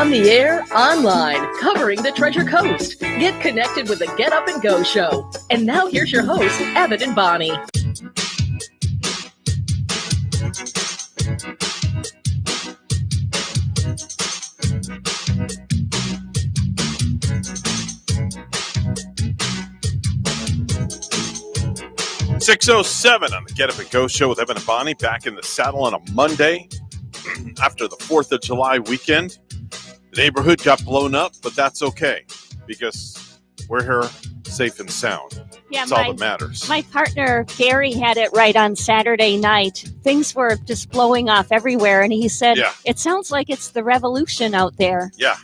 On the air, online, covering the Treasure Coast. Get connected with the Get Up and Go show. And now here's your hosts, Evan and Bonnie. .607 on the Get Up and Go show with Evan and Bonnie, back in the saddle on a Monday after the 4th of July weekend. The neighborhood got blown up, but that's okay because we're here safe and sound. Yeah, that's all that matters. My partner, Gary, had it right on Saturday night. Things were just blowing off everywhere, and he said, It sounds like it's the revolution out there. Yeah.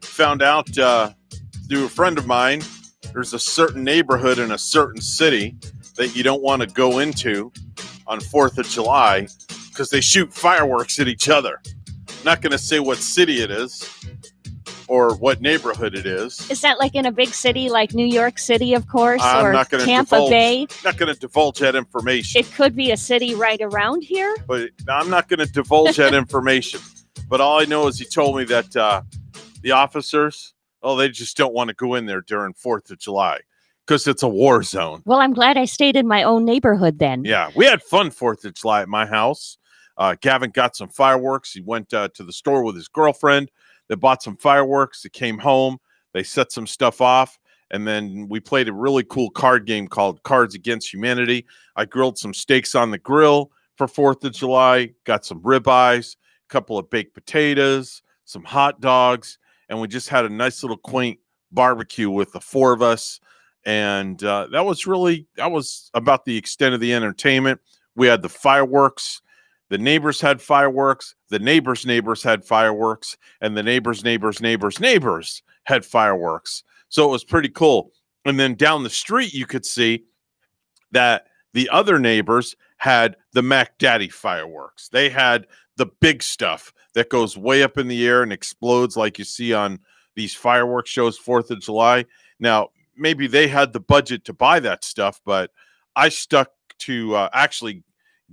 Found out through a friend of mine, there's a certain neighborhood in a certain city that you don't want to go into on 4th of July because they shoot fireworks at each other. I'm not going to say what city it is or what neighborhood it is. Is that like in a big city like New York City, of course, or Tampa Bay? I'm not going to divulge that information. It could be a city right around here. But I'm not going to divulge that information. But all I know is he told me that the officers, they just don't want to go in there during 4th of July. Because it's a war zone. Well, I'm glad I stayed in my own neighborhood then. Yeah, we had fun 4th of July at my house. Gavin got some fireworks. He went to the store with his girlfriend. They bought some fireworks. They came home. They set some stuff off. And then we played a really cool card game called Cards Against Humanity. I grilled some steaks on the grill for 4th of July. Got some ribeyes, a couple of baked potatoes, some hot dogs. And we just had a nice little quaint barbecue with the four of us. And that was about the extent of the entertainment. We had the fireworks. The neighbors had fireworks. The neighbors' neighbors had fireworks. And the neighbors' neighbors' had fireworks. So it was pretty cool. And then down the street, you could see that the other neighbors had the Mac Daddy fireworks. They had the big stuff that goes way up in the air and explodes like you see on these fireworks shows 4th of July. Now, maybe they had the budget to buy that stuff, but I stuck to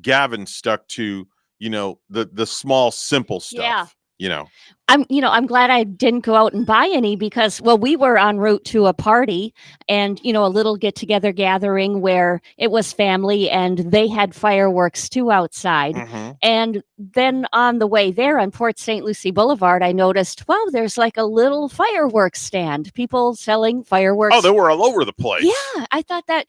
Gavin stuck to, the small, simple stuff. Yeah. I'm glad I didn't go out and buy any because, we were en route to a party and, a little get-together gathering where it was family and they had fireworks too outside. Mm-hmm. And then on the way there on Port St. Lucie Boulevard, I noticed, there's like a little fireworks stand, people selling fireworks. Oh, they were all over the place. Yeah, I thought that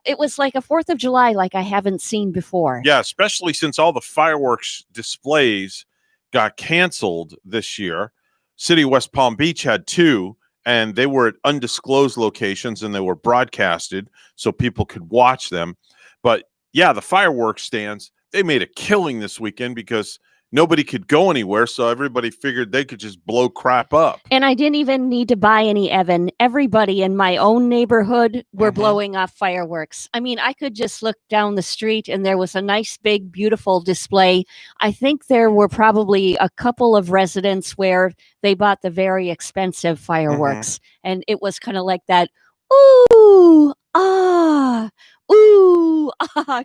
it was like a 4th of July like I haven't seen before. Yeah, especially since all the fireworks displays got canceled this year. City of West Palm Beach had 2, and they were at undisclosed locations, and they were broadcasted so people could watch them. But yeah, the fireworks stands, they made a killing this weekend because nobody could go anywhere, so everybody figured they could just blow crap up. And I didn't even need to buy any, Evan. Everybody in my own neighborhood were blowing off fireworks. I mean, I could just look down the street and there was a nice, big, beautiful display. I think there were probably a couple of residents where they bought the very expensive fireworks. And it was kind of like that, ooh, ah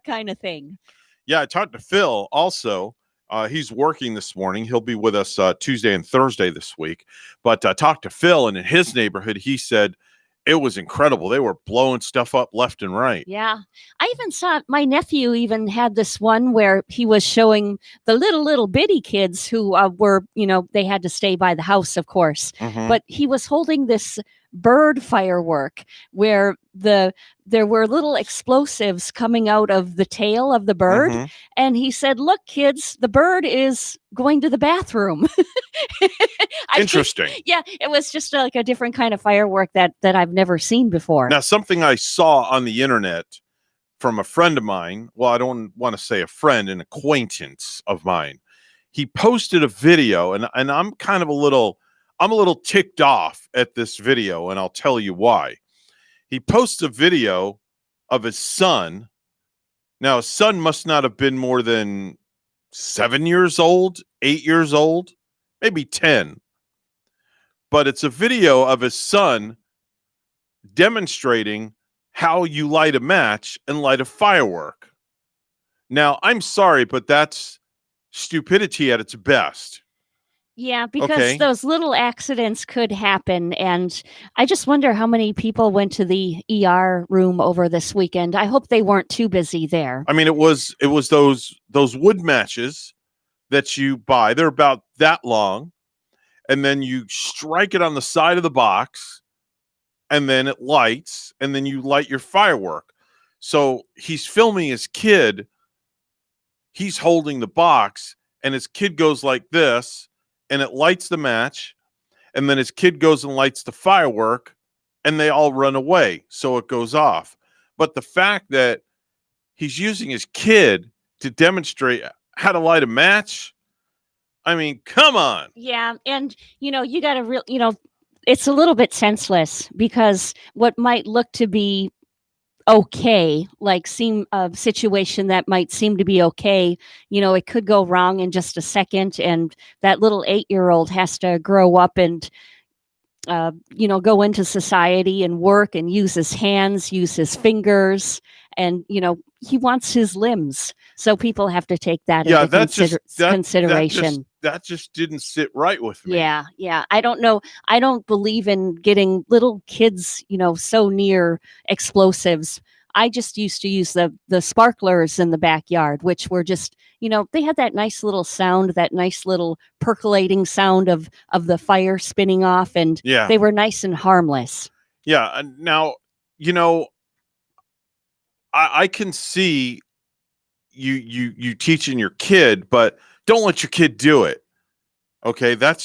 kind of thing. Yeah, I talked to Phil also. He's working this morning. He'll be with us Tuesday and Thursday this week. But I talked to Phil, and in his neighborhood, he said it was incredible. They were blowing stuff up left and right. Yeah. I even saw my nephew even had this one where he was showing the little bitty kids who were, they had to stay by the house, of course. But he was holding this bird firework where there were little explosives coming out of the tail of the bird. And he said, look, kids, the bird is going to the bathroom. Interesting. It was just like a different kind of firework that I've never seen before. Now, something I saw on the internet from a friend of mine, I don't want to say a friend, an acquaintance of mine. He posted a video, and I'm kind of a little ticked off at this video, and I'll tell you why. He posts a video of his son. Now, his son must not have been more than 7 years old, 8 years old, maybe 10. But it's a video of his son demonstrating how you light a match and light a firework. Now, I'm sorry, but that's stupidity at its best. Yeah, because Okay. those little accidents could happen. And I just wonder how many people went to the ER room over this weekend. I hope they weren't too busy there. I mean, it was those wood matches that you buy. They're about that long, and then you strike it on the side of the box, and then it lights, and then you light your firework. So he's filming his kid. He's holding the box, and his kid goes like this, and it lights the match, and then his kid goes and lights the firework, and they all run away, so it goes off. But the fact that he's using his kid to demonstrate how to light a match, I mean, come on. Yeah, and you got to it's a little bit senseless because what might look to be okay, like seem a situation that might seem to be okay, it could go wrong in just a second, and that little 8-year-old has to grow up and go into society and work and use his hands, use his fingers, and he wants his limbs. So people have to take that into consideration. That just didn't sit right with me. Yeah. I don't know. I don't believe in getting little kids, so near explosives. I just used to use the sparklers in the backyard, which were just, they had that nice little sound, that nice little percolating sound of the fire spinning off, and they were nice and harmless. Yeah. Now, I can see you teaching your kid, but don't let your kid do it. Okay, that's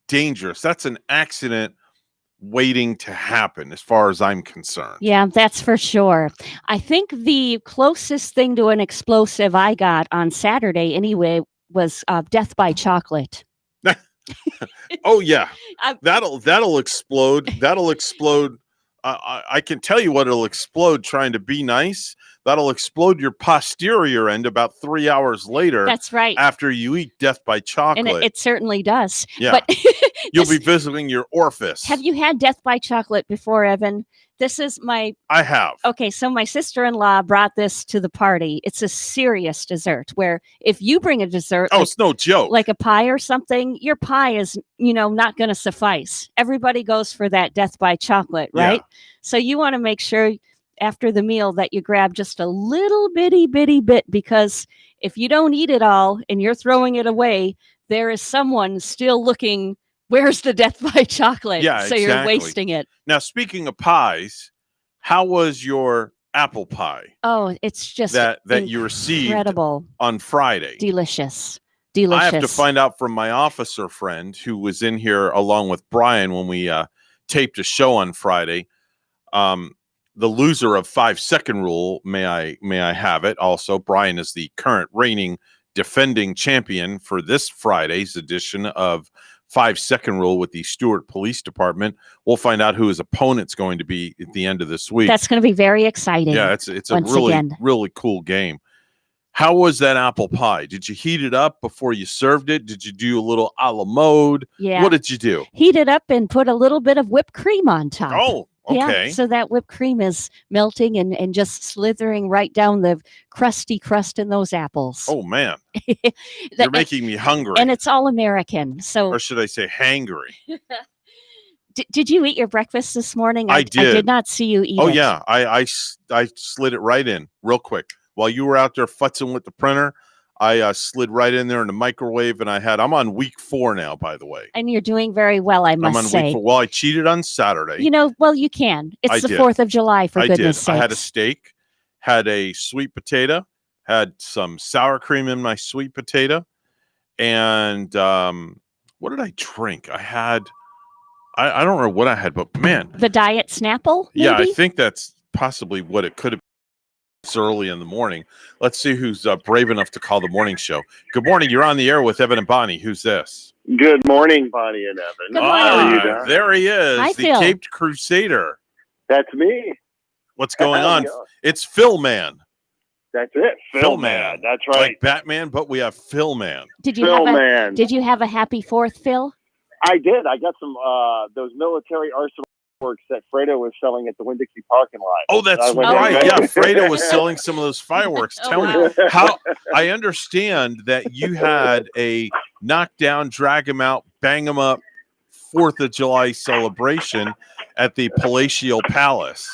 dangerous. That's an accident waiting to happen as far as I'm concerned. Yeah, that's for sure. I think the closest thing to an explosive I got on Saturday anyway was death by chocolate. Oh yeah. That'll explode. That'll explode. I can tell you what it'll explode trying to be nice. That'll explode your posterior end about 3 hours later. That's right. After you eat death by chocolate. And it certainly does. Yeah. But you'll be visiting your orifice. Have you had death by chocolate before, Evan? This is I have. Okay, so my sister-in-law brought this to the party. It's a serious dessert where if you bring a dessert, it's no joke, like a pie or something, your pie is, not going to suffice. Everybody goes for that death by chocolate, right? Yeah. So you want to make sure after the meal that you grab just a little bitty bit, because if you don't eat it all and you're throwing it away, there is someone still looking. Where's the death by chocolate? Yeah, so you're wasting it. Now, speaking of pies, how was your apple pie? Oh, it's just that you received incredible on Friday. Delicious. I have to find out from my officer friend who was in here along with Brian when we taped a show on Friday. The loser of 5-second rule, may I have it? Also, Brian is the current reigning defending champion for this Friday's edition of 5-second rule with the Stewart Police Department. We'll find out who his opponent's going to be at the end of this week. That's going to be very exciting. Yeah, it's a really cool game. How was that apple pie? Did you heat it up before you served it? Did you do a little a la mode? Yeah. What did you do? Heat it up and put a little bit of whipped cream on top. Oh, okay. Yeah, so that whipped cream is melting and just slithering right down the crusty crust in those apples. Oh, man. You're making me hungry. And it's all American. Or should I say hangry? Did you eat your breakfast this morning? I did. I did not see you eat it. Oh, yeah. I slid it right in real quick. While you were out there futzing with the printer, I slid right in there in the microwave, and I'm on week 4 now, by the way. And you're doing very well, I must say. Week 4. Well, I cheated on Saturday. Well, you can. It's the 4th of July, for goodness sakes. I had a steak, had a sweet potato, had some sour cream in my sweet potato, and what did I drink? I had, I don't know what I had, but man. The Diet Snapple, maybe? Yeah, I think that's possibly what it could have been. It's early in the morning. Let's see who's brave enough to call the morning show. Good morning. You're on the air with Evan and Bonnie. Who's this? Good morning, Bonnie and Evan. Good morning. How are you doing? There he is. Hi, the Phil. Caped Crusader. That's me. What's going on? It's Phil Man. That's it. Phil Man. That's right. Like Batman, but we have Phil Man. Did you have a happy 4th, Phil? I did. I got some those military arsenal fireworks that Fredo was selling at the Winn-Dixie parking lot. Oh, that's right. Yeah, Fredo was selling some of those fireworks. Tell me how. I understand that you had a knock down, drag them out, bang them up, 4th of July celebration at the Palatial Palace.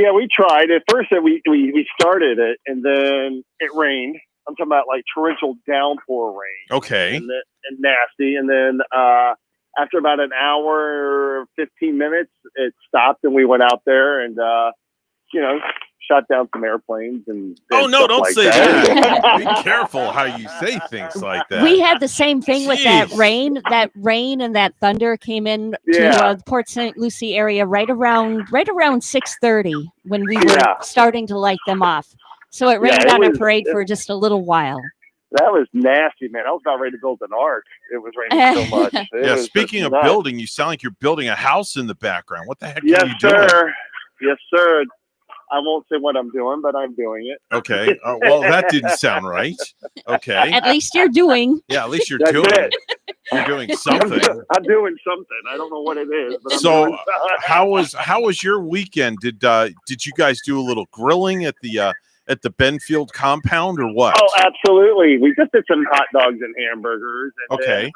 Yeah, we tried. At first, we started it, and then it rained. I'm talking about like torrential downpour rain. Okay. And nasty. And then after about an hour, 15 minutes, it stopped, and we went out there and, shot down some airplanes. And oh, no, don't like say that. Be careful how you say things like that. We had the same thing with that Jeez. rain. That rain and that thunder came in Yeah. to the Port St. Lucie area right around 6:30 when we were Yeah. starting to light them off. So it rained it on our was- parade for just a little while. That was nasty, man. I was about ready to build an ark. It was raining so much. It Yeah, was speaking just of nuts. building, you sound like you're building a house in the background. What the heck Yes, are you doing? sir. Yes, sir. I won't say what I'm doing, but I'm doing it. Okay. Well, that didn't sound right. Okay. At least you're doing. Yeah, at least you're That's doing it. You're doing something. I'm doing something. I don't know what it is. But I'm So, doing how was your weekend? Did you guys do a little grilling at the Benfield compound or what? Oh, absolutely. We just did some hot dogs and hamburgers. And Okay. Then,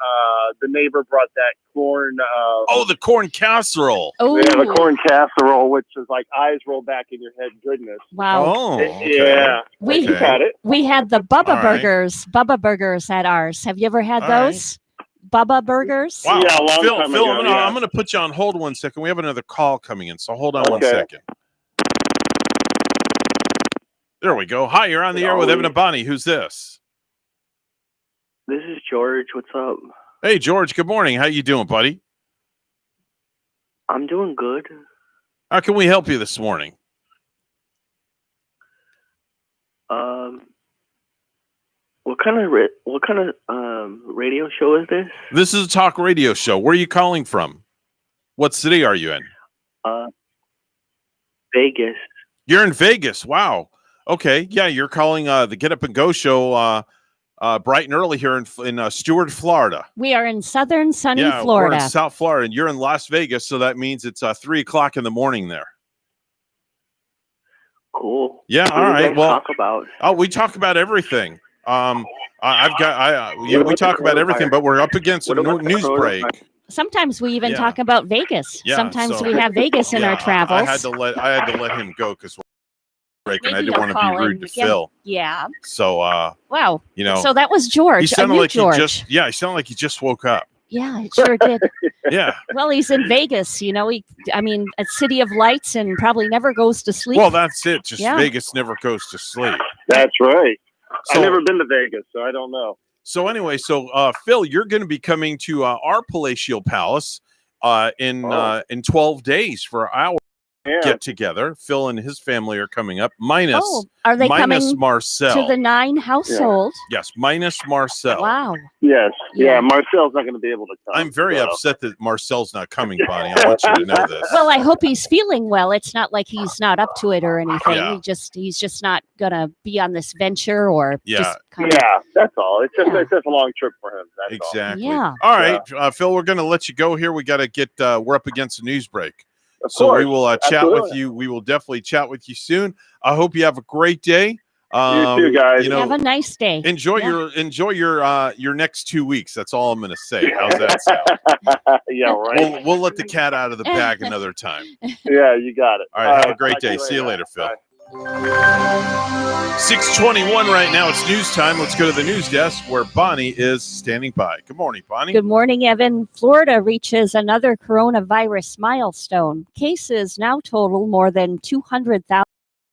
the neighbor brought that corn. Oh, the corn casserole. Oh, Yeah, the corn casserole, which is like eyes roll back in your head. Goodness. wow. Oh, okay. Yeah. We You got it. We had the Bubba All right. burgers. Bubba burgers at ours. Have you ever had All right. those? Bubba burgers? Wow. Yeah, a long Phil, time Phil, ago, yeah. I'm gonna put you on hold 1 second. We have another call coming in, so hold on 1 Okay. second. There we go. Hi, you're on the air with Evan and Bonnie. Who's this? This is George. What's up? Hey, George. Good morning. How you doing, buddy? I'm doing good. How can we help you this morning? What kind of radio show is this? This is a talk radio show. Where are you calling from? What city are you in? Vegas. You're in Vegas. Wow. Okay. Yeah, you're calling the Get Up and Go show bright and early here in Stewart, Florida. We are in southern sunny Yeah, Florida. we're in South Florida, and you're in Las Vegas, so that means it's 3:00 in the morning there. Cool. Yeah. What All do you right. guys Well, talk about? oh, we talk about everything. We talk about everything, but we're up against a What about the news break. coronavirus? Sometimes we even Yeah. talk about Vegas. Yeah, Sometimes so- we have Vegas in Yeah, our travels. I had to let him go because break, and I Maybe didn't want you'll to be call rude in. to Phil. Yeah. So, Wow. you know, So that was George. he A sounded new like George. he sounded like he just woke up. Yeah, it sure did. Yeah. Well, he's in Vegas. A city of lights and probably never goes to sleep. Well, that's it. Just Yeah. Vegas never goes to sleep. That's right. So, I've never been to Vegas, so I don't know. so anyway, Phil, you're going to be coming to our Palatial Palace in 12 days for our Yeah. get together. Phil and his family are coming up. Minus are they minus coming Marcel. to the 9 household? Yes, minus Marcel. Wow. Yes. Yeah. Yeah. Marcel's not going to be able to come. I'm very so. upset that Marcel's not coming, Bonnie. I want you to know this. Well, I hope he's feeling well. It's not like he's not up to it or anything. Yeah. He's just not gonna be on this venture or Yeah. just kind of. Yeah, that's all. It's just Yeah. it's just a long trip for him. That's all. Exactly. Yeah. All right, Phil, we're going to let you go here. We got to get, we're up against a news break. Of So course. we will chat with Absolutely. you. We will definitely chat with you soon. I hope you have a great day. You too, guys. You know, Have a nice day. enjoy your next 2 weeks. That's all I'm going to say. How's that sound? Yeah, right. We'll let the cat out of the bag another time. Yeah, you got it. All right, have a great talk to day. See you later, Phil. Bye. 6:21 right now. It's news time. Let's go to the news desk where Bonnie is standing by. Good morning, Bonnie. Good morning, Evan. Florida reaches another coronavirus milestone. Cases now total more than 200,000.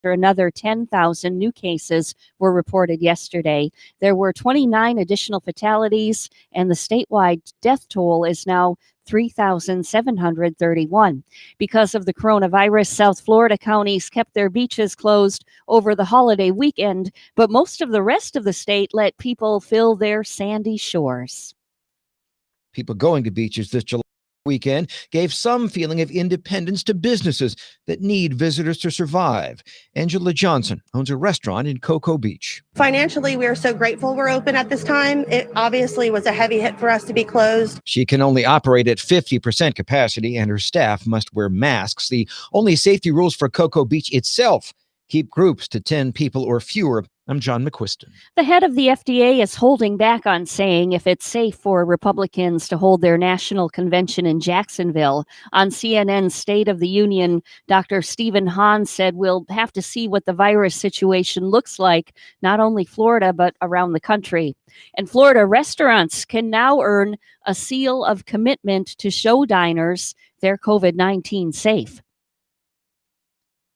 Another 10,000 new cases were reported yesterday. There were 29 additional fatalities, and the statewide death toll is now 3,731. Because of the coronavirus, South Florida counties kept their beaches closed over the holiday weekend, but most of the rest of the state let people fill their sandy shores. People going to beaches this July weekend gave some feeling of independence to businesses that need visitors to survive. Angela Johnson owns a restaurant in Cocoa Beach. Financially, we are so grateful we're open at this time. It obviously was a heavy hit for us to be closed. She can only operate at 50% capacity, and her staff must wear masks. The only safety rules for Cocoa Beach itself keep groups to 10 people or fewer I'm John McQuiston. The head of the FDA is holding back on saying if it's safe for Republicans to hold their national convention in Jacksonville. On CNN's State of the Union, Dr. Stephen Hahn said we'll have to see what the virus situation looks like, not only Florida, but around the country. And Florida restaurants can now earn a seal of commitment to show diners they're COVID-19 safe.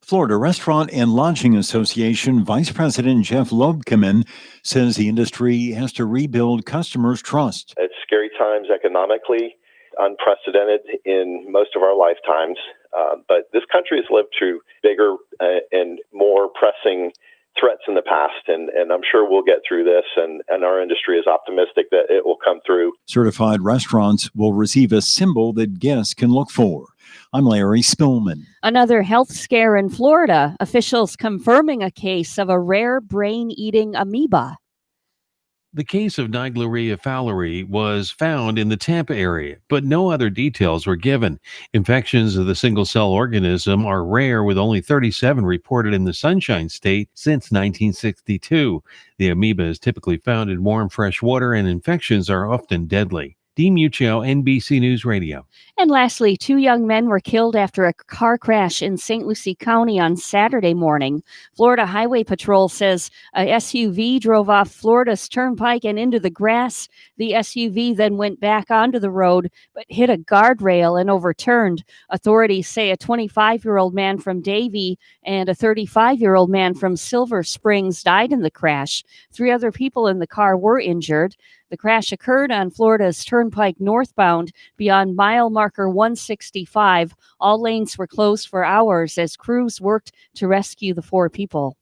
Florida Restaurant and Lodging Association Vice President Jeff Lobkeman says the industry has to rebuild customers' trust. It's scary times economically, unprecedented in most of our lifetimes. But this country has lived through bigger and more pressing threats in the past, and I'm sure we'll get through this, and our industry is optimistic that it will come through. Certified restaurants will receive a symbol that guests can look for. I'm Larry Spillman. Another health scare in Florida. Officials confirming a case of a rare brain-eating amoeba. The case of Naegleria fowleri was found in the Tampa area, but no other details were given. Infections of the single-cell organism are rare, with only 37 reported in the Sunshine State since 1962. The amoeba is typically found in warm, fresh water, and infections are often deadly. Dean Muccio, NBC News Radio. And lastly, 2 young men were killed after a car crash in St. Lucie County on Saturday morning. Florida Highway Patrol says a SUV drove off Florida's Turnpike and into the grass. The SUV then went back onto the road, but hit a guardrail and overturned. Authorities say a 25-year-old man from Davie and a 35-year-old man from Silver Springs died in the crash. 3 other people in the car were injured. The crash occurred on Florida's Turnpike northbound beyond mile marker 165. All lanes were closed for hours as crews worked to rescue the 4 people.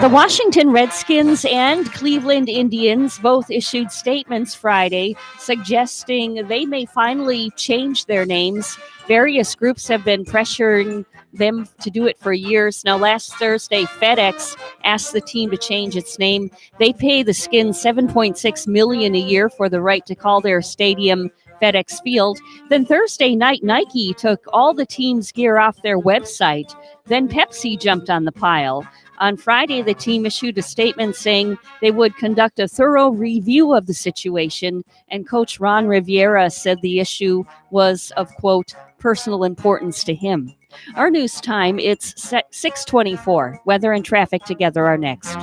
The Washington Redskins and Cleveland Indians both issued statements Friday suggesting they may finally change their names. Various groups have been pressuring them to do it for years. Now, last Thursday, FedEx asked the team to change its name. They pay the Skins $7.6 million a year for the right to call their stadium FedEx Field. Then Thursday night, Nike took all the team's gear off their website. Then Pepsi jumped on the pile. On Friday, the team issued a statement saying they would conduct a thorough review of the situation, and Coach Ron Rivera said the issue was of, quote, personal importance to him. Our news time, it's 6:24. Weather and traffic together are next.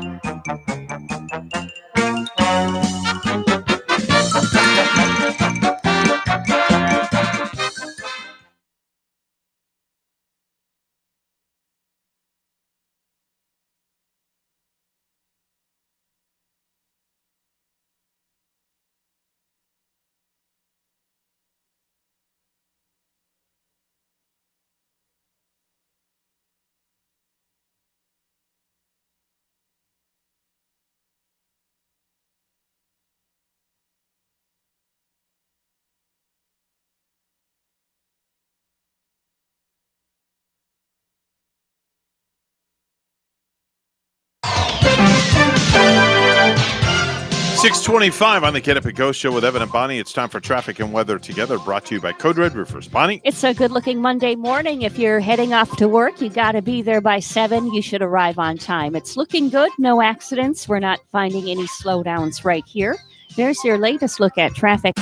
.625 on the Get Up and Go show with Evan and Bonnie. It's time for traffic and weather together, brought to you by Code Red Roofers. Bonnie? It's a good-looking Monday morning. If you're heading off to work, you got to be there by 7. You should arrive on time. It's looking good. No accidents. We're not finding any slowdowns right here. There's your latest look at traffic.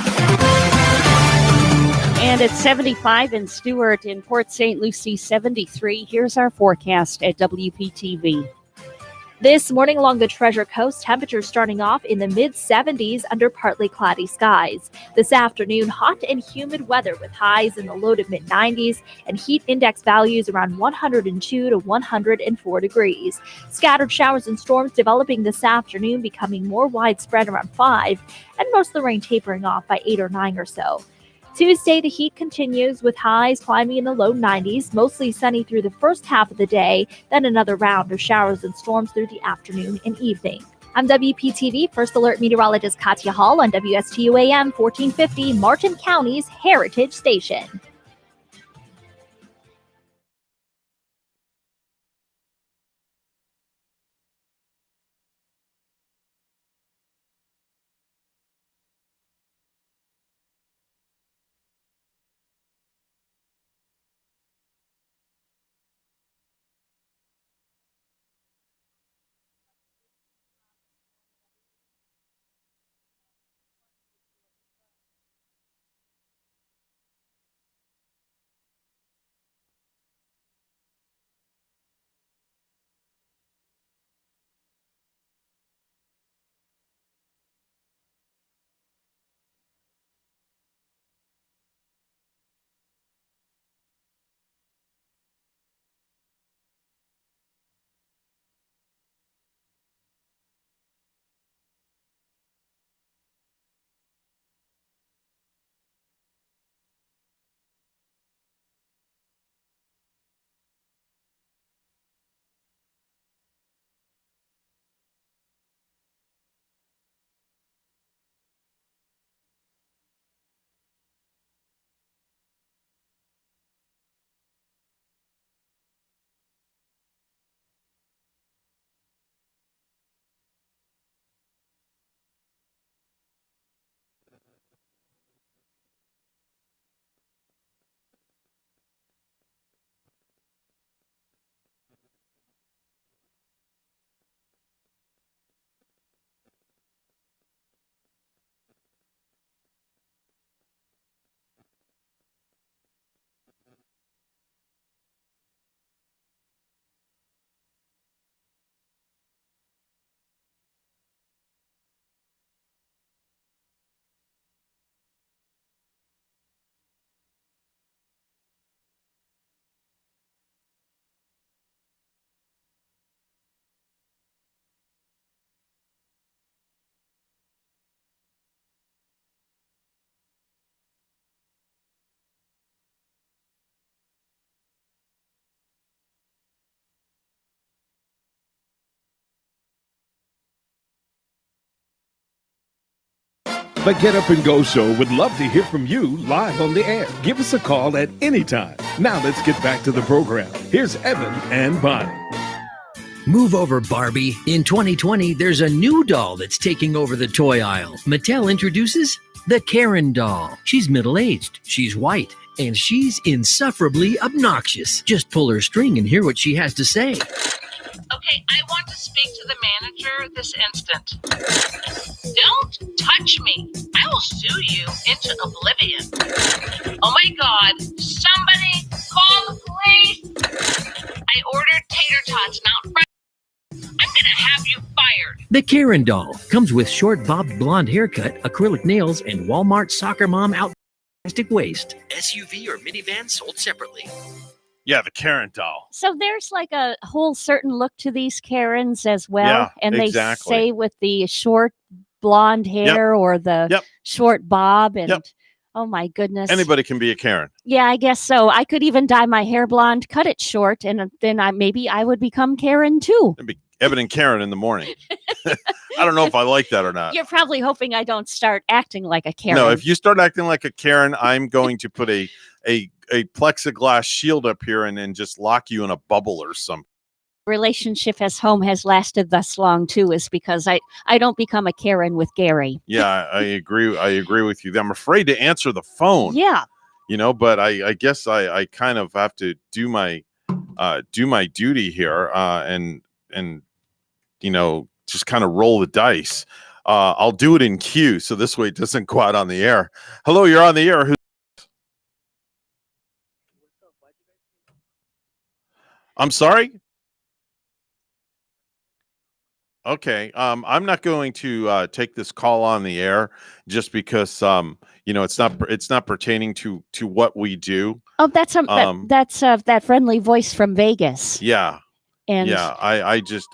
And it's 75 in Stewart, in Port St. Lucie, 73. Here's our forecast at WPTV. This morning along the Treasure Coast, temperatures starting off in the mid-70s under partly cloudy skies. This afternoon, hot and humid weather with highs in the low to mid-90s and heat index values around 102 to 104 degrees. Scattered showers and storms developing this afternoon, becoming more widespread around 5, and most of the rain tapering off by 8 or 9 or so. Tuesday, the heat continues with highs climbing in the low 90s, mostly sunny through the first half of the day, then another round of showers and storms through the afternoon and evening. I'm WPTV First Alert Meteorologist Katya Hall on WSTU AM 1450, Martin County's Heritage Station. The Get Up and Go Show would love to hear from you live on the air. Give us a call at any time. Now let's get back to the program. Here's Evan and Bonnie. Move over, Barbie. In 2020, there's a new doll that's taking over the toy aisle. Mattel introduces the Karen doll. She's middle-aged, she's white, and she's insufferably obnoxious. Just pull her string and hear what she has to say. Okay, I want to speak to the manager this instant. Don't touch me. I will sue you into oblivion. Oh my God, somebody call the police. I ordered tater tots, not fried. I'm going to have you fired. The Karen doll comes with short bobbed blonde haircut, acrylic nails, and Walmart soccer mom out plastic waist. SUV or minivan sold separately. Yeah, the Karen doll. So there's like a whole certain look to these Karens as well. Yeah, and exactly. They say with the short blonde hair or the short bob. And oh my goodness. Anybody can be a Karen. Yeah, I guess so. I could even dye my hair blonde, cut it short, and then maybe I would become Karen too. It'd be Evan and Karen in the morning. I don't know if I like that or not. You're probably hoping I don't start acting like a Karen. No, if you start acting like a Karen, I'm going to put a plexiglass shield up here and then just lock you in a bubble or something. Relationship as home has lasted thus long too is because I don't become a Karen with Gary. Yeah, I agree. I agree with you. I'm afraid to answer the phone. Yeah. But I guess I kind of have to do my duty here and just kind of roll the dice. I'll do it in queue so this way it doesn't go out on the air. Hello, you're on the air. I'm sorry. Okay. I'm not going to take this call on the air just because it's not pertaining to what we do. Oh, that's that friendly voice from Vegas. Yeah. And I just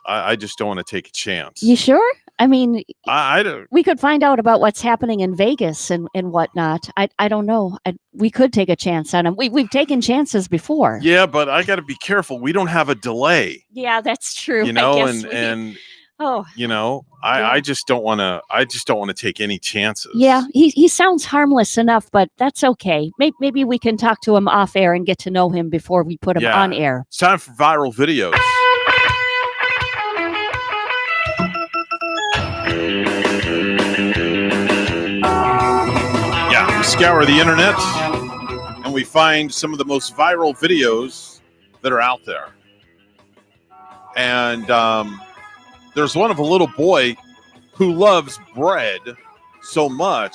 don't want to take a chance. You sure? I mean, I don't. We could find out about what's happening in Vegas and whatnot. I don't know. We could take a chance on him. We've taken chances before. Yeah, but I got to be careful. We don't have a delay. Yeah, that's true. I just don't want to. I just don't want to take any chances. Yeah, he sounds harmless enough, but that's okay. Maybe we can talk to him off air and get to know him before we put him on air. It's time for viral videos. Yeah, we scour the internet and we find some of the most viral videos that are out there. And there's one of a little boy who loves bread so much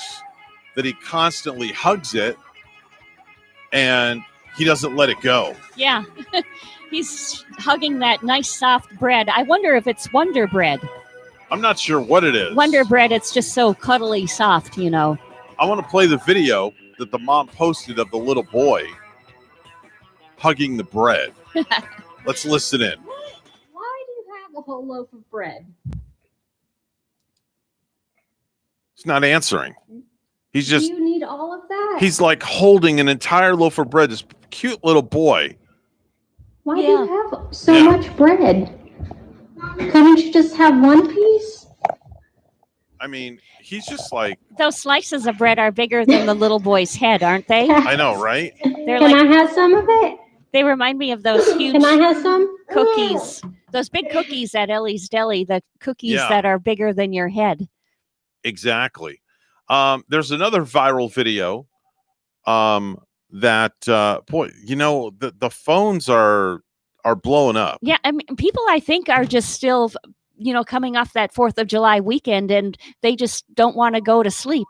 that he constantly hugs it and he doesn't let it go. Yeah, he's hugging that nice soft bread. I wonder if it's Wonder Bread. I'm not sure what it is. Wonder Bread, it's just so cuddly soft, I want to play the video that the mom posted of the little boy hugging the bread. Let's listen in. Why do you have a whole loaf of bread? He's not answering. He's just. Do you need all of that? He's like holding an entire loaf of bread. This cute little boy. Why do you have so much bread? Couldn't you just have one piece? I mean, he's just like. Those slices of bread are bigger than the little boy's head, aren't they? I know, right? They're Can I have some of it? They remind me of those huge. Can I have some cookies? Those big cookies at Ellie's Deli. The cookies that are bigger than your head. Exactly. There's another viral video that the phones are blowing up. Yeah, I mean, people I think are just still, coming off that 4th of July weekend, and they just don't want to go to sleep.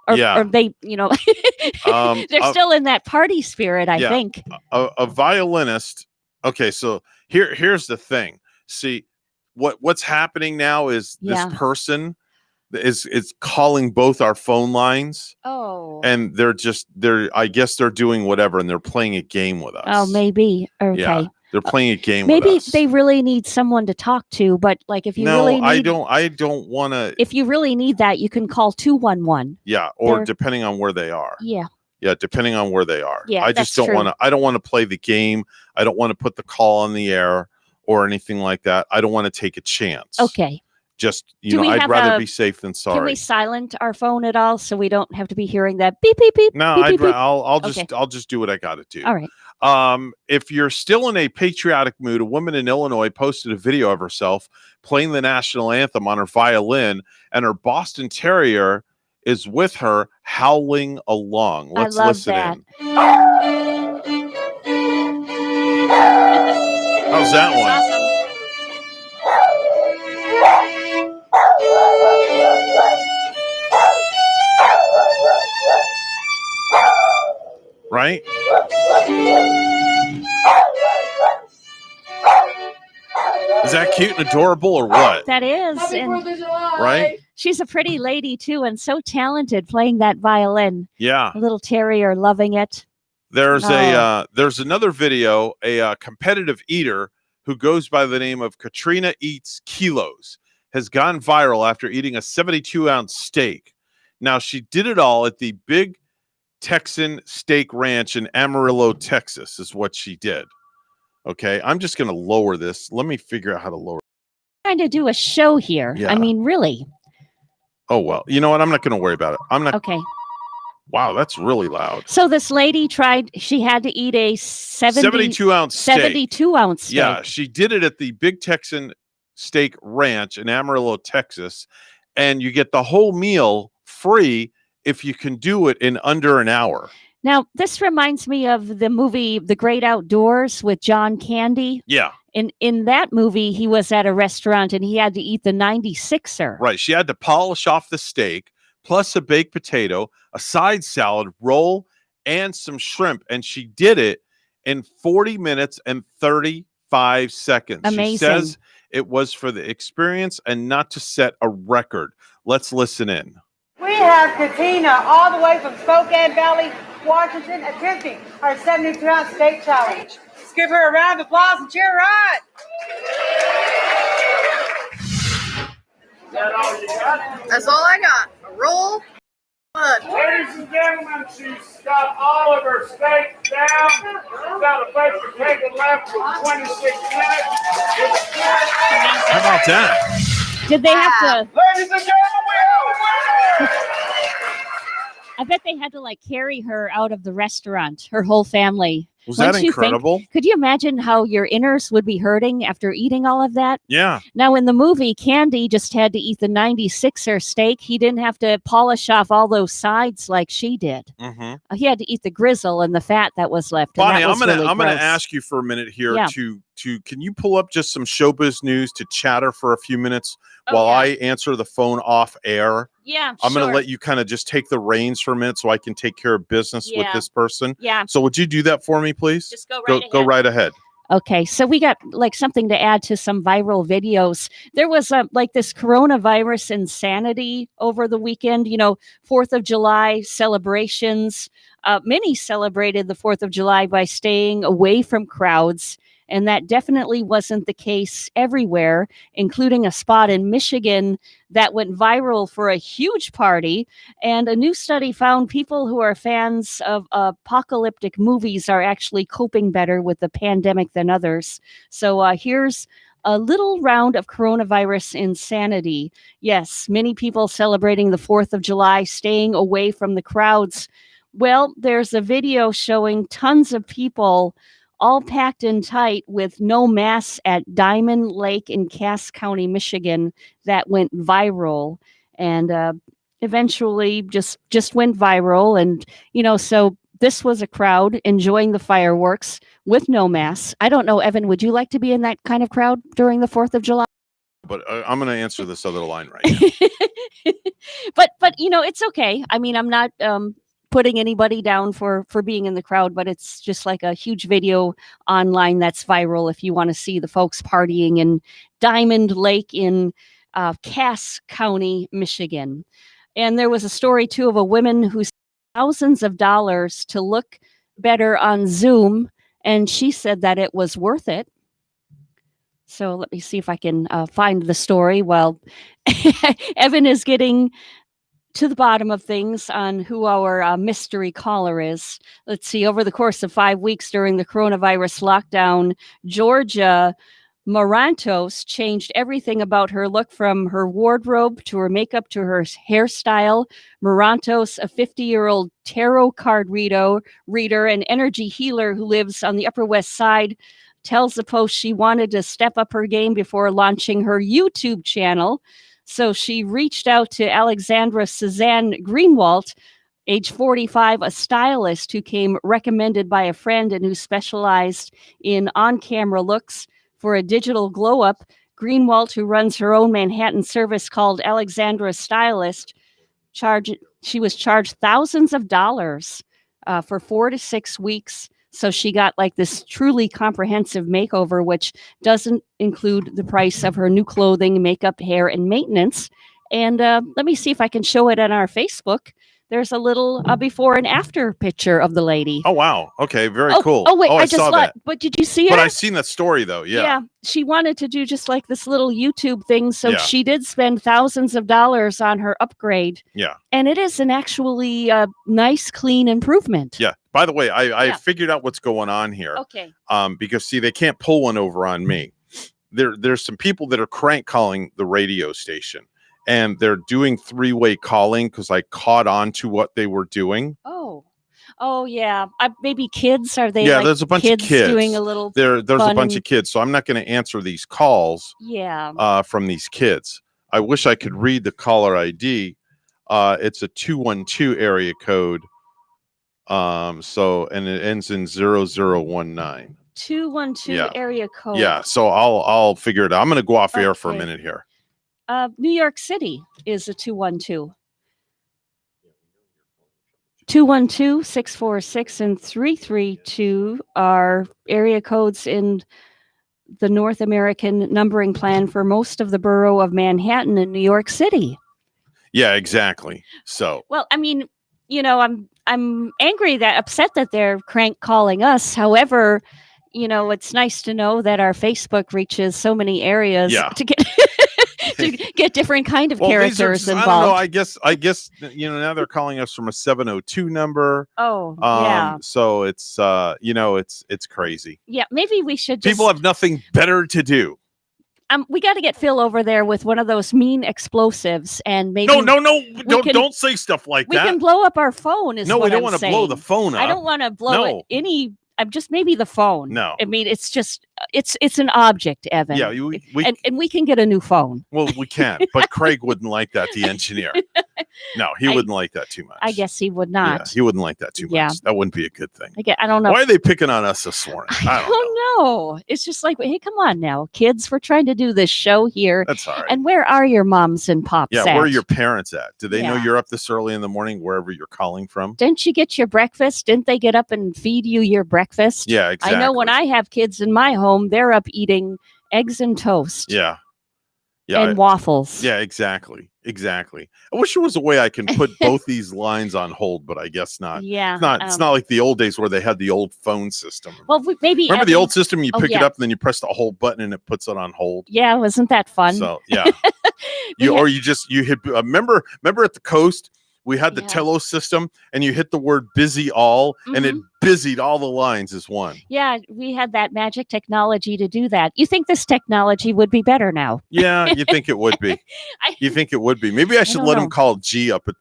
Or they, they're still in that party spirit, I think. A violinist. Okay, so here's the thing. See, what's happening now is this person is calling both our phone lines. Oh. And I guess they're doing whatever and they're playing a game with us. Oh, maybe. Okay. Yeah, they're playing a game with us. Maybe they really need someone to talk to, but like if you really need, I don't want to. If you really need that, you can call 211. Yeah, or depending on where they are. Yeah. Yeah, depending on where they are. Yeah, I just don't want to. I don't want to play the game. I don't want to put the call on the air or anything like that. I don't want to take a chance. Okay. just, Do we I'd have rather a- be safe than sorry. Can we silent our phone at all so we don't have to be hearing that beep beep beep? No, beep, beep, beep? I'll Okay. just do what I got to do. All right. If you're still in a patriotic mood, a woman in Illinois posted a video of herself playing the national anthem on her violin, and her Boston Terrier is with her howling along. Let's love listen that. in. How's that one? Right? Is that cute and adorable or what? That is. And Right? she's a pretty lady too, and so talented playing that violin. Yeah. A little terrier loving it. There's Oh. there's another video, a competitive eater who goes by the name of Katrina Eats Kilos has gone viral after eating a 72-ounce steak. Now, she did it all at the Big Texan Steak Ranch in Amarillo, Texas, is what she did. Okay, I'm just going to lower this. Let me figure out how to lower. Trying to do a show here. Yeah. I mean, really. Oh, well, you know what? I'm not going to worry about it. I'm not. Okay. Wow, that's really loud. So this lady she had to eat a 72-ounce steak. 72-ounce steak. Yeah, she did it at the Big Texan Steak Ranch in Amarillo, Texas, and you get the whole meal free if you can do it in under an hour. Now, this reminds me of the movie The Great Outdoors with John Candy. Yeah, In that movie, he was at a restaurant and he had to eat the 96er. right. She had to polish off the steak, plus a baked potato, a side salad, roll, and some shrimp, and she did it in 40 minutes and 35 seconds. She Amazing. says it was for the experience and not to set a record. Let's listen in. We have Katina all the way from Spokane Valley, Washington, attempting our 72-ounce steak challenge. Let's give her a round of applause and cheer her on. That's all I got. A roll. Ladies and gentlemen, she's got all of her steak down. She's got a baked potato left for 26 minutes. How about that? Did they have to? Ladies and gentlemen, we have a winner! I bet they had to like carry her out of the restaurant, her whole family. Was that Wouldn't you think- incredible? Could you imagine how your innards would be hurting after eating all of that? Yeah. Now, in the movie, Candy just had to eat the 96er steak. He didn't have to polish off all those sides like she did. Mm-hmm. He had to eat the grizzle and the fat that was left. and Bonnie, that was I'm really gonna gross. ask you for a minute here Yeah. to can you pull up just some showbiz news to chatter for a few minutes Oh, while yeah. I answer the phone off air? Yeah, I'm going sure. to let you kind of just take the reins for a minute so I can take care of business with Yeah. this person. Yeah. So would you do that for me, please? Just go go, right go ahead. right ahead. Okay, so we got like something to add to some viral videos. There was like this coronavirus insanity over the weekend. 4th of July celebrations. Many celebrated the 4th of July by staying away from crowds. And that definitely wasn't the case everywhere, including a spot in Michigan that went viral for a huge party. And a new study found people who are fans of apocalyptic movies are actually coping better with the pandemic than others. So here's a little round of coronavirus insanity. Yes, many people celebrating the 4th of July, staying away from the crowds. Well, there's a video showing tons of people all packed in tight with no masks at Diamond Lake in Cass County, Michigan, that went viral and eventually just went viral. And, so this was a crowd enjoying the fireworks with no masks. I don't know, Evan, would you like to be in that kind of crowd during the 4th of July? But I'm going to answer this other line right now. But it's okay. I mean, I'm not putting anybody down for being in the crowd, but it's just like a huge video online that's viral if you want to see the folks partying in Diamond Lake in Cass County, Michigan. And there was a story too of a woman who spent thousands of dollars to look better on Zoom, and she said that it was worth it. So let me see if I can find the story while Evan is getting to the bottom of things on who our mystery caller is. Let's see, over the course of 5 weeks during the coronavirus lockdown, Georgia Marantos changed everything about her look, from her wardrobe to her makeup to her hairstyle. Marantos, a 50-year-old tarot card reader and energy healer who lives on the Upper West Side, tells the Post she wanted to step up her game before launching her YouTube channel. So she reached out to Alexandra Suzanne Greenwald, age 45, a stylist who came recommended by a friend and who specialized in on-camera looks for a digital glow-up. Greenwald, who runs her own Manhattan service called Alexandra Stylist, she was charged thousands of dollars for 4 to 6 weeks. So she got like this truly comprehensive makeover, which doesn't include the price of her new clothing, makeup, hair, and maintenance. And let me see if I can show it on our Facebook. There's a little before and after picture of the lady. Oh, wow. Okay. Very cool. Oh, wait. I saw just that. But did you see it? But I've seen that story, though. Yeah. She wanted to do just like this little YouTube thing. So Yeah. she did spend thousands of dollars on her upgrade. Yeah. And it is an actually nice, clean improvement. Yeah. By the way, I Yeah. figured out what's going on here. Okay. Because see, they can't pull one over on me. There's some people that are crank calling the radio station, and they're doing 3-way calling because I caught on to what they were doing. Oh yeah. Maybe kids. Are they? Yeah, like there's a bunch of kids doing a little. There's a fun- bunch of kids, so I'm not going to answer these calls. Yeah. From these kids. I wish I could read the caller ID. It's a 212 area code. And it ends in 0019. 212 area code. Yeah, so I'll figure it out. I'm going to go off air for a Okay. minute here. New York City is a 212. 212, 646, and 332 are area codes in the North American numbering plan for most of the borough of Manhattan in New York City. Yeah, exactly. So Well, I mean, I'm upset that they're crank calling us. However, it's nice to know that our Facebook reaches so many areas Yeah. to get to get different kind of these are characters just- involved. I don't know. I guess now they're calling us from a 702 number. Oh, yeah. So it's it's crazy. Yeah, maybe we should just People have nothing better to do. we got to get Phil over there with one of those mean explosives, and maybe No, we can- don't say stuff like we that. can blow up our phone. Is No, we what don't I'm wanna blow the saying. phone I up. don't want to blow No. it any. I'm just maybe the phone. No. I mean it's just it's an object, Evan. Yeah, we- and we can get a new phone. Well, we can, but Craig wouldn't like that, the engineer. No, he wouldn't like that too much. I guess he would Yeah, not. he wouldn't like that too much. Yeah. That wouldn't be a good thing. I don't know. Why are they picking on us this morning? I don't know. No, it's just like, hey, come on now, kids. We're trying to do this show here. That's all right. And where are your moms and pops Yeah, at? where are your parents at? Do they know Yeah. you're up this early in the morning wherever you're calling from? Didn't you get your breakfast? Didn't they get up and feed you your breakfast? Yeah, exactly. I know when I have kids in my home, they're up eating eggs and toast Yeah. Yeah. and waffles. Yeah, exactly. Exactly. I wish there was a way I can put both these lines on hold, but I guess not. Yeah, It's not like the old days where they had the old phone system. Well, maybe Remember the Evan- old system? You Oh, pick it yeah. up and then you press the hold button and it puts it on hold. Yeah, wasn't that fun? So yeah, or you hit. Remember at the coast we had the Tello system, and you hit the word "busy all," and it busied all the lines as one. Yeah, we had that magic technology to do that. You think this technology would be better now? Yeah, you think it would be? You think it would be? Maybe I should don't let know. him call G up at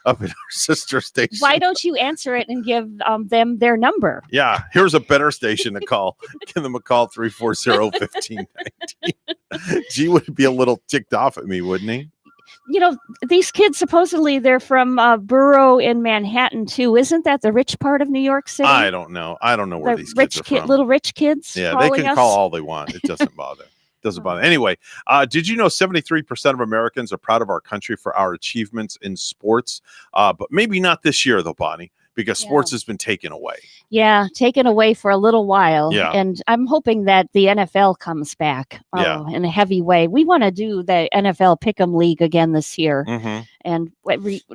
our sister station. Why don't you answer it and give them their number? Yeah, here's a better station to call. Give them a call 340-1519. G would be a little ticked off at me, wouldn't he? These kids supposedly they're from borough in Manhattan too. Isn't that the rich part of New York City? I don't know. I don't know where The these rich kids are from. little rich kids. Yeah, they calling can us? call all they want. It doesn't bother. Doesn't bother. Anyway, did you know 73% of Americans are proud of our country for our achievements in sports? But maybe not this year, though, Bonnie, because sports has been taken away. Yeah, taken away for a little while. Yeah. And I'm hoping that the NFL comes back in a heavy way. We want to do the NFL Pick'em League again this year. Mhm. And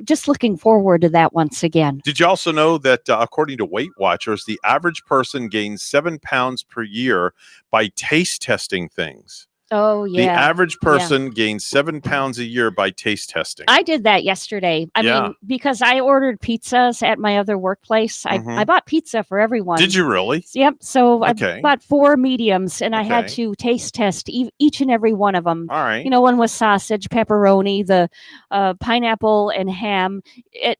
just looking forward to that once again. Did you also know that according to Weight Watchers, the average person gains 7 pounds per year by taste testing things? Oh, The yeah. average Yeah. person gains 7 pounds a year by taste testing. I did that yesterday. I Yeah. mean, because I ordered pizzas at my other workplace. I Mhm. bought pizza for everyone. Did you really? Yep. So Okay. I bought 4 mediums, and I had Okay. to taste test each and every one of them. All right. You know, one was sausage, pepperoni, the pineapple, and ham,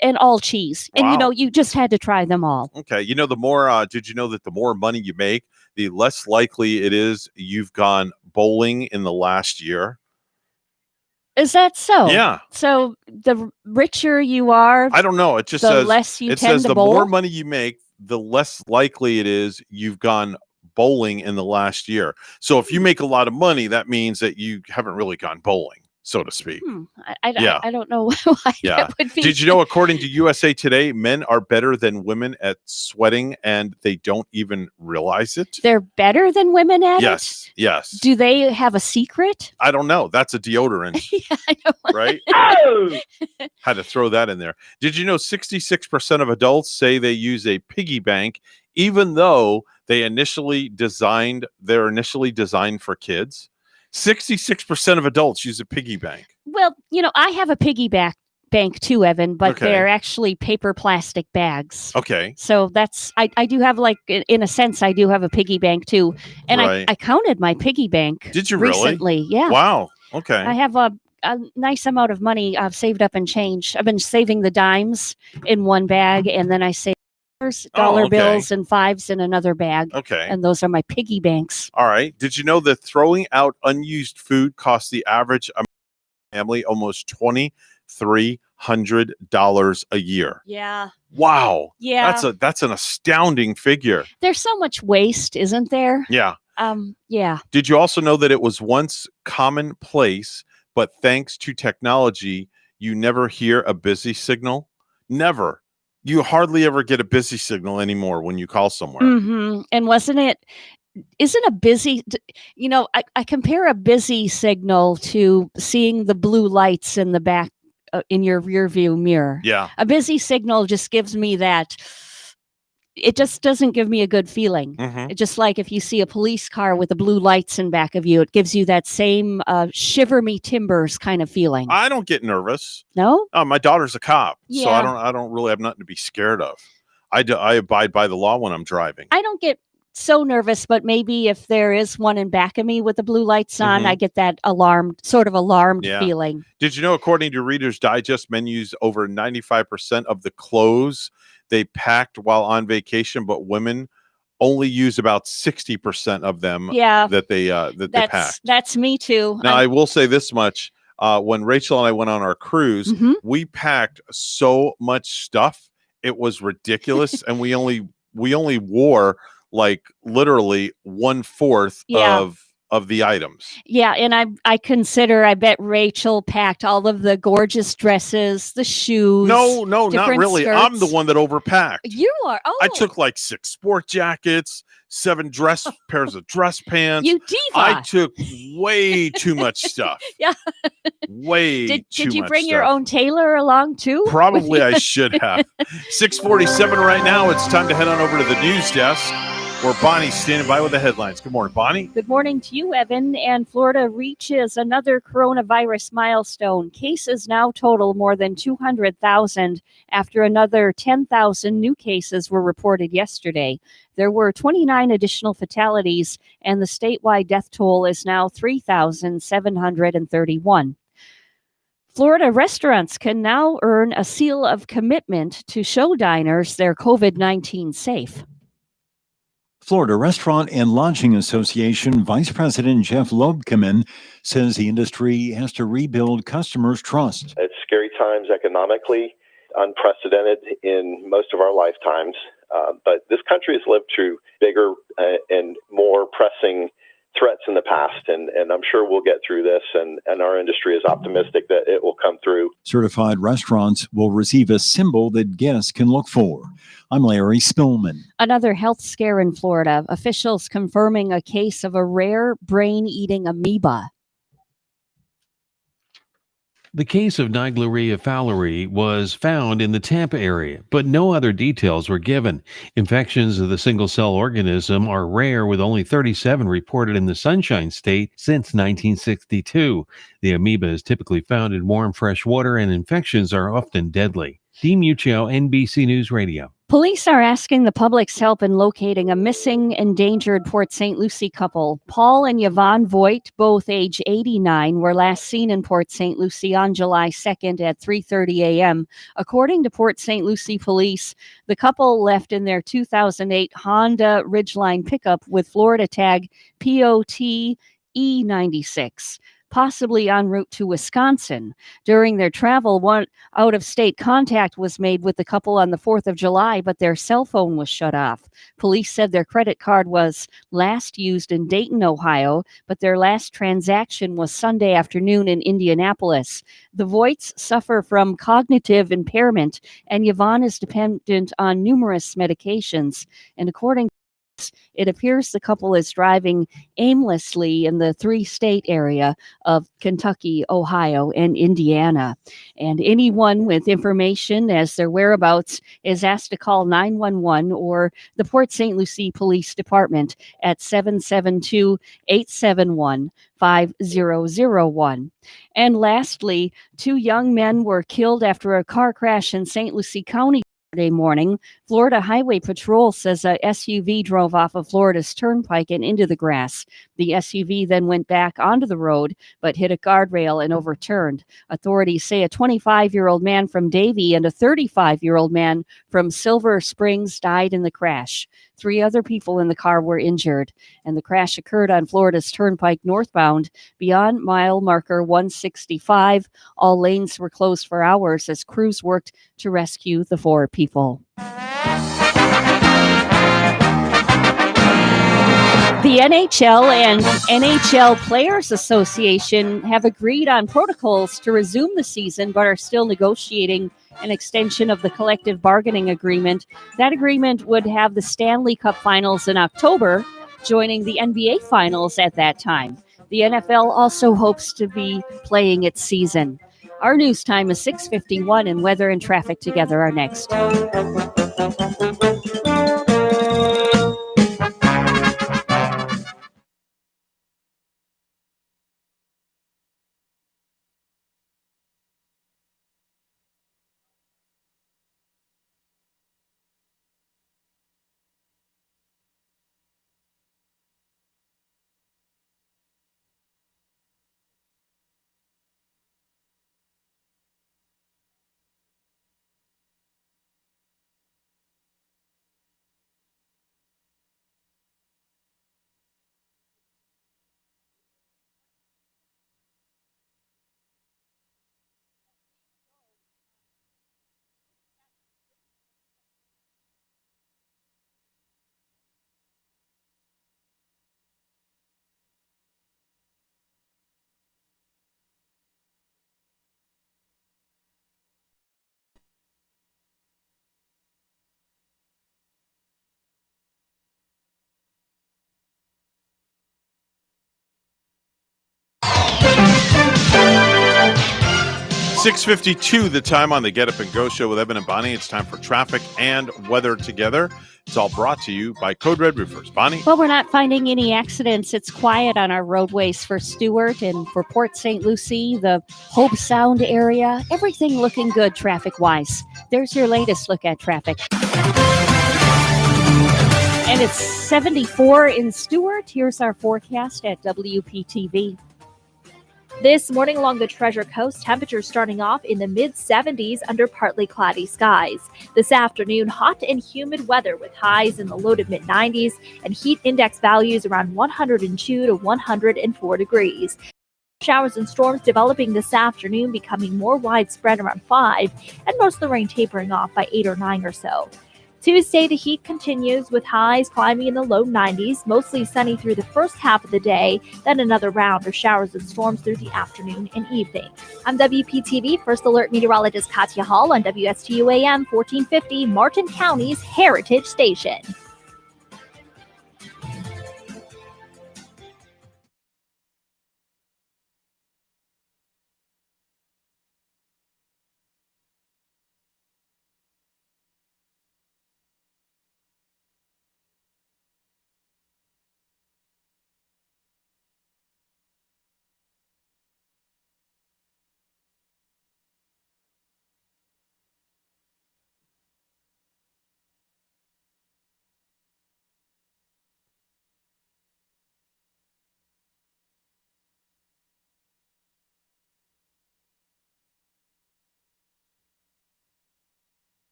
and all cheese. And, Wow. you just had to try them all. Okay. The more, did you know that the more money you make, the less likely it is you've gone bowling in the last year? Is that so? Yeah. So the richer you are, I don't know. It just the says, less you it tend says to the bowl? more money you make, the less likely it is you've gone bowling in the last year. So if you make a lot of money, that means that you haven't really gone bowling, so to speak. Yeah. I don't know why Yeah. that would be. Did you know, according to USA Today, men are better than women at sweating and they don't even realize it? They're better than women at it? Yes. Yes. Do they have a secret? I don't know. That's a deodorant, right? Had to throw that in there. Did you know 66% of adults say they use a piggy bank, even though they're initially designed for kids? 66% of adults use a piggy bank. Well, I have a piggy bank too, Evan, but Okay. they're actually paper plastic bags. Okay. So I do have, like, in a sense, I do have a piggy bank too. And Right. I counted my piggy bank. Did you really? Recently. Yeah. Wow. Okay. I have a nice amount of money I've saved up in change. I've been saving the dimes in one bag, and then I save dollar okay. bills and fives in another bag. Okay. And those are my piggy banks. All right. Did you know that throwing out unused food costs the average family almost $2,300 a year? Yeah. Wow. Yeah. That's an astounding figure. There's so much waste, isn't there? Yeah. Yeah. Did you also know that it was once commonplace, but thanks to technology, you never hear a busy signal? Never. You hardly ever get a busy signal anymore when you call somewhere. Mm-hmm. And isn't a busy, I compare a busy signal to seeing the blue lights in the back in your rear view mirror. Yeah. A busy signal just gives me that. It just doesn't give me a good feeling. Mhm. It's just like if you see a police car with the blue lights in back of you, it gives you that same shiver me timbers kind of feeling. I don't get nervous. No? My daughter's a cop, so Yeah. I don't really have nothing to be scared of. I abide by the law when I'm driving. I don't get so nervous, but maybe if there is one in back of me with the blue lights on, Mhm. I get that alarmed Yeah. feeling. Did you know, according to Reader's Digest, men use over 95% of the clothes they packed while on vacation, but women only use about 60% of them Yeah. that they packed. That's me too. Now, I will say this much. When Rachel and I went on our cruise, Mhm. we packed so much stuff. It was ridiculous. And we only wore like literally 1/4 Yeah. of the items. Yeah, and I bet Rachel packed all of the gorgeous dresses, the shoes. No, not different really. I'm the skirts. one that overpacked. You are. Oh, I took like 6 sport jackets, 7 pairs of dress pants. You diva. I took way too much stuff. Yeah. Way Did too you much bring your stuff. own tailor along too? Probably I should have. 6:47 right now. It's time to head on over to the news desk where Bonnie's standing by with the headlines. Good morning, Bonnie. Good morning to you, Evan. And Florida reaches another coronavirus milestone. Cases now total more than 200,000 after another 10,000 new cases were reported yesterday. There were 29 additional fatalities, and the statewide death toll is now 3,731. Florida restaurants can now earn a seal of commitment to show diners they're COVID-19 safe. Florida Restaurant and Lodging Association Vice President Jeff Lobkeman says the industry has to rebuild customers' trust. It's scary times economically, unprecedented in most of our lifetimes. But this country has lived through bigger and more pressing threats in the past, and I'm sure we'll get through this, and our industry is optimistic that it will come through. Certified restaurants will receive a symbol that guests can look for. I'm Larry Spillman. Another health scare in Florida. Officials confirming a case of a rare brain-eating amoeba. The case of Naegleria fowleri was found in the Tampa area, but no other details were given. Infections of the single-cell organism are rare, with only 37 reported in the Sunshine State since 1962. The amoeba is typically found in warm, fresh water, and infections are often deadly. Dean Muccio, NBC News Radio. Police are asking the public's help in locating a missing, endangered Port St. Lucie couple. Paul and Yvonne Voigt, both age 89, were last seen in Port St. Lucie on July 2nd at 3:30 a.m. According to Port St. Lucie police, the couple left in their 2008 Honda Ridgeline pickup with Florida tag POT E96. Possibly en route to Wisconsin. During their travel, one out-of-state contact was made with the couple on the 4th of July, but their cell phone was shut off. Police said their credit card was last used in Dayton, Ohio, but their last transaction was Sunday afternoon in Indianapolis. The Voigts suffer from cognitive impairment, and Yvonne is dependent on numerous medications. And according it appears the couple is driving aimlessly in the three-state area of Kentucky, Ohio, and Indiana. And anyone with information as their whereabouts is asked to call 911 or the Port St. Lucie Police Department at 772-871-5001. And lastly, 2 young men were killed after a car crash in St. Lucie County Saturday morning. Florida Highway Patrol says a SUV drove off of Florida's Turnpike and into the grass. The SUV then went back onto the road, but hit a guardrail and overturned. Authorities say a 25-year-old man from Davie and a 35-year-old man from Silver Springs died in the crash. 3 other people in the car were injured, and the crash occurred on Florida's Turnpike northbound beyond mile marker 165. All lanes were closed for hours as crews worked to rescue the 4 people. The NHL and NHL Players Association have agreed on protocols to resume the season, but are still negotiating an extension of the collective bargaining agreement. That agreement would have the Stanley Cup Finals in October, joining the NBA Finals at that time. The NFL also hopes to be playing its season. Our news time is 6:51, and weather and traffic together are next. .652 the time on the Get Up and Go show with Evan and Bonnie. It's time for traffic and weather together. It's all brought to you by Code Red Roofers. Bonnie? Well, we're not finding any accidents. It's quiet on our roadways for Stewart and for Port St. Lucie, the Hope Sound area. Everything looking good traffic-wise. There's your latest look at traffic. And it's 74 in Stewart. Here's our forecast at WPTV. This morning along the Treasure Coast, temperatures starting off in the mid-70s under partly cloudy skies. This afternoon, hot and humid weather with highs in the low to mid-90s and heat index values around 102 to 104 degrees. Showers and storms developing this afternoon, becoming more widespread around 5, and most of the rain tapering off by 8 or 9 or so. Tuesday, the heat continues with highs climbing in the low 90s, mostly sunny through the first half of the day, then another round of showers and storms through the afternoon and evening. I'm WPTV First Alert Meteorologist Katya Hall on WSTU AM 1450, Martin County's Heritage Station.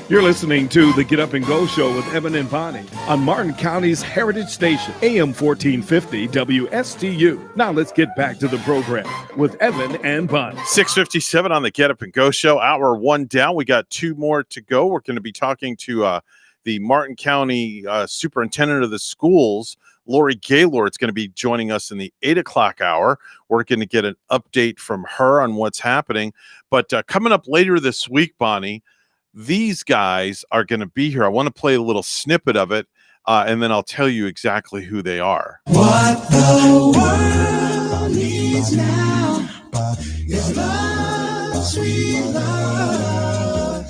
You're listening to the Get Up and Go Show with Evan and Bonnie on Martin County's Heritage Station, AM 1450 WSTU. Now let's get back to the program with Evan and Bonnie. 6:57 on the Get Up and Go Show. Hour 1 down. We got 2 more to go. We're going to be talking to the Martin County Superintendent of the Schools, Lori Gaylord. It's going to be joining us in the 8 o'clock hour. We're going to get an update from her on what's happening. But coming up later this week, Bonnie, these guys are going to be here. I want to play a little snippet of it, and then I'll tell you exactly who they are. What the world needs now is love, sweet love.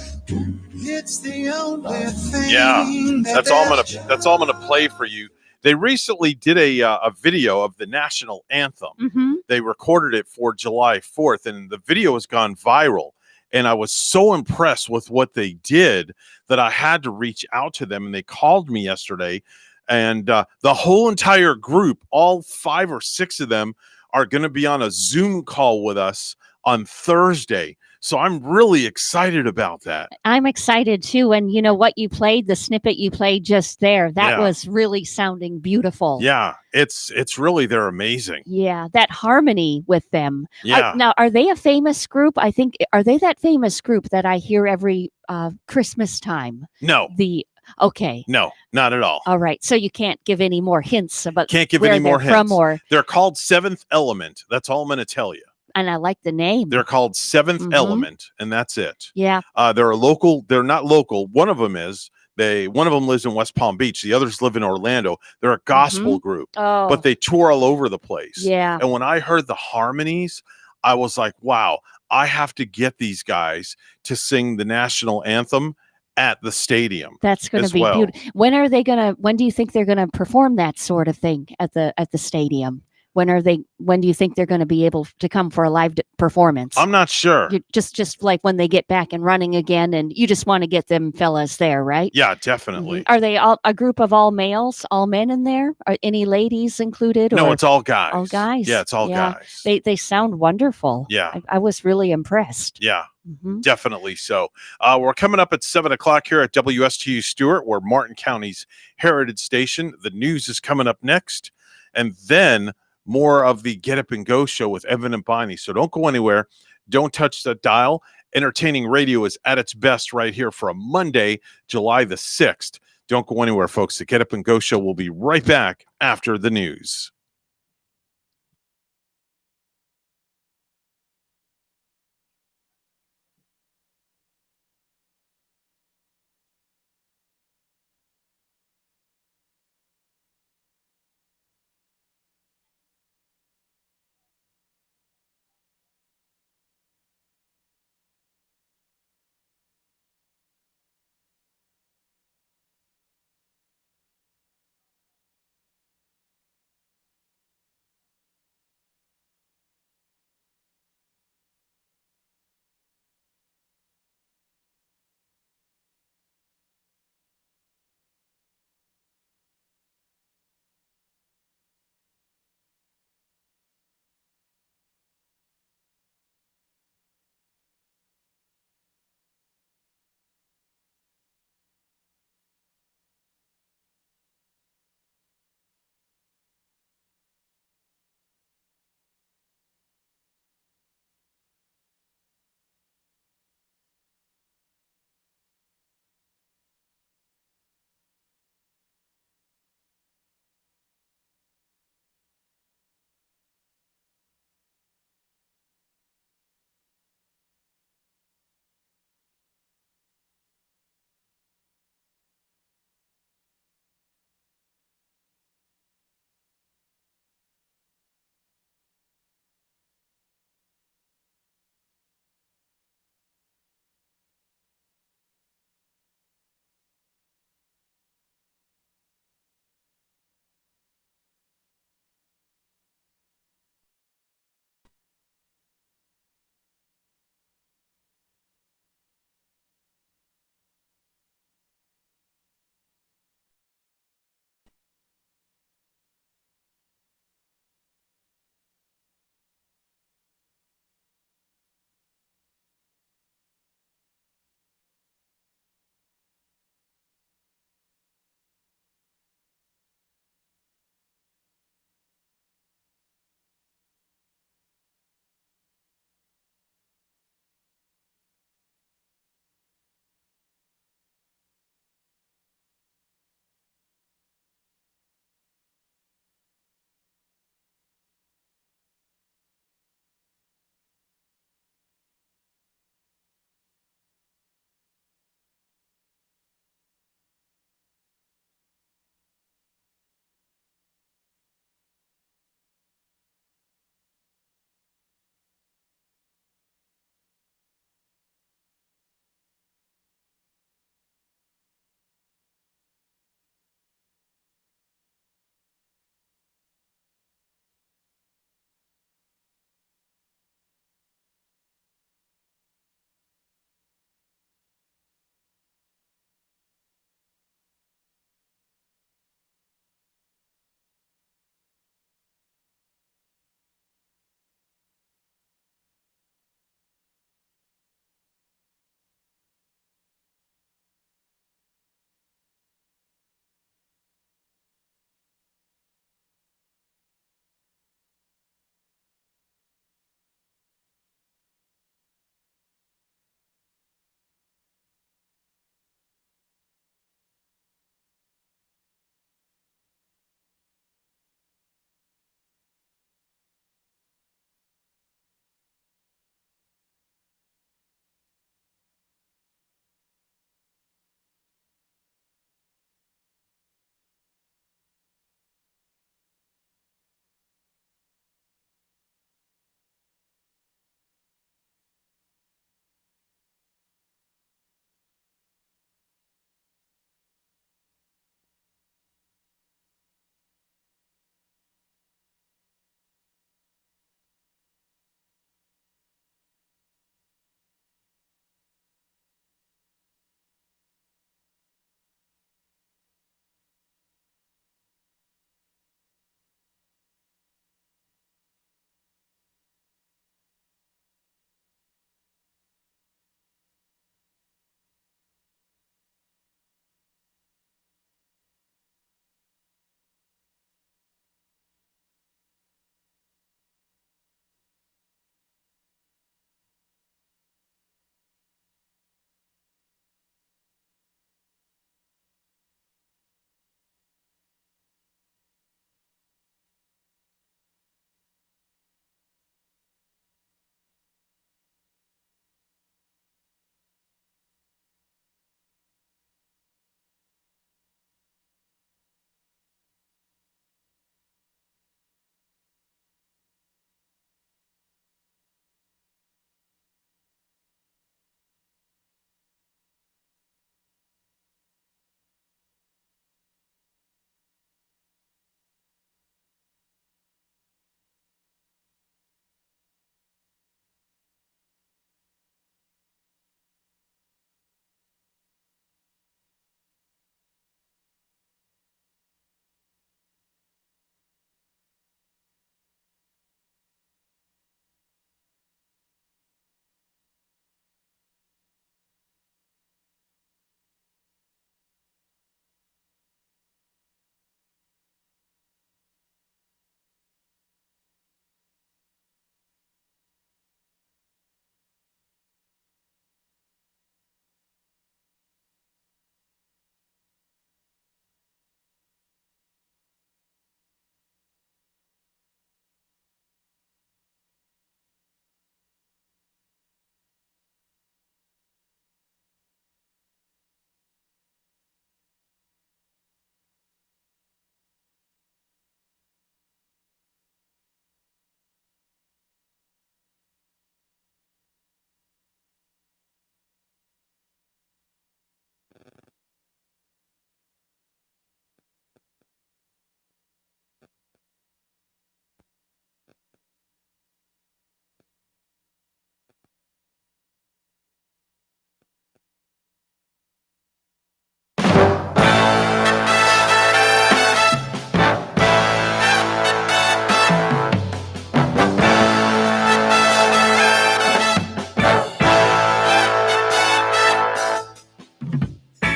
It's the only thing. Yeah, that's all I'm gonna play for you. They recently did a video of the national anthem. Mm-hmm. They recorded it for July 4th, and the video has gone viral. And I was so impressed with what they did that I had to reach out to them. And they called me yesterday. And the whole entire group, all 5 or 6 of them, are going to be on a Zoom call with us on Thursday. So I'm really excited about that. I'm excited too. And you know what you played, the snippet you played just there, that was really sounding beautiful. Yeah, it's really, they're amazing. Yeah, that harmony with them. Yeah. Now, are they a famous group? I think, are they that famous group that I hear every Christmas time? No. Okay. No, not at all. All right. So you can't give any more hints about Can't give where any more they're hints. from, or They're called Seventh Element. That's all I'm going to tell you. and I like the name. They're called Seventh Mhm. Element, and that's it. Yeah. They're not local. One of them is. One of them lives in West Palm Beach. The others live in Orlando. They're a gospel group, Oh. but they tour all over the place. Yeah. And when I heard the harmonies, I was like, wow, I have to get these guys to sing the national anthem at the stadium. That's going as to be well. beautiful. When do you think they're going to perform that sort of thing at the stadium? When do you think they're going to be able to come for a live performance? I'm not sure. Just like when they get back and running again, and you just want to get them fellas there, right? Yeah, definitely. Are they all a group of all males, all men in there? Are any ladies included? No, or- it's all guys. All guys. Yeah, it's all guys. They sound wonderful. Yeah. I was really impressed. Yeah, Mhm. definitely so. We're coming up at 7 o'clock here at WSTU Stewart. We're Martin County's Heritage Station. The news is coming up next. And then more of the Get Up and Go Show with Evan and Bonnie. So don't go anywhere. Don't touch the dial. Entertaining radio is at its best right here for a Monday, July the 6th. Don't go anywhere, folks. The Get Up and Go Show will be right back after the news.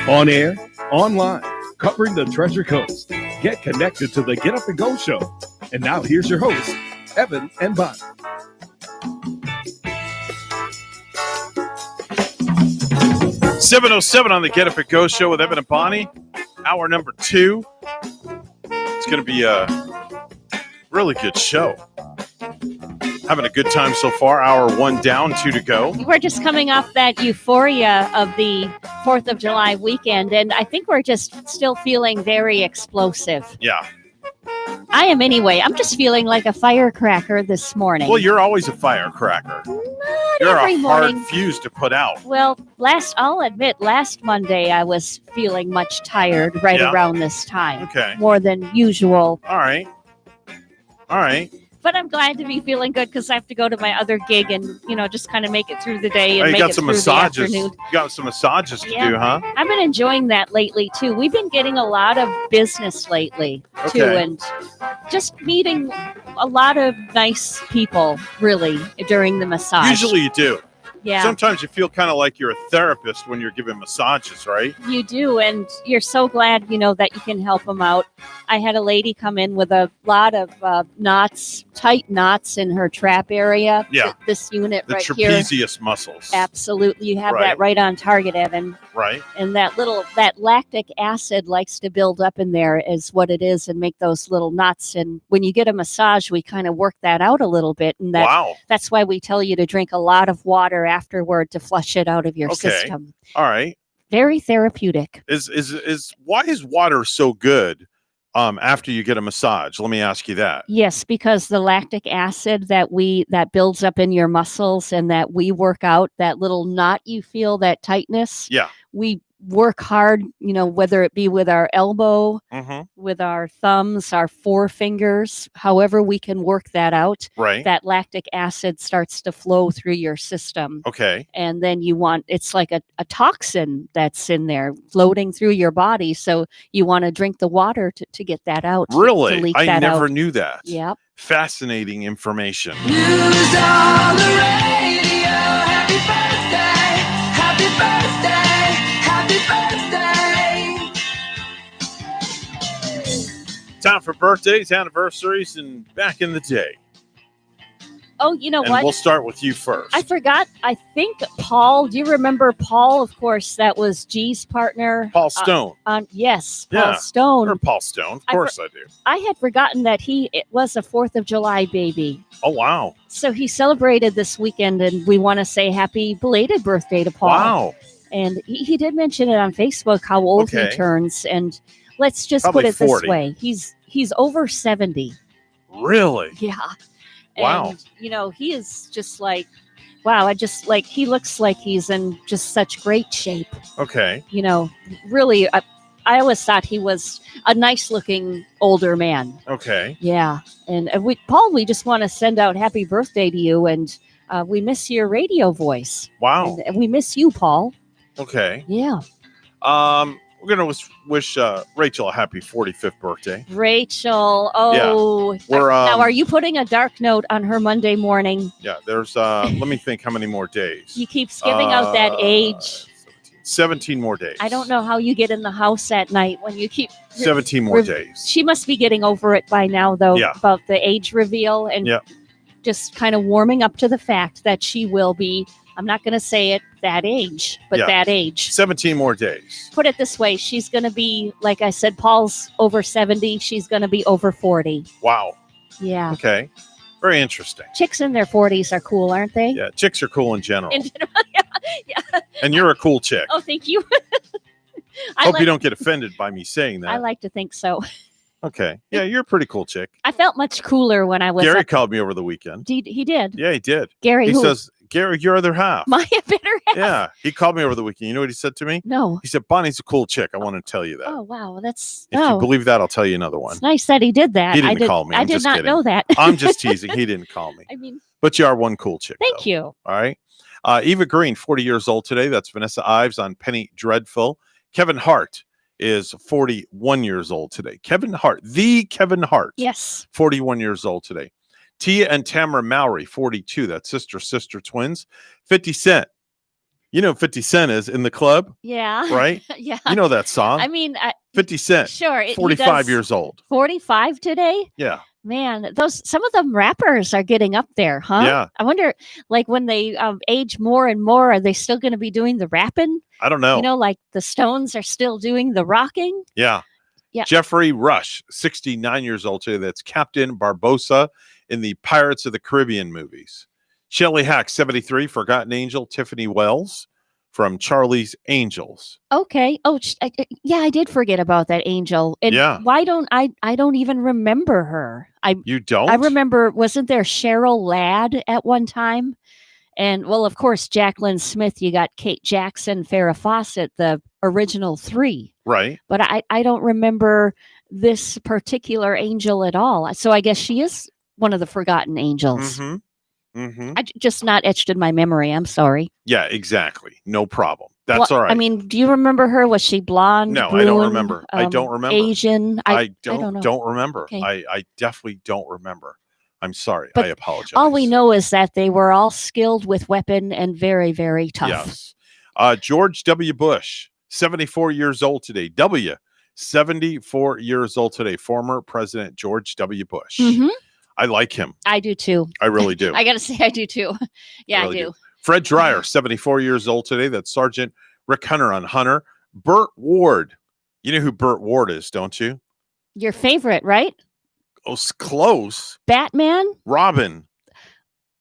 On air, online, covering the Treasure Coast. Get connected to the Get Up and Go Show. And now here's your host, Evan and Bonnie. .707 on the Get Up and Go Show with Evan and Bonnie. Hour number 2. It's going to be a really good show. Having a good time so far. Hour 1 down, 2 to go. We're just coming off that euphoria of the 4th of July weekend, and I think we're just still feeling very explosive. Yeah. I am anyway. I'm just feeling like a firecracker this morning. Well, you're always a firecracker. You're every a hard morning. fuse to put out. Well, I'll admit, last Monday I was feeling much tired right around this time. Okay. More than usual. All right. But I'm glad to be feeling good because I have to go to my other gig and, just kind of make it through the day and You make got it some through massages. the afternoon. You got some massages to do, huh? I've been enjoying that lately, too. We've been getting a lot of business lately, too, Okay. and just meeting a lot of nice people, really, during the massage. Usually you do. Yeah. Sometimes you feel kind of like you're a therapist when you're giving massages, right? You do, and you're so glad, that you can help them out. I had a lady come in with a lot of tight knots in her trap area. Yeah. This unit The right here. trapezius muscles. Absolutely. You have Right. that right on target, Evan. Right. And that lactic acid likes to build up in there is what it is and make those little knots. And when you get a massage, we kind of work that out a little bit. And that's why we tell you to drink a lot of water afterward to flush it out of your system. All right. Very therapeutic. Why is water so good after you get a massage? Let me ask you that. Yes, because the lactic acid that builds up in your muscles and that we work out, that little knot you feel, that tightness. Yeah. We work hard, whether it be with our elbow, with our thumbs, our forefingers, however we can work that out. Right. That lactic acid starts to flow through your system. Okay. And then it's like a toxin that's in there floating through your body. So you want to drink the water to get that out. to Really? leak I that never out. knew that. Yep. Fascinating information. News on the radio. Happy birthday. Happy birthday. Happy birthday. Time for birthdays, anniversaries, and back in the day. Oh, you know And what? we'll start with you first. I forgot. I think Paul. Do you remember Paul? Of course, that was G's partner. Paul Stone. Yes, Paul Yeah. Stone. Or Paul Stone. Of course I do. I had forgotten that it was a 4th of July baby. Oh, wow. So he celebrated this weekend, and we want to say happy belated birthday to Paul. Wow. And he did mention it on Facebook how old he Okay. turns. And let's just Probably put it 40. this way: he's over 70. Really? Yeah. Wow. And, he is just like, wow. He looks like he's in just such great shape. Okay. Really, I always thought he was a nice looking older man. Okay. Yeah. And Paul, we just want to send out happy birthday to you. And we miss your radio voice. Wow. And we miss you, Paul. Okay. Yeah. We're going to wish Rachel a happy 45th birthday. Rachel. Oh, We're, now are you putting a dark note on her Monday morning? Yeah, there's, let me think how many more days. You keep giving out that age. 17 more days. I don't know how you get in the house at night when you keep 17 more days. She must be getting over it by now, though, Yeah. about the age reveal and just kind of warming up to the fact that she will be, I'm not going to say it that age, but Yeah. that age. 17 more days. Put it this way, she's going to be, like I said, Paul's over 70. She's going to be over 40. Wow. Yeah. Okay. Very interesting. Chicks in their 40s are cool, aren't they? Yeah, chicks are cool in general. In general, yeah. And you're a cool chick. Oh, thank you. Hope you don't get offended by me saying that. I like to think so. Okay. Yeah, you're a pretty cool chick. I felt much cooler when I was Gary up. called me over the weekend. He did. Yeah, he did. Gary, he who? says, Gary, your other half. My better half. Yeah, he called me over the weekend. You know what he said to me? No. He said, Bonnie's a cool chick. I want to tell you that. Oh, wow. That's If you believe that, I'll tell you another one. It's nice that he did that. He didn't I did, call me. I I'm did just not kidding. know that. I'm just teasing. He didn't call me. I mean, But you are one cool chick. thank you. All right. Eva Green, 40 years old today. That's Vanessa Ives on Penny Dreadful. Kevin Hart is 41 years old today. Kevin Hart, the Kevin Hart. Yes. 41 years old today. Tia and Tamara Mowry, 42. That's sister twins. 50 Cent You know 50 Cent is In the Club, Yeah. right? Yeah. You know that song. I mean, 50 Cent. sure. He 45 does years old. 45 today? Yeah. Man, some of them rappers are getting up there, huh? Yeah. I wonder, like when they age more and more, are they still going to be doing the rapping? I don't know. You know, like the Stones are still doing the rocking. Yeah. Yeah. Jeffrey Rush, 69 years old today. That's Captain Barbossa in the Pirates of the Caribbean movies. Shelley Hack, 73, Forgotten Angel. Tiffany Wells from Charlie's Angels. Okay. Oh, yeah, I did forget about that Angel. And Yeah. why don't I don't even remember her. You don't? I remember, wasn't there Cheryl Ladd at one time? And well, of course, Jacqueline Smith, you got Kate Jackson, Farrah Fawcett, the original three. Right. But I don't remember this particular angel at all. So I guess she is one of the forgotten angels. Mm-hmm. Mm-hmm. Just not etched in my memory. I'm sorry. Yeah, exactly. No problem. That's all right. I mean, do you remember her? Was she blonde? No, brune, I don't remember. I don't remember. Asian? I don't know. don't remember. Okay. I definitely don't remember. I'm sorry. But I apologize. All we know is that they were all skilled with weapon and very, very tough. Yes. George W. Bush, 74 years old today. 74 years old today. Former President George W. Bush. Mhm. I like him. I do too. I really do. I got to say, I do too. Yeah, really I do. Fred Dreyer, 74 years old today. That's Sergeant Rick Hunter on Hunter. Burt Ward. You know who Burt Ward is, don't you? Your favorite, right? Oh, close. Batman? Robin.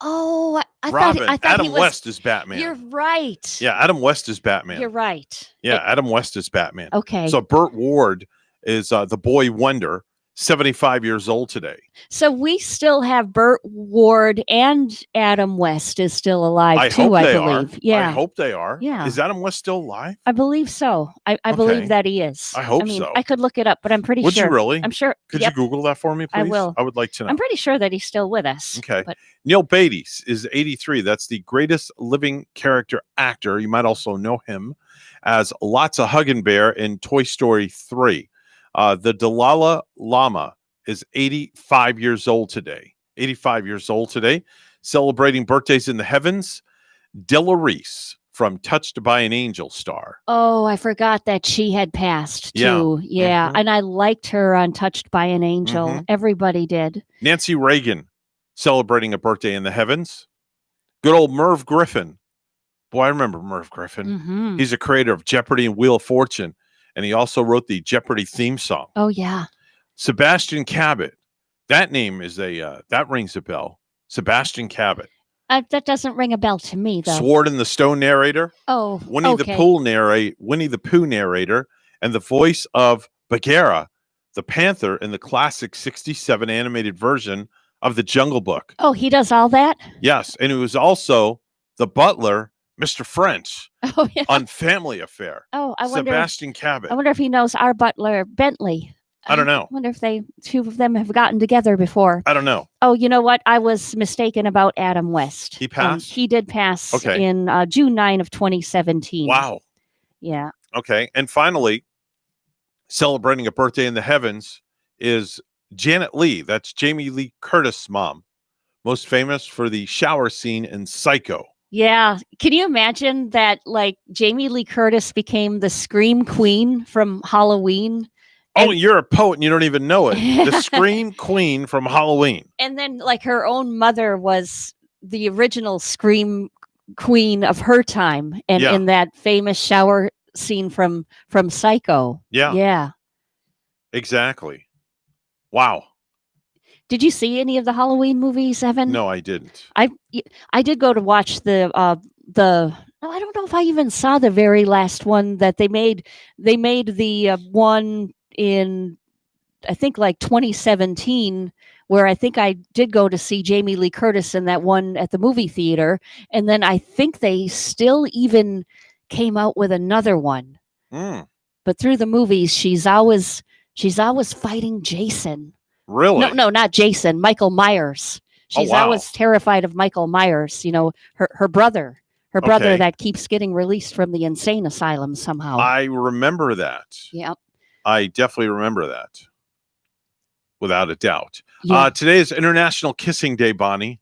Oh, I Robin. thought Adam he was, West is Batman. You're right. Yeah, Adam West is Batman. You're right. Yeah, Adam West is Batman. Okay. So Burt Ward is the boy wonder, 75 years old today. So we still have Burt Ward and Adam West is still alive I too, hope I they believe. are. Yeah. I hope they are. Yeah. Is Adam West still alive? I believe so. I Okay. believe that he is. I hope mean, so. I could look it up, but I'm pretty Would sure. you really? I'm sure. Could Yep. you Google that for me, please? I will. I would like to know. I'm pretty sure that he's still with us. Okay. But Neil Beatty is 83. That's the greatest living character actor. You might also know him as Lotsa Huggin Bear in Toy Story 3. The Dalai Lama is 85 years old today. 85 years old today. Celebrating birthdays in the heavens. Della Reese from Touched by an Angel star. oh, I forgot that she had passed Yeah. too. Yeah. Mhm. And I liked her on Touched by an Angel. Mhm. Everybody did. Nancy Reagan celebrating a birthday in the heavens. Good old Merv Griffin. Boy, I remember Merv Griffin. Mhm. He's a creator of Jeopardy and Wheel of Fortune, and he also wrote the Jeopardy theme song. Oh, yeah. Sebastian Cabot. That name is that rings a bell. Sebastian Cabot. That doesn't ring a bell to me, though. Sword in the Stone narrator. Oh, Winnie okay. the Pooh narrator, and the voice of Bagheera, the panther in the classic 67 animated version of The Jungle Book. Oh, he does all that? Yes, and it was also the butler, Mr. French, Oh, yeah. on Family Affair. Oh, I wonder. Sebastian Cabot. I wonder if he knows our butler, Bentley. I don't know. I wonder if two of them have gotten together before. I don't know. Oh, you know what? I was mistaken about Adam West. He passed? He did pass Okay. in June 9 of 2017. Wow. Yeah. Okay. And finally, celebrating a birthday in the heavens is Janet Leigh. That's Jamie Lee Curtis' mom, most famous for the shower scene in Psycho. Yeah. Can you imagine that, like, Jamie Lee Curtis became the Scream Queen from Halloween? Oh, you're a poet and you don't even know it. The Scream Queen from Halloween. And then, like, her own mother was the original Scream Queen of her time, and Yeah. in that famous shower scene from Psycho. Yeah. Yeah. Exactly. Wow. Did you see any of the Halloween movies, Evan? No, I didn't. I did go to watch the no, I don't know if I even saw the very last one that they made. They made the one in, I think, like 2017, where I think I did go to see Jamie Lee Curtis in that one at the movie theater. And then I think they still even came out with another one. Mm, But through the movies, she's always fighting Jason. really? No, not Jason, Michael Myers. She's wow. always terrified of Michael Myers, you know, her brother. Her brother Okay. that keeps getting released from the insane asylum somehow. I remember that. Yep. I definitely remember that. Without a doubt. Yeah. Today is International Kissing Day, Bonnie.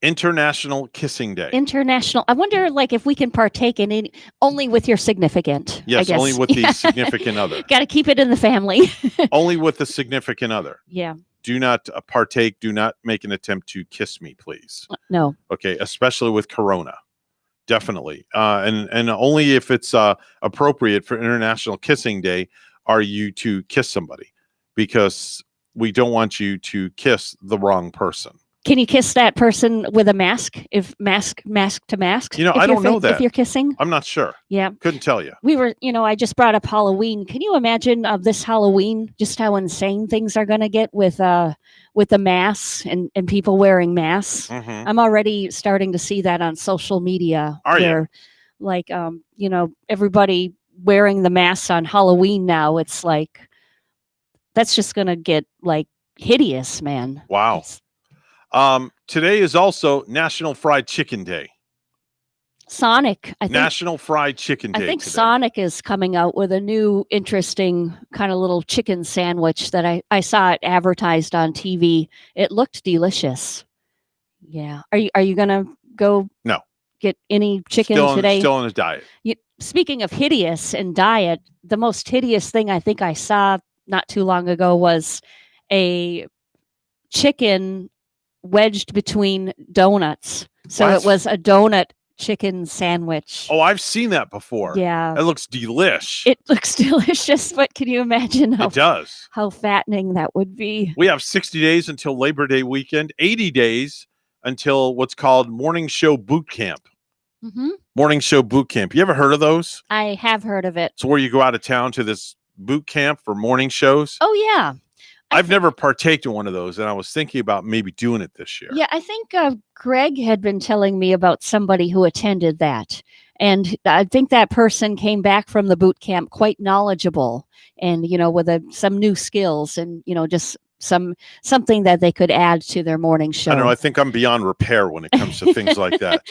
International Kissing Day. International. I wonder, like, if we can partake in it only with your significant. I Yes, guess. only with the significant other. Got to keep it in the family. Only with the significant other. Yeah. Do not partake. Do not make an attempt to kiss me, please. No. Okay, especially with Corona. Definitely. And only if it's appropriate for International Kissing Day are you to kiss somebody, because we don't want you to kiss the wrong person. Can you kiss that person with a mask? If mask to mask? You know, If I you're don't know that. If you're kissing? I'm not sure. Yeah. Couldn't tell you. We were, I just brought up Halloween. Can you imagine of this Halloween, just how insane things are going to get with the masks and people wearing masks? Mhm. I'm already starting to see that on social media. Are you? where, like, everybody wearing the masks on Halloween now. It's like, that's just going to get like hideous, man. Wow. Today is also National Fried Chicken Day. Sonic, I think. National Fried Chicken Day. I think today. Sonic is coming out with a new interesting kind of little chicken sandwich that I saw it advertised on TV. It looked delicious. Yeah. Are you gonna go No. get any chicken Still today? Still on a diet. Speaking of hideous and diet, the most hideous thing I think I saw not too long ago was a chicken wedged between donuts. So What? it was a donut chicken sandwich. Oh, I've seen that before. Yeah. It looks delish. It looks delicious, but can you imagine It does. how fattening that would be? We have 60 days until Labor Day weekend, 80 days until what's called Morning Show Boot Camp. Hmm. Morning Show Boot Camp. You ever heard of those? I have heard of it. So where you go out of town to this boot camp for morning shows? Oh, yeah. I've never partaked in one of those, and I was thinking about maybe doing it this year. Yeah, I think Greg had been telling me about somebody who attended that. And I think that person came back from the boot camp quite knowledgeable and, with some new skills and, just something that they could add to their morning show. I don't know. I think I'm beyond repair when it comes to things like that.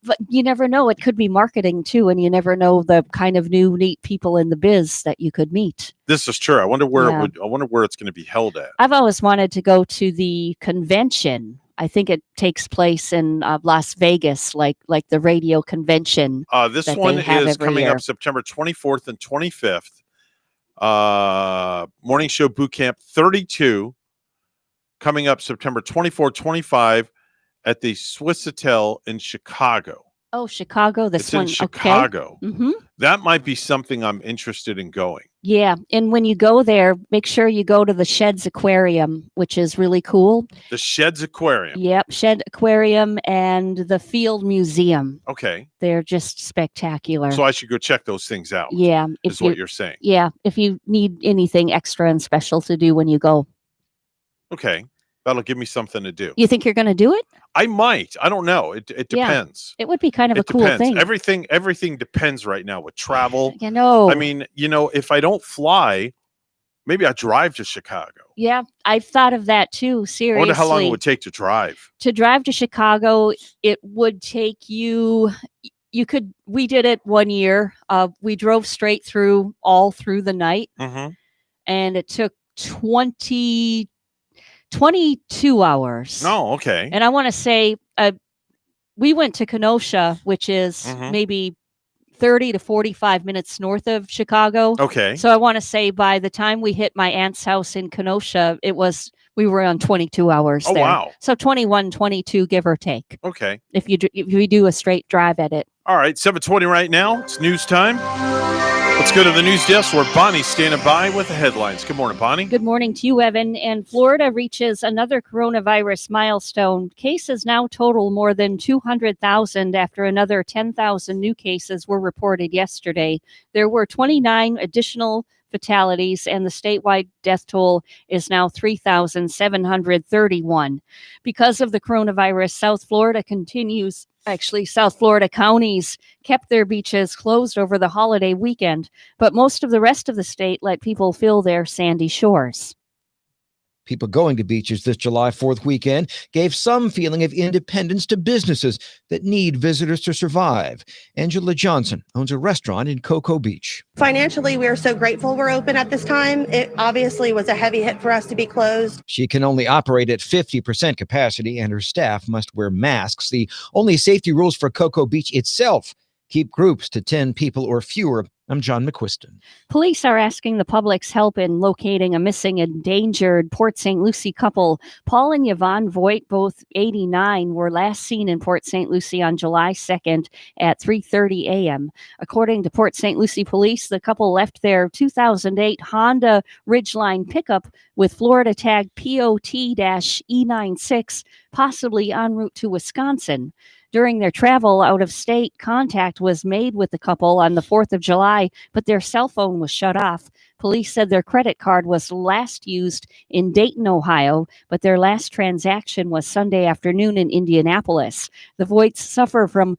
But you never know. It could be marketing too. And you never know the kind of new, neat people in the biz that you could meet. This is true. I wonder where Yeah. I wonder where it's going to be held at. I've always wanted to go to the convention. I think it takes place in Las Vegas, like the radio convention. This that one they have is every coming year. up September 24th and 25th. Morning Show Boot Camp 32 coming up September 24, 25 at the Swissôtel in Chicago. Oh, Chicago. This It's one. in Chicago. Okay. Hmm. That might be something I'm interested in going. Yeah. And when you go there, make sure you go to the Sheds Aquarium, which is really cool. The Sheds Aquarium. Yep. Shed Aquarium and the Field Museum. Okay. They're just spectacular. So I should go check those things out. Yeah. Is what you're saying. Yeah. If you need anything extra and special to do when you go. Okay. That'll give me something to do. You think you're going to do it? I might. I don't know. It Yeah. depends. It would be kind of a It cool depends. thing. Everything depends right now with travel. You know. I mean, if I don't fly, maybe I drive to Chicago. Yeah, I've thought of that too. I Seriously. wonder how long it would take to drive. To drive to Chicago, it would take you. We did it one year. We drove straight through all through the night, Mm-hmm. and it took 22 hours. No, okay. And I want to say, we went to Kenosha, which is Mhm. maybe 30 to 45 minutes north of Chicago. Okay. So I want to say by the time we hit my aunt's house in Kenosha, we were on 22 hours Oh, there. wow. So 21, 22, give or take, Okay. if you do a straight drive at it. All right. 7:20 right now. It's news time. Let's go to the news desk where Bonnie's standing by with the headlines. Good morning, Bonnie. Good morning to you, Evan. And Florida reaches another coronavirus milestone. Cases now total more than 200,000 after another 10,000 new cases were reported yesterday. There were 29 additional fatalities, and the statewide death toll is now 3,731. Because of the coronavirus, South Florida counties kept their beaches closed over the holiday weekend, but most of the rest of the state let people fill their sandy shores. People going to beaches this July 4th weekend gave some feeling of independence to businesses that need visitors to survive. Angela Johnson owns a restaurant in Cocoa Beach. Financially, we are so grateful we're open at this time. It obviously was a heavy hit for us to be closed. She can only operate at 50% capacity, and her staff must wear masks. The only safety rules for Cocoa Beach itself keep groups to 10 people or fewer. I'm John McQuiston. Police are asking the public's help in locating a missing, endangered Port St. Lucie couple. Paul and Yvonne Voigt, both 89, were last seen in Port St. Lucie on July 2nd at 3:30 a.m. According to Port St. Lucie police, the couple left their 2008 Honda Ridgeline pickup with Florida tag POT-E96, possibly en route to Wisconsin. During their travel out of state, contact was made with the couple on the 4th of July, but their cell phone was shut off. Police said their credit card was last used in Dayton, Ohio, but their last transaction was Sunday afternoon in Indianapolis. The Voights suffer from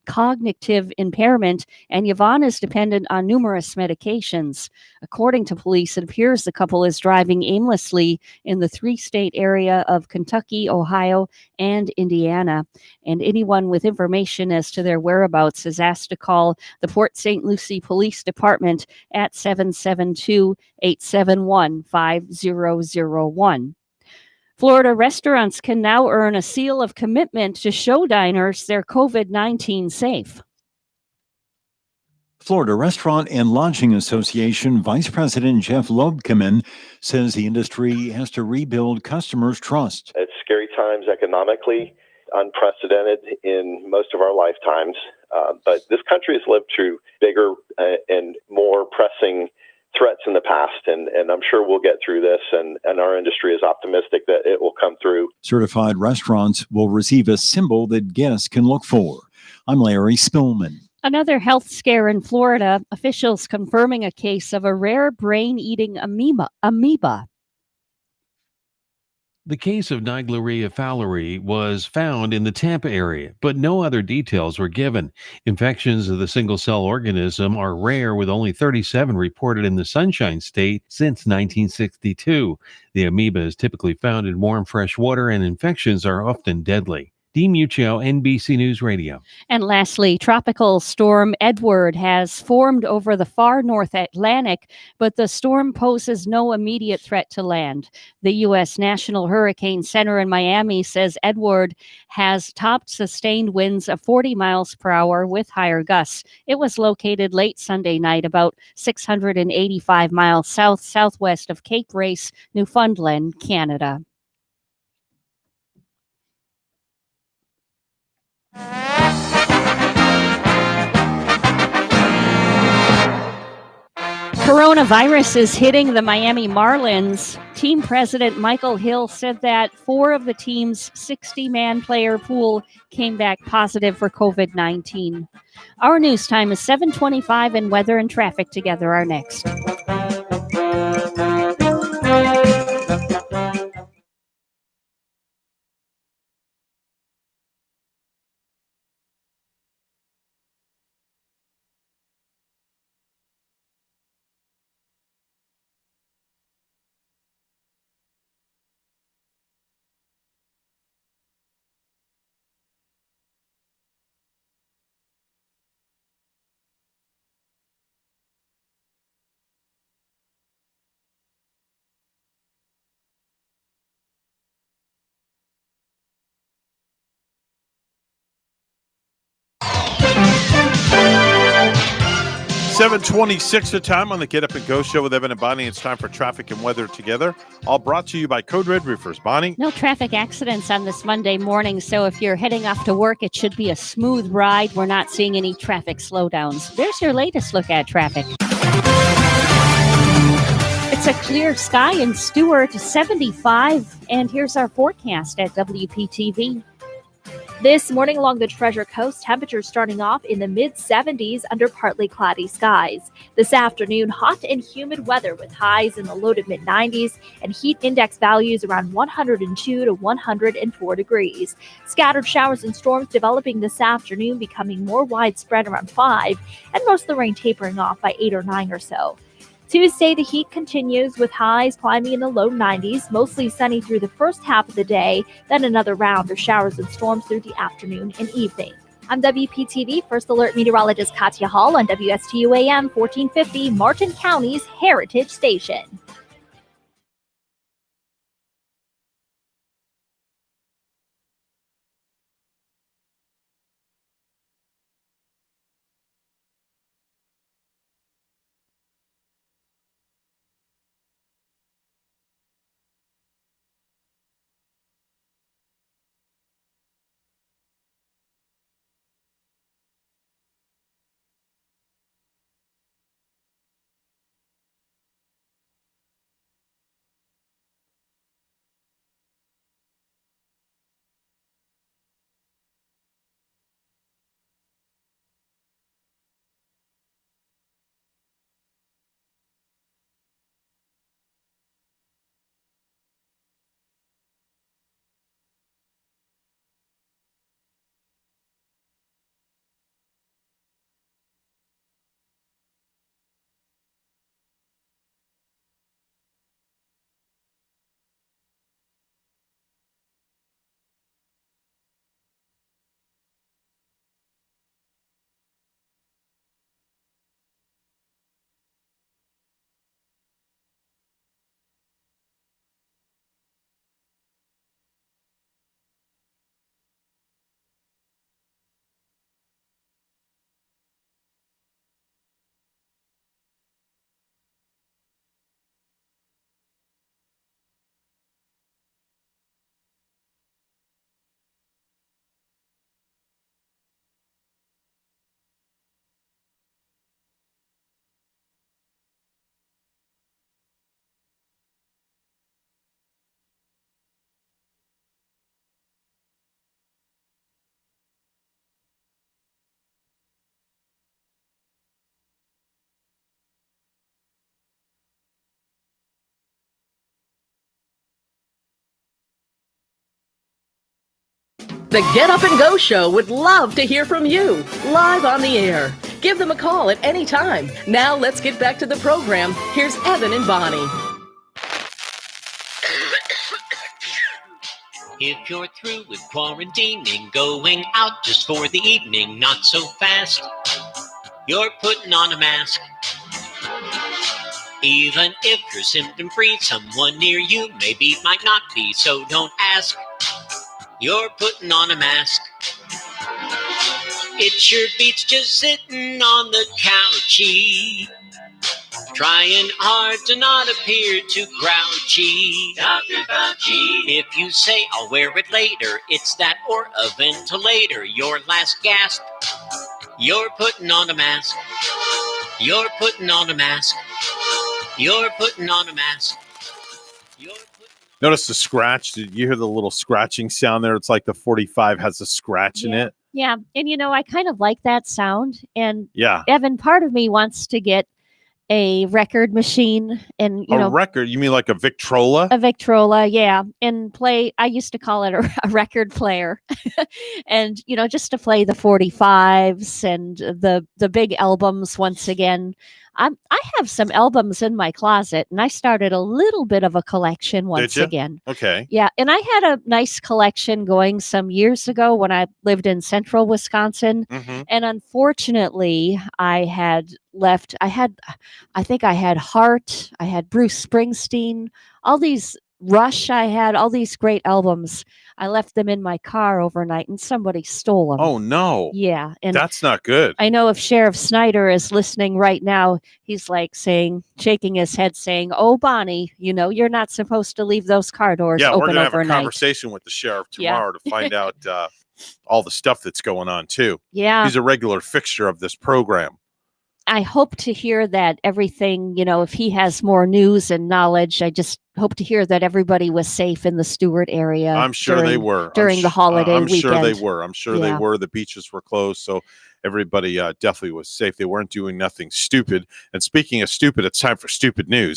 cognitive impairment, and Yvonne is dependent on numerous medications. According to police, it appears the couple is driving aimlessly in the three-state area of Kentucky, Ohio, and Indiana. And anyone with information as to their whereabouts is asked to call the Port St. Lucie Police Department at 772-871-5001. Florida restaurants can now earn a seal of commitment to show diners they're COVID-19 safe. Florida Restaurant and Lodging Association Vice President Jeff Lobkeman says the industry has to rebuild customers' trust. It's scary times economically, unprecedented in most of our lifetimes. But this country has lived through bigger and more pressing threats in the past, and I'm sure we'll get through this, and our industry is optimistic that it will come through. Certified restaurants will receive a symbol that guests can look for. I'm Larry Spillman. Another health scare in Florida, officials confirming a case of a rare brain-eating amoeba. The case of Naegleria fowleri was found in the Tampa area, but no other details were given. Infections of the single-cell organism are rare, with only 37 reported in the Sunshine State since 1962. The amoeba is typically found in warm, fresh water, and infections are often deadly. Dean Muccio, NBC News Radio. And lastly, Tropical Storm Edward has formed over the far North Atlantic, but the storm poses no immediate threat to land. The U.S. National Hurricane Center in Miami says Edward has topped sustained winds of 40 miles per hour with higher gusts. It was located late Sunday night, about 685 miles southwest of Cape Race, Newfoundland, Canada. Coronavirus is hitting the Miami Marlins. Team president Michael Hill said that 4 of the team's 60-man player pool came back positive for COVID-19. Our news time is 7:25, and weather and traffic together are next. $7:26 the time on the Get Up and Go show with Evan and Bonnie. It's time for traffic and weather together. All brought to you by Code Red Roofers. Bonnie? No traffic accidents on this Monday morning, so if you're heading off to work, it should be a smooth ride. We're not seeing any traffic slowdowns. There's your latest look at traffic. It's a clear sky in Stewart, 75, and here's our forecast at WPTV. This morning along the Treasure Coast, temperatures starting off in the mid-70s under partly cloudy skies. This afternoon, hot and humid weather with highs in the low to mid-90s and heat index values around 102 to 104 degrees. Scattered showers and storms developing this afternoon, becoming more widespread around 5, and most of the rain tapering off by 8 or 9 or so. Tuesday, the heat continues with highs climbing in the low 90s, mostly sunny through the first half of the day, then another round of showers and storms through the afternoon and evening. I'm WPTV First Alert Meteorologist Katya Hall on WSTU AM 1450, Martin County's Heritage Station. The Get Up and Go Show would love to hear from you, live on the air. Give them a call at any time. Now let's get back to the program. Here's Evan and Bonnie. If you're through with quarantining, going out just for the evening, not so fast. You're putting on a mask. Even if you're symptom-free, someone near you maybe might not be, so don't ask. You're putting on a mask. It sure beats just sitting on the couchy, trying hard to not appear too grouchy. Dr. Fauci. If you say I'll wear it later, it's that or a ventilator. Your last gasp. You're putting on a mask. You're putting on a mask. You're putting on a mask. Notice the scratch. Did you hear the little scratching sound there? It's like the 45 has a scratch in it. Yeah. And, I kind of like that sound. And Yeah. Evan, part of me wants to get a record machine and, A record? You mean like a Victrola? a Victrola, yeah, and play. I used to call it a record player, and just to play the 45s and the big albums once again. I have some albums in my closet, and I started a little bit of a collection once Did you? again. Okay. Yeah, and I had a nice collection going some years ago when I lived in central Wisconsin. Mhm. And unfortunately, I think I had Heart, I had Bruce Springsteen, all these Rush, I had all these great albums. I left them in my car overnight and somebody stole them. Oh, no. Yeah. And That's not good. I know if Sheriff Snyder is listening right now, he's like shaking his head saying, "Oh, Bonnie, you're not supposed to leave those car doors Yeah, we're open going to have a overnight." conversation with the sheriff Yeah. tomorrow to find out all the stuff that's going on, too. Yeah. He's a regular fixture of this program. I hope to hear that everything, if he has more news and knowledge, I just hope to hear that everybody was safe in the Stewart area. I'm sure they were. During the holiday I'm weekend. sure they were. I'm sure they Yeah. were. The beaches were closed, so everybody definitely was safe. They weren't doing nothing stupid. And speaking of stupid, it's time for stupid news.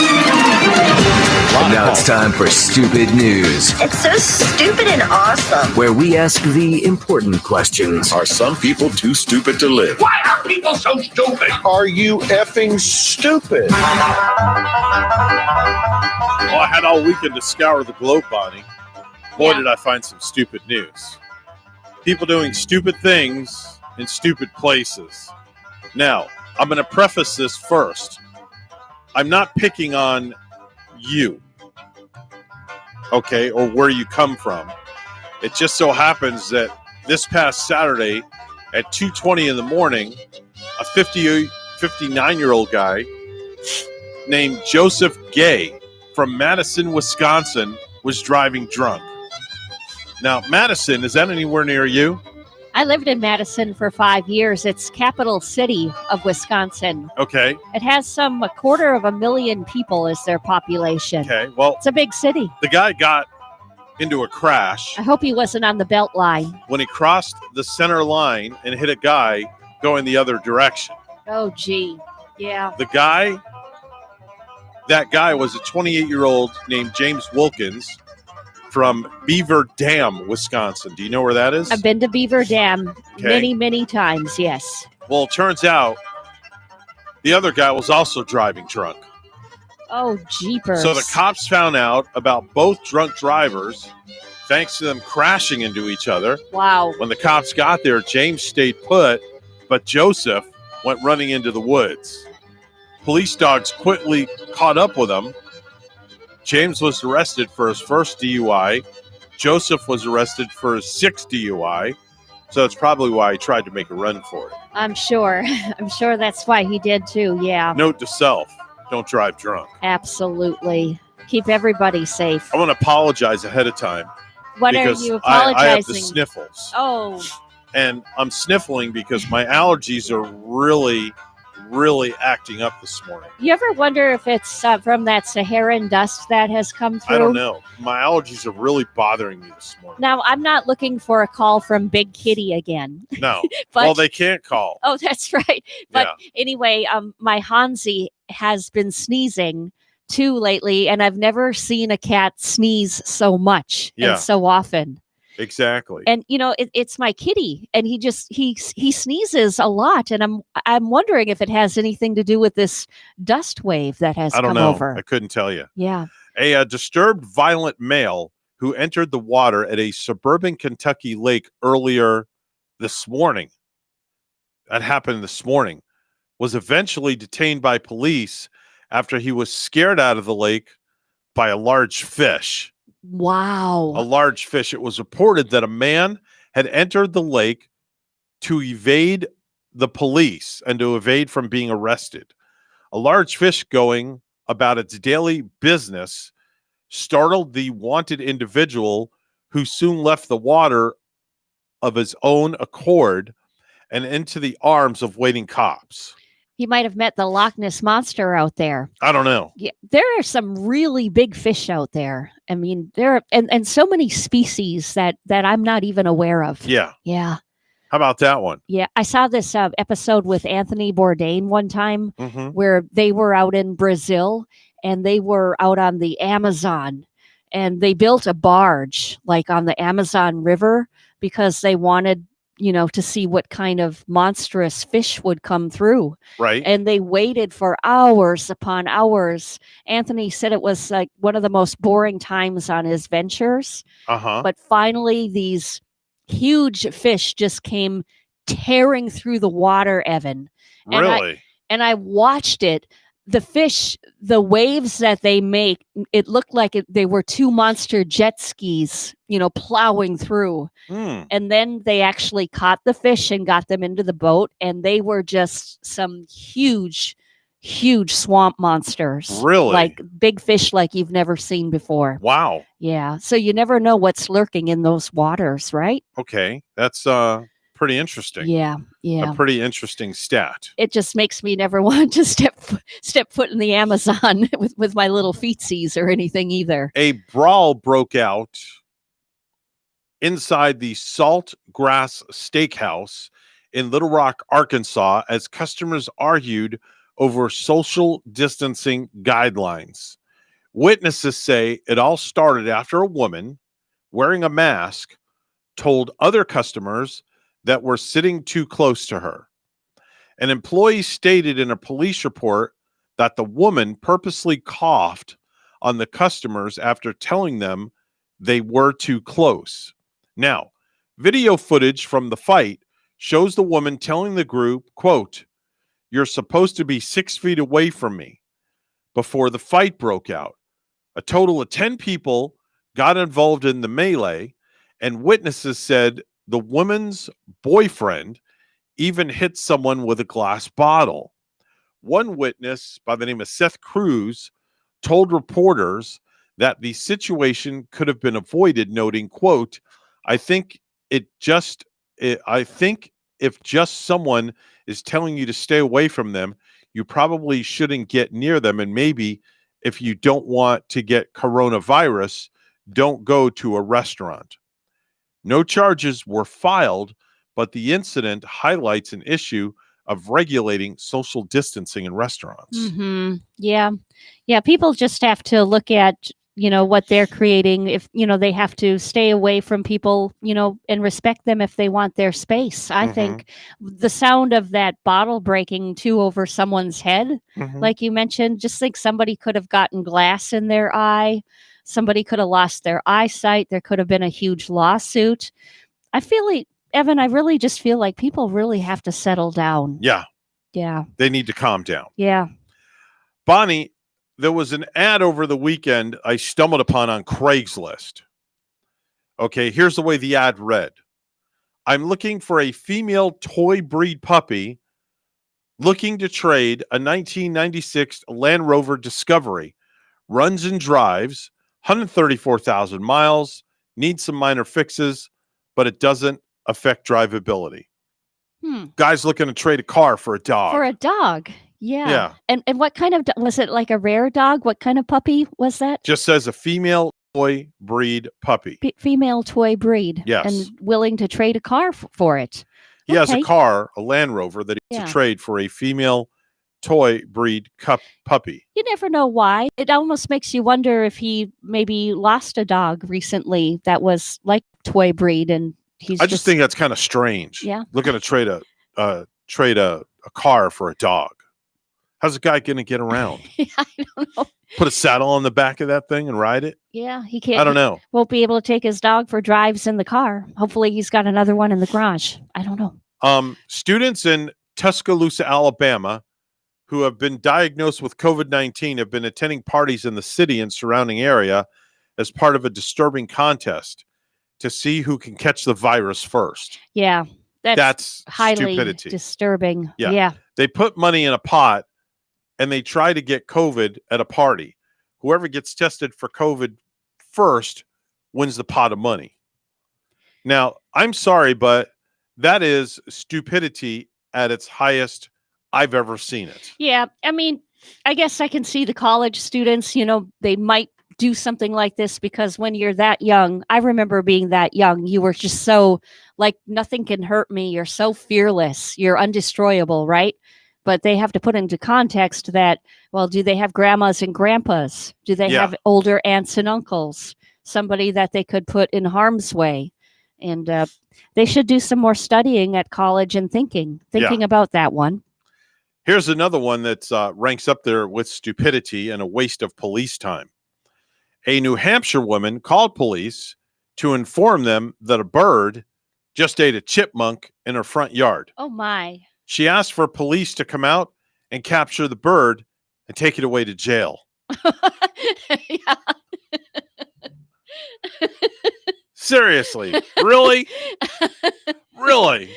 Now it's time for Stupid News, It's so stupid and awesome. where we ask the important questions. Are some people too stupid to live? Why are people so stupid? Are you effing stupid? Well, I had all weekend to scour the globe, Bonnie. Boy, did I find some stupid news. People doing stupid things in stupid places. Now, I'm going to preface this first. I'm not picking on you, okay, or where you come from. It just so happens that this past Saturday at 2:20 in the morning, a 59-year-old guy named Joseph Gay from Madison, Wisconsin, was driving drunk. Now, Madison, is that anywhere near you? I lived in Madison for 5 years. It's capital city of Wisconsin. Okay. It has a 250,000 people as their population. Okay, well, It's a big city. the guy got into a crash I hope he wasn't on the belt line. when he crossed the center line and hit a guy going the other direction. Oh, gee. Yeah. That guy was a 28-year-old named James Wilkins from Beaver Dam, Wisconsin. Do you know where that is? I've been to Beaver Dam Okay. many, many times, yes. Well, it turns out the other guy was also driving drunk. Oh, jeepers. So the cops found out about both drunk drivers thanks to them crashing into each other. Wow. When the cops got there, James stayed put, but Joseph went running into the woods. Police dogs quickly caught up with him. James was arrested for his first DUI. Joseph was arrested for his sixth DUI. So that's probably why he tried to make a run for it. I'm sure. I'm sure that's why he did too. Yeah. Note to self, don't drive drunk. Absolutely. Keep everybody safe. I want to apologize ahead of time. What are because you I have the apologizing? sniffles. Oh, And I'm sniffling because my allergies are really, really acting up this morning. you ever wonder if it's from that Saharan dust that has come through? I don't know. My allergies are really bothering me this morning. Now, I'm not looking for a call from Big Kitty again. No. But- Well, they can't call. Oh, that's right. But anyway, my Hansi has been sneezing too lately, and I've never seen a cat sneeze so much Yeah. and so often. Exactly. And it's my kitty, and he sneezes a lot, and I'm wondering if it has anything to do with this dust wave that has I don't come know. over. I couldn't tell you. Yeah. A disturbed violent male who entered the water at a suburban Kentucky lake earlier this morning. That happened this morning. Was eventually detained by police after he was scared out of the lake by a large fish. Wow. A large fish. It was reported that a man had entered the lake to evade the police and to evade from being arrested. A large fish going about its daily business startled the wanted individual, who soon left the water of his own accord and into the arms of waiting cops. He might have met the Loch Ness Monster out there. I don't know. Yeah, there are some really big fish out there. I mean, there are, and so many species that I'm not even aware of. Yeah. Yeah. How about that one? Yeah. I saw this episode with Anthony Bourdain one time Mhm. where they were out in Brazil and they were out on the Amazon, and they built a barge like on the Amazon River because they wanted, to see what kind of monstrous fish would come through. Right. And they waited for hours upon hours. Anthony said it was like one of the most boring times on his ventures. Uh-huh. But finally, these huge fish just came tearing through the water, Evan. And Really? I watched it. The fish, the waves that they make, it looked like they were two monster jet skis, plowing through. Hmm. And then they actually caught the fish and got them into the boat, and they were just some huge, huge swamp monsters. Really? Like big fish like you've never seen before. Wow. Yeah. So you never know what's lurking in those waters, right? Okay. That's pretty interesting. Yeah. Yeah. A pretty interesting stat. It just makes me never want to step foot in the Amazon with my little feetsies or anything either. A brawl broke out inside the Salt Grass Steakhouse in Little Rock, Arkansas, as customers argued over social distancing guidelines. Witnesses say it all started after a woman wearing a mask told other customers that were sitting too close to her. An employee stated in a police report that the woman purposely coughed on the customers after telling them they were too close. Now, video footage from the fight shows the woman telling the group, quote, "You're supposed to be 6 feet away from me," before the fight broke out. A total of 10 people got involved in the melee, and witnesses said the woman's boyfriend even hit someone with a glass bottle. One witness by the name of Seth Cruz told reporters that the situation could have been avoided, noting, quote, I think if just someone is telling you to stay away from them, you probably shouldn't get near them. And maybe if you don't want to get coronavirus, don't go to a restaurant. No charges were filed, but the incident highlights an issue of regulating social distancing in restaurants. Mm-hmm. Yeah. People just have to look at, what they're creating. If, they have to stay away from people, and respect them if they want their space. I think the sound of that bottle breaking too over someone's head, like you mentioned, just think somebody could have gotten glass in their eye. Somebody could have lost their eyesight. There could have been a huge lawsuit. I feel like, Evan, I really just feel like people really have to settle down. Yeah. Yeah. They need to calm down. Yeah. Bonnie, there was an ad over the weekend I stumbled upon on Craigslist. Okay, here's the way the ad read. I'm looking for a female toy breed puppy looking to trade a 1996 Land Rover Discovery. Runs and drives, 134,000 miles, needs some minor fixes, but it doesn't affect drivability. Guy's looking to trade a car for a dog. For a dog. Yeah. Yeah. And what kind of, was it like a rare dog? What kind of puppy was that? Just says a female toy breed puppy. Female toy breed. Yes. And willing to trade a car for it. He has a car, a Land Rover, that he wants to trade for a female toy breed puppy. You never know why. It almost makes you wonder if he maybe lost a dog recently that was like toy breed, and I just think that's kind of strange. Yeah. Looking to trade a car for a dog. How's a guy going to get around? I don't know. Put a saddle on the back of that thing and ride it? Yeah, he can't. I don't know. Won't be able to take his dog for drives in the car. Hopefully he's got another one in the garage. I don't know. Students in Tuscaloosa, Alabama, who have been diagnosed with COVID-19 have been attending parties in the city and surrounding area as part of a disturbing contest to see who can catch the virus first. Yeah, that's highly stupidity. Disturbing. Yeah. Yeah. They put money in a pot and they try to get COVID at a party. Whoever gets tested for COVID first wins the pot of money. Now, I'm sorry, but that is stupidity at its highest I've ever seen it. Yeah. I mean, I guess I can see the college students, they might do something like this because when you're that young, I remember being that young, you were just so like, nothing can hurt me. You're so fearless. You're undestroyable, right? But they have to put into context that, well, do they have grandmas and grandpas? Do they have older aunts and uncles? Somebody that they could put in harm's way? And they should do some more studying at college and thinking about that one. Here's another one that ranks up there with stupidity and a waste of police time. A New Hampshire woman called police to inform them that a bird just ate a chipmunk in her front yard. Oh, my. She asked for police to come out and capture the bird and take it away to jail. Seriously, really? Really?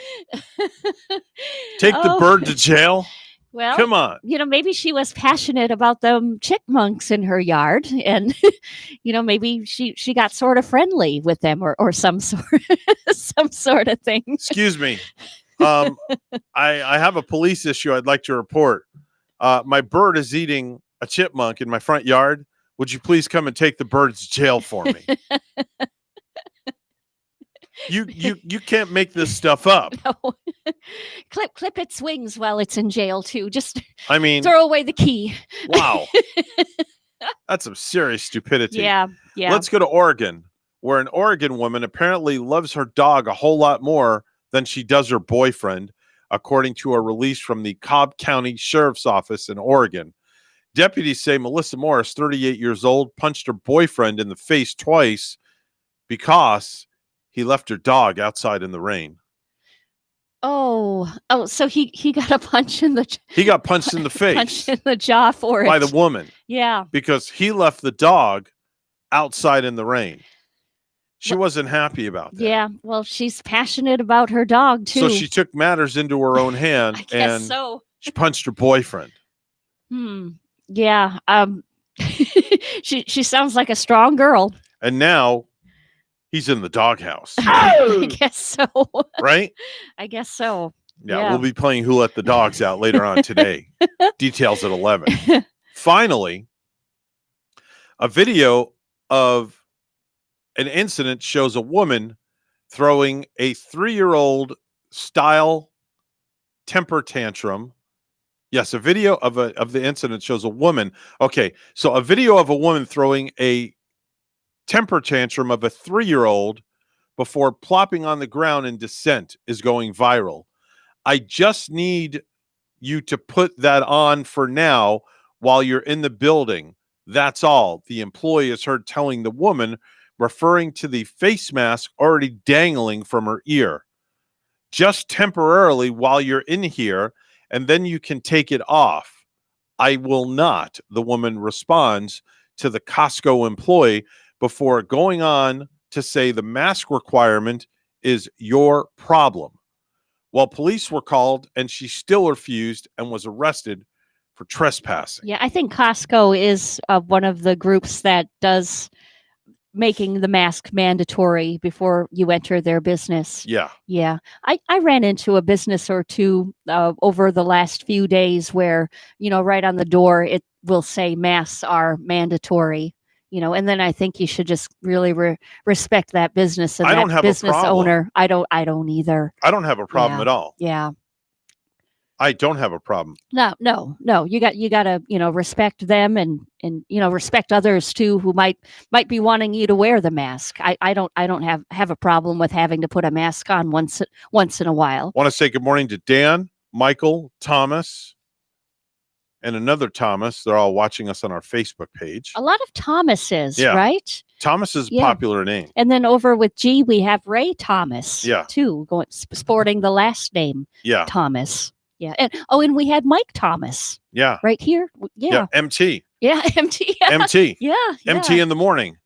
Take the bird to jail? Well, come on. Maybe she was passionate about the chipmunks in her yard, and maybe she got sort of friendly with them, or some sort of thing. Excuse me. I have a police issue I'd like to report. My bird is eating a chipmunk in my front yard. Would you please come and take the bird to jail for me? You can't make this stuff up. No. Clip its wings while it's in jail too. Just throw away the key. Wow. That's some serious stupidity. Yeah. Let's go to Oregon, where an Oregon woman apparently loves her dog a whole lot more than she does her boyfriend. according to a release from the Cobb County Sheriff's Office in Oregon. Deputies say Melissa Morris, 38 years old, punched her boyfriend in the face twice because he left her dog outside in the rain. Oh, so he got a punch in the He got punched in the face punch in the jaw for it by the woman Yeah. because he left the dog outside in the rain. She wasn't happy about that. Yeah. Well, she's passionate about her dog too. So she took matters into her own hand I guess and so. she punched her boyfriend. Yeah. She sounds like a strong girl. And now he's in the doghouse. I guess so. Right? I guess so. Yeah, we'll be playing Who Let the Dogs Out later on today. Details at 11. Finally, a video of an incident shows a woman throwing a 3-year-old style temper tantrum. Yes, a video of the incident shows a woman. Okay, so a video of a woman throwing a temper tantrum of a 3-year-old before plopping on the ground in dissent is going viral. I just need you to put that on for now while you're in the building. That's all. The employee is heard telling the woman, referring to the face mask already dangling from her ear. Just temporarily while you're in here, and then you can take it off. I will not, the woman responds to the Costco employee before going on to say the mask requirement is your problem. Well, police were called and she still refused and was arrested for trespassing. Yeah, I think Costco is one of the groups that does making the mask mandatory before you enter their business. Yeah. Yeah. I ran into a business or two over the last few days where, right on the door, it will say masks are mandatory, and then I think you should just really respect that business and I don't that have a business problem. owner. I don't either. I don't have a problem at all. Yeah. I don't have a problem. No. You got to, respect them and respect others too who might be wanting you to wear the mask. I don't have a problem with having to put a mask on once in a while. Want to say good morning to Dan, Michael, Thomas, and another Thomas. They're all watching us on our Facebook page. A lot of Thomases, Yeah. right? Thomas is a Yeah. popular name. And then over with G, we have Ray Thomas, Yeah. too, sporting the last name Yeah. Thomas. Yeah. And we had Mike Thomas Yeah. right here. Yeah. MT. Yeah. MT. MT. Yeah. MT in the morning,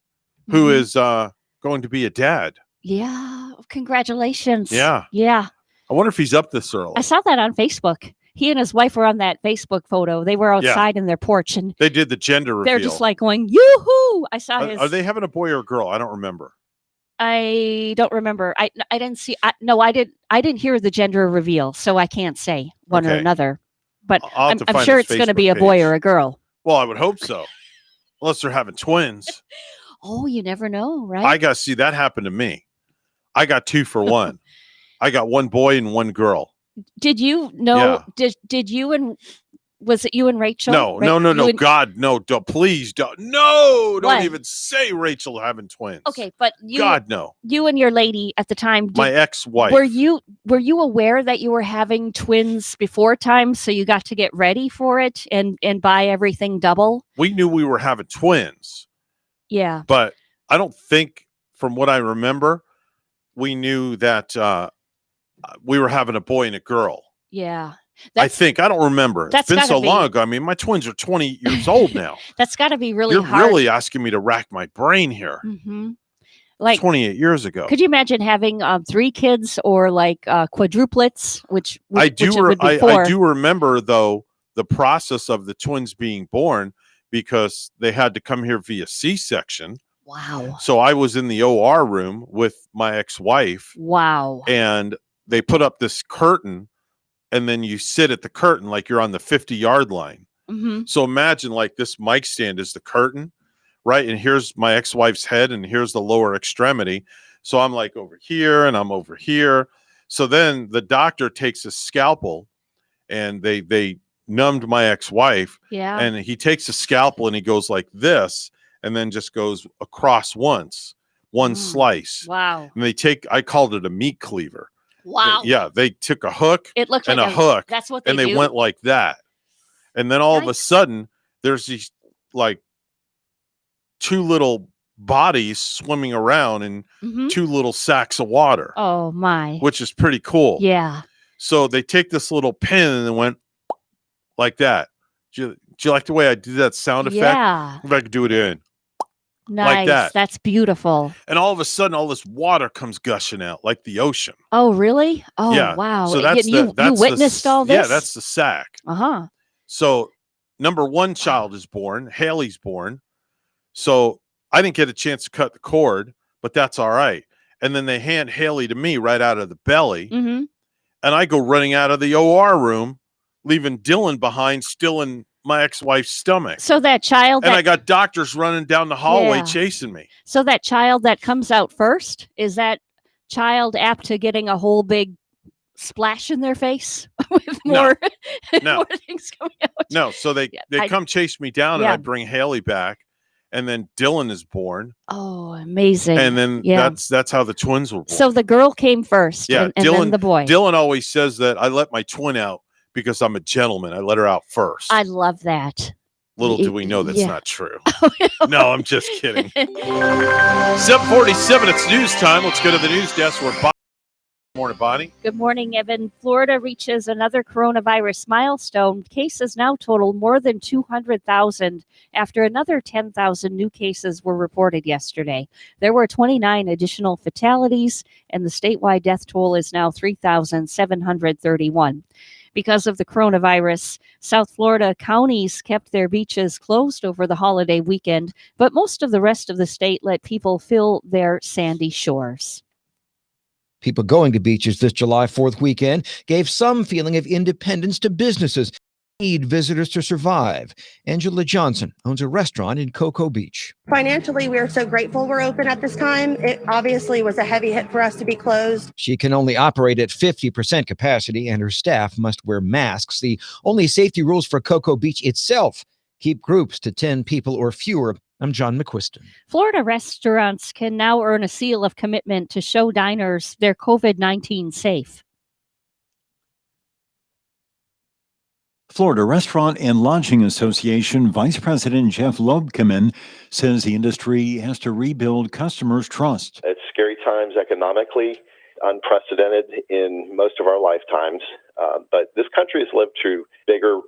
who is going to be a dad. Yeah. Congratulations. Yeah. Yeah. I wonder if he's up this early. I saw that on Facebook. He and his wife were on that Facebook photo. They were outside in their porch and They did the gender reveal. they're just like going, yoo-hoo. I saw his. Are they having a boy or a girl? I don't remember. I don't remember. I didn't see. I didn't hear the gender reveal, so I can't say one or Okay. another. But I'll have I'm to find sure his it's going to Facebook be a boy page. or a girl. Well, I would hope so. Unless they're having twins. Oh, you never know, right? I got see that happened to me. I got 2 for 1. I got 1 boy and 1 girl. Did you know? Yeah. Did you and was it you and Rachel? No, Ra- no. you and- God, no. Please don't. No, don't What? even say Rachel having twins. Okay, but you, God, no. you and your lady at the time. My ex-wife. Were you aware that you were having twins before time, so you got to get ready for it and buy everything double? We knew we were having twins, Yeah. but I don't think, from what I remember, we knew that we were having a boy and a girl. Yeah. I think. I don't remember. It's that's been gotta so be- long ago. I mean, my twins are 20 years old now. That's got to be really You're hard. really asking me to rack my brain here. Mhm. Like 28 years ago. Could you imagine having 3 kids or like quadruplets, which I which do. it would be I 4? do remember though the process of the twins being born because they had to come here via C-section. Wow. So I was in the OR room with my ex-wife, Wow. and they put up this curtain, and then you sit at the curtain like you're on the 50-yard line. Mm-hmm. So imagine like this mic stand is the curtain, right? And here's my ex-wife's head, and here's the lower extremity. So I'm like over here, and I'm over here. So then the doctor takes a scalpel, and they numbed my ex-wife. Yeah. And he takes a scalpel, and he goes like this, and then just goes across one slice. Wow. And I called it a meat cleaver. Wow. Yeah, they took a hook It looked and like a hook, That's what they and they do? went like that. And then all of a sudden, there's these like two little bodies swimming around in Mhm. two little sacks of water, Oh my. which is pretty cool. Yeah. So they take this little pin and then went like that. Do you like the way I did that sound effect? Yeah. If I could do it in. Nice. Like that. That's beautiful. And all of a sudden, all this water comes gushing out like the ocean. Oh, really? Oh, Yeah. wow. So that's you witnessed all this? Yeah, that's the sack. Uh-huh. So number one child is born. Haley's born. So I didn't get a chance to cut the cord, but that's all right. And then they hand Haley to me right out of the belly. Mm-hmm. And I go running out of the OR room, leaving Dylan behind, still in my ex-wife's stomach. So that child And that, I got doctors running down the hallway Yeah. chasing me. so that child that comes out first, is that child apt to getting a whole big splash in their face with No. more, No. more things coming out? No, so they I- come chase me down, and Yeah. I bring Haley back, and then Dylan is born, Oh, amazing. and then Yeah. that's how the twins were born. So the girl came first, Yeah, and then the boy. Dylan always says that I let my twin out because I'm a gentleman. I let her out first. I love that. Little do we know that's yeah. not true. No, I'm just kidding. 7:47, it's news time. Let's go to the news desk where Bonnie. Morning, Bonnie. Good morning, Evan. Florida reaches another coronavirus milestone. Cases now total more than 200,000 after another 10,000 new cases were reported yesterday. There were 29 additional fatalities, and the statewide death toll is now 3,731. Because of the coronavirus, South Florida counties kept their beaches closed over the holiday weekend, but most of the rest of the state let people fill their sandy shores. People going to beaches this July 4th weekend gave some feeling of independence to businesses that need visitors to survive. Angela Johnson owns a restaurant in Cocoa Beach. Financially, we are so grateful we're open at this time. It obviously was a heavy hit for us to be closed. She can only operate at 50% capacity, and her staff must wear masks. The only safety rules for Cocoa Beach itself keep groups to 10 people or fewer. I'm John McQuiston. Florida restaurants can now earn a seal of commitment to show diners they're COVID-19 safe. Florida Restaurant and Lodging Association Vice President Jeff Lobkeman says the industry has to rebuild customers' trust. It's scary times economically, unprecedented in most of our lifetimes. But this country has lived through bigger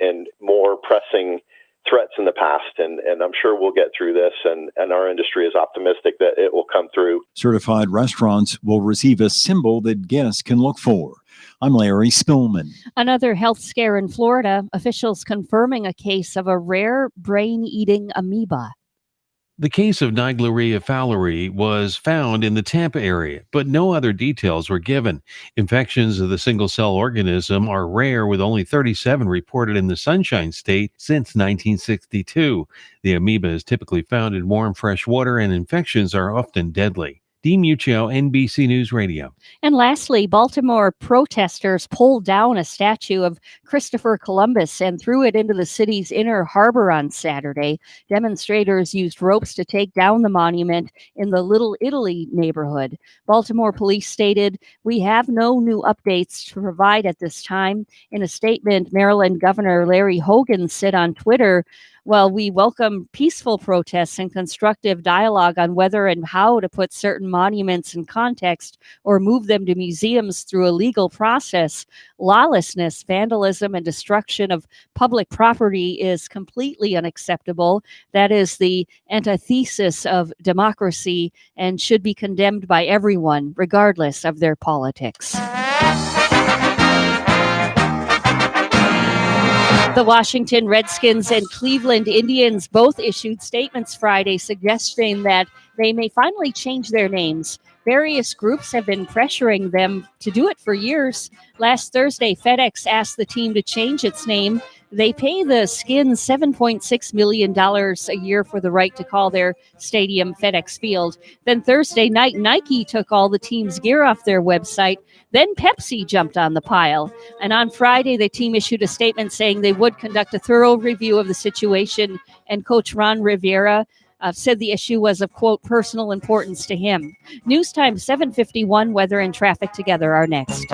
and more pressing threats in the past, and I'm sure we'll get through this, and our industry is optimistic that it will come through. Certified restaurants will receive a symbol that guests can look for. I'm Larry Spillman. Another health scare in Florida, officials confirming a case of a rare brain-eating amoeba. The case of Naegleria fowleri was found in the Tampa area, but no other details were given. Infections of the single-cell organism are rare, with only 37 reported in the Sunshine State since 1962. The amoeba is typically found in warm, fresh water, and infections are often deadly. Dean Muccio, NBC News Radio. And lastly, Baltimore protesters pulled down a statue of Christopher Columbus and threw it into the city's inner harbor on Saturday. Demonstrators used ropes to take down the monument in the Little Italy neighborhood. Baltimore police stated, "We have no new updates to provide at this time." In a statement, Maryland Governor Larry Hogan said on Twitter, "Well, we welcome peaceful protests and constructive dialogue on whether and how to put certain monuments in context or move them to museums through a legal process. Lawlessness, vandalism, and destruction of public property is completely unacceptable. That is the antithesis of democracy and should be condemned by everyone, regardless of their politics." The Washington Redskins and Cleveland Indians both issued statements Friday suggesting that they may finally change their names. Various groups have been pressuring them to do it for years. Last Thursday, FedEx asked the team to change its name. They pay the Skins $7.6 million a year for the right to call their stadium FedEx Field. Then Thursday night, Nike took all the team's gear off their website. Then Pepsi jumped on the pile. And on Friday, the team issued a statement saying they would conduct a thorough review of the situation. And Coach Ron Rivera said the issue was of, quote, personal importance to him. News time 7:51. Weather and traffic together are next.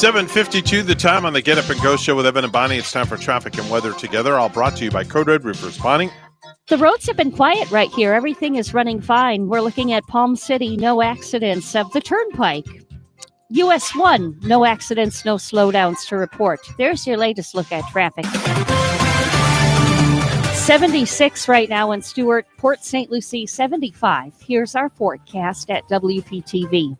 $7:52 the time on the Get Up and Go show with Evan and Bonnie. It's time for traffic and weather together. All brought to you by Code Red Roofers. Bonnie? The roads have been quiet right here. Everything is running fine. We're looking at Palm City, no accidents. Of the Turnpike. US 1, no accidents, no slowdowns to report. There's your latest look at traffic. 76 right now in Stewart, Port St. Lucie 75. Here's our forecast at WPTV.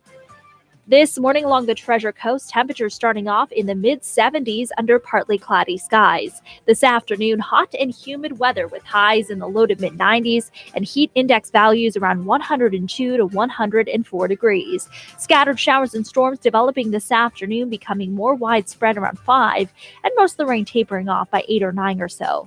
This morning along the Treasure Coast, temperatures starting off in the mid-70s under partly cloudy skies. This afternoon, hot and humid weather with highs in the low to mid-90s and heat index values around 102 to 104 degrees. Scattered showers and storms developing this afternoon, becoming more widespread around 5, and most of the rain tapering off by 8 or 9 or so.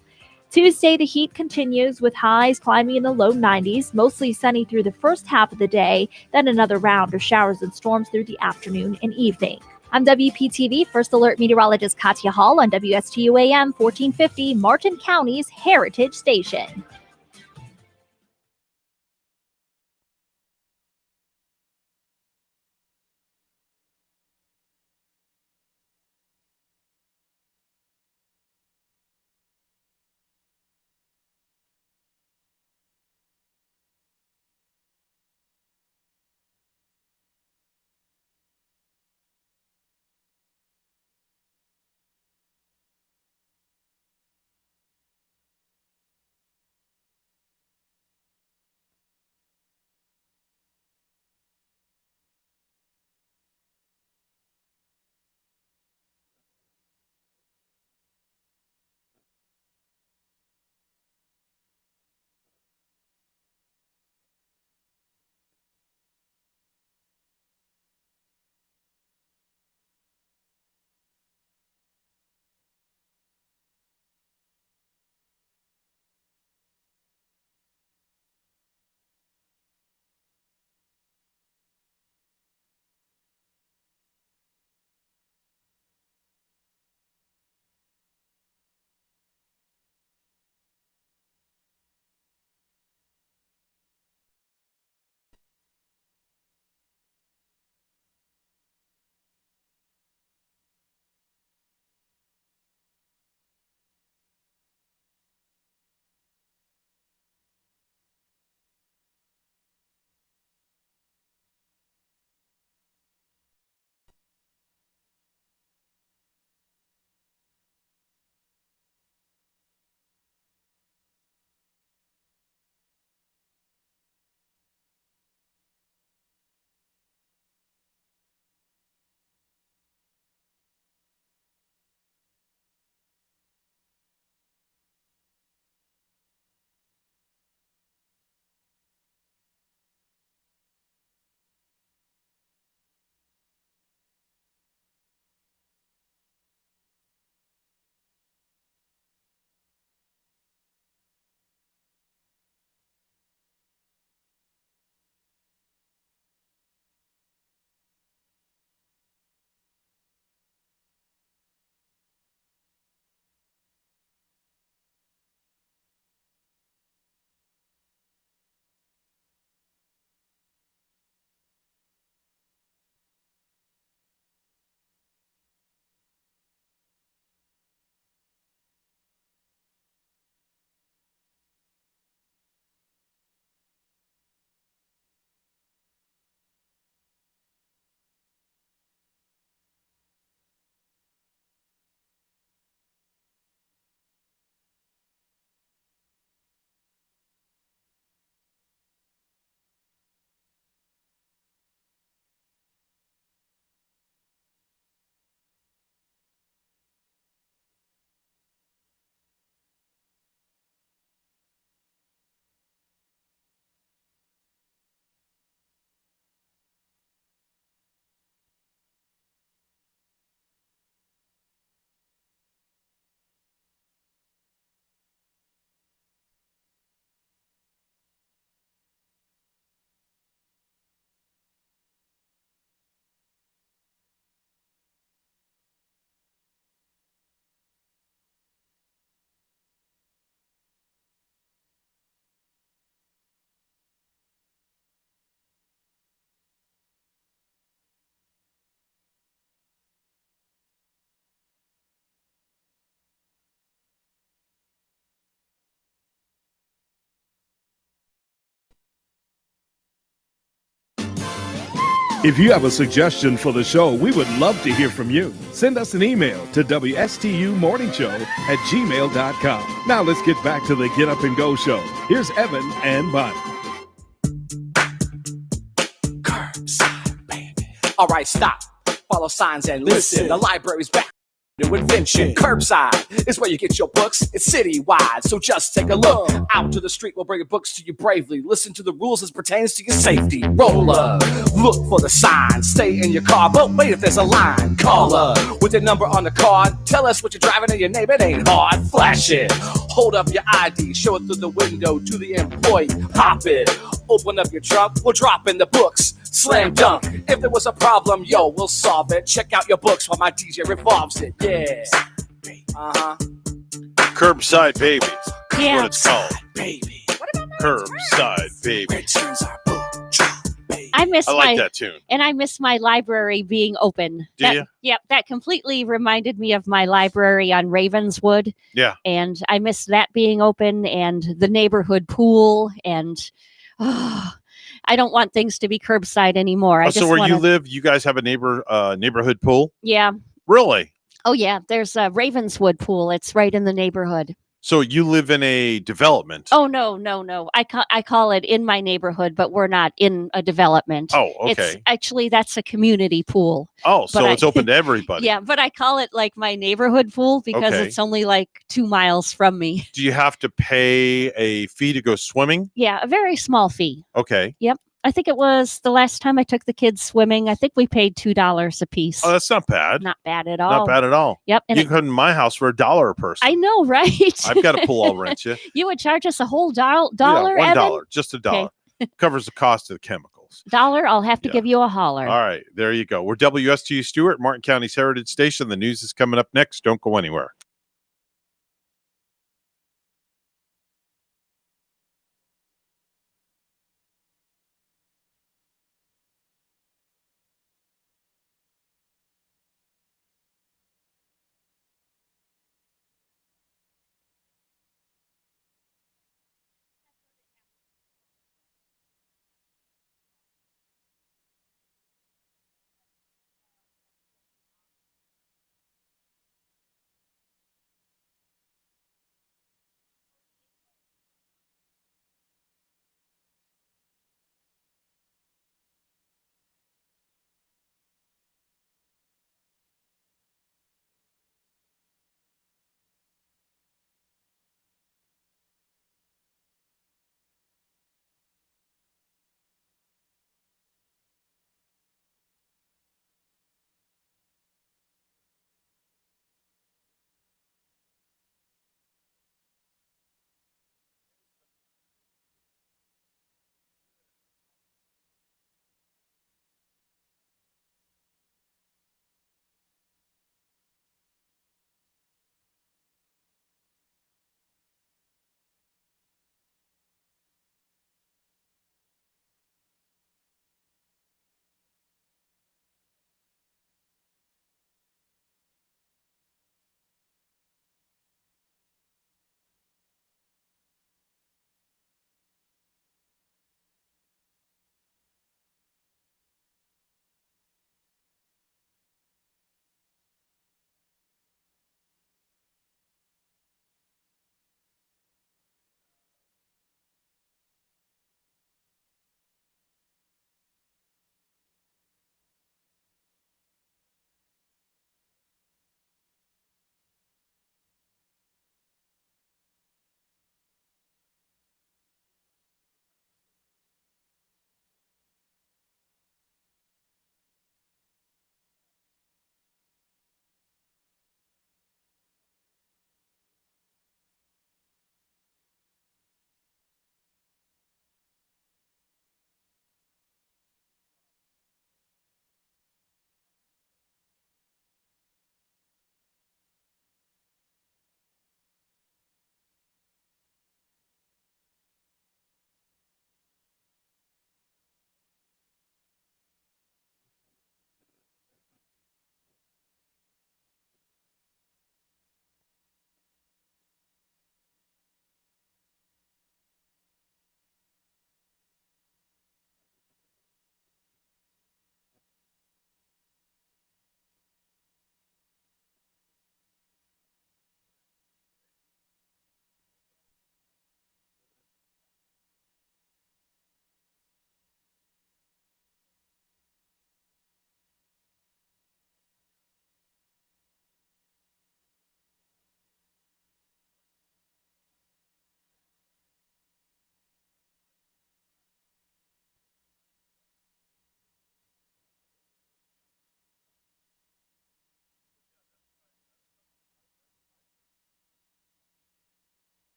Tuesday, the heat continues with highs climbing in the low 90s, mostly sunny through the first half of the day, then another round of showers and storms through the afternoon and evening. I'm WPTV First Alert Meteorologist Katya Hall on WSTU AM 1450, Martin County's Heritage Station. If you have a suggestion for the show, we would love to hear from you. Send us an email to WSTUmorningshow@gmail.com. Now let's get back to the Get Up and Go show. Here's Evan and Bonnie. All right, stop. Follow signs and listen. The library's back. New invention. Curbside is where you get your books. It's citywide, so just take a look. Out to the street, we'll bring your books to you bravely. Listen to the rules as pertains to your safety. Roll up, look for the sign. Stay in your car, but wait if there's a line. Call up with your number on the card. Tell us what you're driving and your name. It ain't hard. Flash it. Hold up your ID. Show it through the window to the employee. Pop it. Open up your trunk. We'll drop in the books. Slam dunk. If there was a problem, yo, we'll solve it. Check out your books while my DJ revolves it. Yeah. Curbside Babies. That's Yeah. what it's called. Curbside Babies. I miss I like my that tune. and I miss my library being open. Do you? Yep, that completely reminded me of my library on Ravenswood. Yeah. And I miss that being open and the neighborhood pool and I don't want things to be curbside anymore. I Oh, so just where wanna, you live, you guys have a neighborhood pool? Yeah. Really? Oh yeah, there's a Ravenswood pool. It's right in the neighborhood. So you live in a development? Oh no. I call it in my neighborhood, but we're not in a development. Oh, okay. It's actually that's a community pool. Oh, so But it's open to everybody. Yeah, but I call it like my neighborhood pool because Okay. it's only like 2 miles from me. Do you have to pay a fee to go swimming? Yeah, a very small fee. Okay. Yep. I think it was the last time I took the kids swimming. I think we paid $2 a piece. Oh, that's not bad. Not bad at all. Not bad at all. Yep. And You can come to my house for $1 a person. I know, right? I've got a pool I'll rent you. You would charge us a whole dollar, Yeah, Evan? $1, just $1. Covers the cost of the chemicals. Dollar, I'll have to give you a holler. All right, there you go. We're WSTU Stewart, Martin County's Heritage Station. The news is coming up next. Don't go anywhere.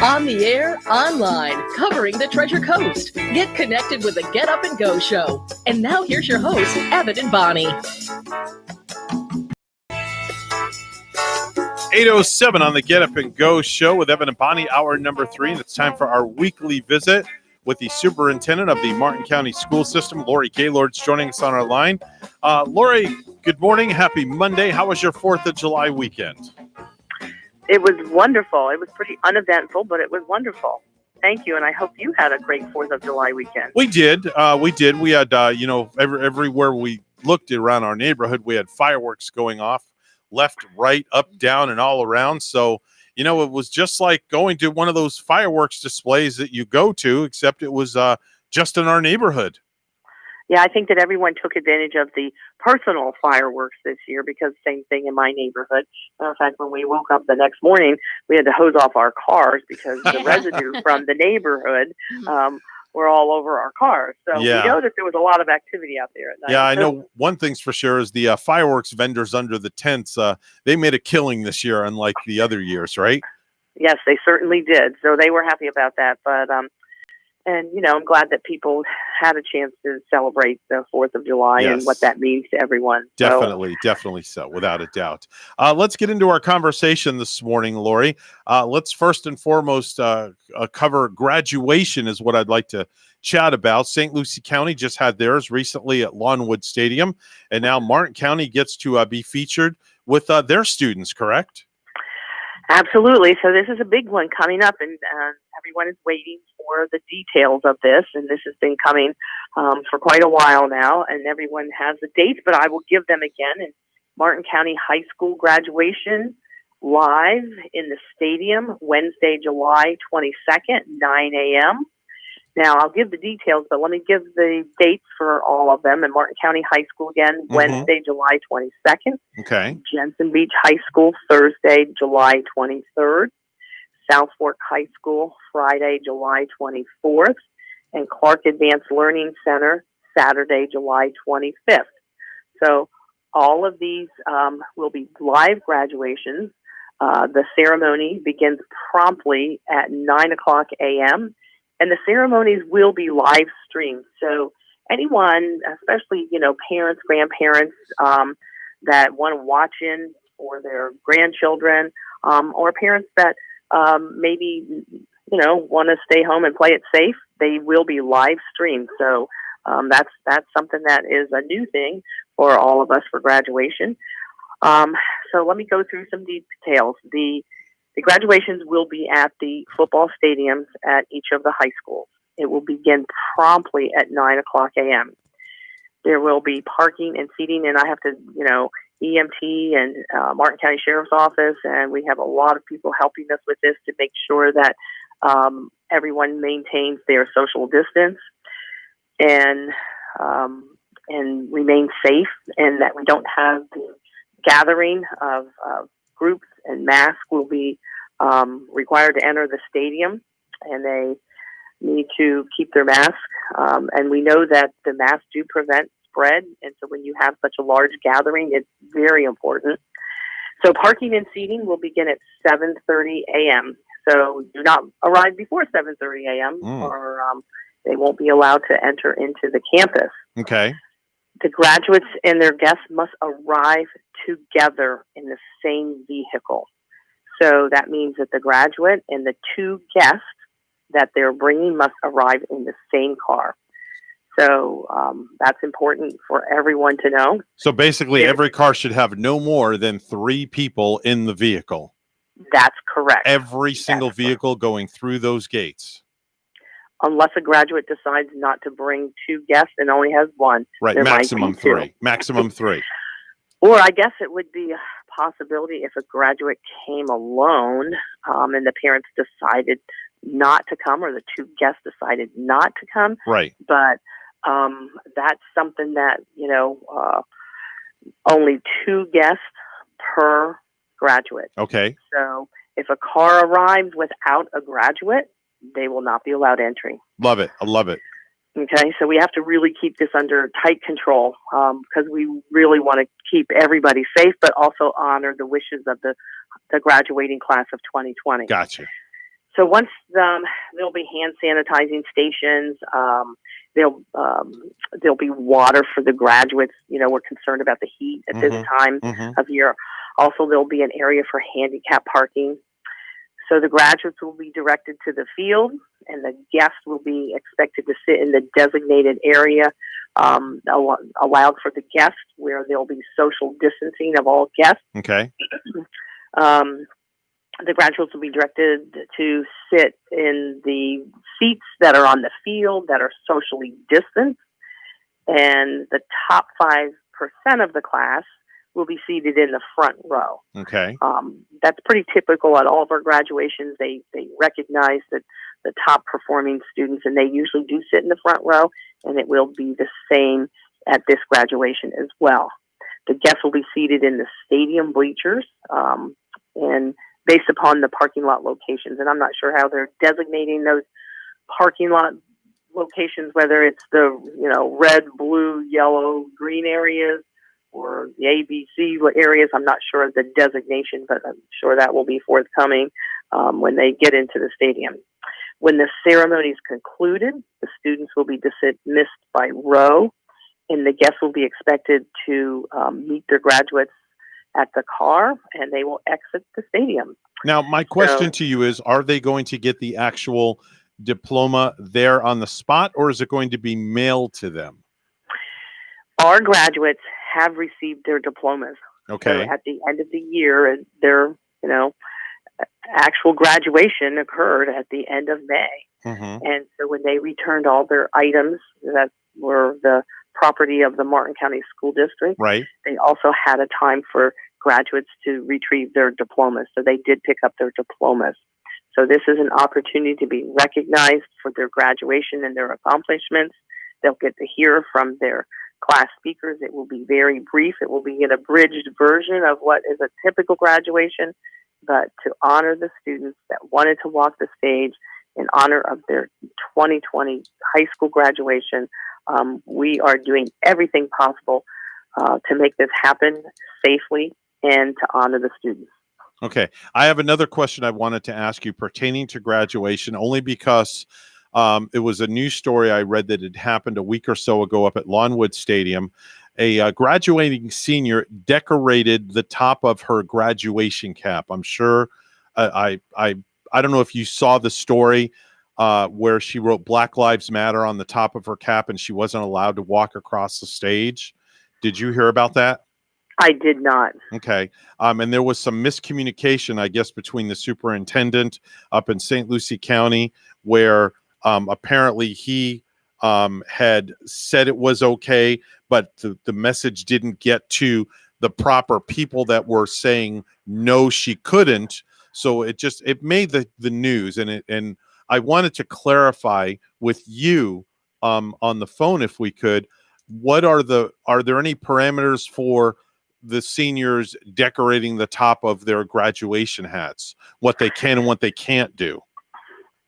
On the air, online, covering the Treasure Coast. Get connected with the Get Up and Go Show. And now here's your host, Evan and Bonnie. 8:07 on the Get Up and Go Show with Evan and Bonnie, hour number 3. And it's time for our weekly visit with the superintendent of the Martin County School System, Lori Gaylord's joining us on our line. Lori, good morning. Happy Monday. How was your 4th of July weekend? It was wonderful. It was pretty uneventful, but it was wonderful. Thank you, and I hope you had a great 4th of July weekend. We did. We had, everywhere we looked around our neighborhood, we had fireworks going off, left, right, up, down, and all around. So, it was just like going to one of those fireworks displays that you go to, except it was just in our neighborhood. Yeah, I think that everyone took advantage of the personal fireworks this year because same thing in my neighborhood. Matter of fact, when we woke up the next morning, we had to hose off our cars because the residue from the neighborhood were all over our cars. So we noticed there was a lot of activity out there at night. Yeah, I know one thing's for sure is the fireworks vendors under the tents, they made a killing this year, unlike the other years, right? Yes, they certainly did. So they were happy about that. But and, I'm glad that people had a chance to celebrate the 4th of July and what that means to everyone. Definitely so, without a doubt. Let's get into our conversation this morning, Lori. Let's first and foremost cover graduation is what I'd like to chat about. St. Lucie County just had theirs recently at Lawnwood Stadium, and now Martin County gets to be featured with their students, correct? Absolutely. So this is a big one coming up, and everyone is waiting for the details of this. And this has been coming for quite a while now, and everyone has the dates, but I will give them again. And Martin County High School graduation live in the stadium Wednesday, July 22nd, 9 a.m. Now, I'll give the details, but let me give the dates for all of them. In Martin County High School again, Wednesday, July 22nd. Okay. Jensen Beach High School, Thursday, July 23rd. South Fork High School, Friday, July 24th. And Clark Advanced Learning Center, Saturday, July 25th. So all of these will be live graduations. The ceremony begins promptly at 9 o'clock a.m., and the ceremonies will be live streamed. So anyone, especially, parents, grandparents that want to watch in for their grandchildren, or parents that maybe, want to stay home and play it safe, they will be live streamed. So that's something that is a new thing for all of us for graduation. So let me go through some details. The graduations will be at the football stadiums at each of the high schools. It will begin promptly at 9 o'clock a.m. There will be parking and seating, and I have to, EMT and Martin County Sheriff's Office, and we have a lot of people helping us with this to make sure that everyone maintains their social distance and remain safe, and that we don't have the gathering of groups, and masks will be required to enter the stadium, and they need to keep their mask. And we know that the masks do prevent spread, and so when you have such a large gathering, it's very important. So parking and seating will begin at 7:30 a.m. So do not arrive before 7:30 a.m. or they won't be allowed to enter into the campus. Okay. The graduates and their guests must arrive together in the same vehicle. So that means that the graduate and the two guests that they're bringing must arrive in the same car. So that's important for everyone to know. So basically, every car should have no more than 3 people in the vehicle. That's correct. Every single vehicle going through those gates. Unless a graduate decides not to bring 2 guests and only has 1. Right, maximum 3. Maximum 3. Or I guess it would be a possibility if a graduate came alone and the parents decided not to come, or the 2 guests decided not to come. Right. But that's something that, only 2 guests per graduate. Okay. So if a car arrives without a graduate, they will not be allowed entry. Love it. I love it. Okay, so we have to really keep this under tight control because we really want to keep everybody safe, but also honor the wishes of the graduating class of 2020. Gotcha. So once there'll be hand sanitizing stations. There'll be water for the graduates. You know, we're concerned about the heat at this time of year. Also, there'll be an area for handicap parking. So the graduates will be directed to the field, and the guests will be expected to sit in the designated area allowed for the guests, where there'll be social distancing of all guests. Okay. The graduates will be directed to sit in the seats that are on the field that are socially distanced, and the top 5% of the class will be seated in the front row. Okay. That's pretty typical at all of our graduations. They recognize that the top performing students, and they usually do sit in the front row, and it will be the same at this graduation as well. The guests will be seated in the stadium bleachers, and based upon the parking lot locations. And I'm not sure how they're designating those parking lot locations, whether it's the, red, blue, yellow, green areas or the ABC areas. I'm not sure of the designation, but I'm sure that will be forthcoming when they get into the stadium. When the ceremony is concluded, the students will be dismissed by row, and the guests will be expected to meet their graduates at the car, and they will exit the stadium. Now, my question to you is, are they going to get the actual diploma there on the spot, or is it going to be mailed to them? Our graduates have received their diplomas. Okay. So at the end of the year, their, actual graduation occurred at the end of May. And so when they returned all their items that were the property of the Martin County School District, right, they also had a time for graduates to retrieve their diplomas. So they did pick up their diplomas. So this is an opportunity to be recognized for their graduation and their accomplishments. They'll get to hear from their class speakers. It will be very brief. It will be an abridged version of what is a typical graduation, but to honor the students that wanted to walk the stage in honor of their 2020 high school graduation. We are doing everything possible to make this happen safely and to honor the students. Okay. I have another question I wanted to ask you pertaining to graduation, only because it was a news story I read that had happened a week or so ago up at Lawnwood Stadium. A graduating senior decorated the top of her graduation cap. I'm sure I don't know if you saw the story where she wrote Black Lives Matter on the top of her cap and she wasn't allowed to walk across the stage. Did you hear about that? I did not. Okay. And there was some miscommunication, I guess, between the superintendent up in St. Lucie County, where apparently he had said it was okay, but the message didn't get to the proper people that were saying, no, she couldn't. So it made the news, and I wanted to clarify with you on the phone, if we could, are there any parameters for the seniors decorating the top of their graduation hats, what they can and what they can't do?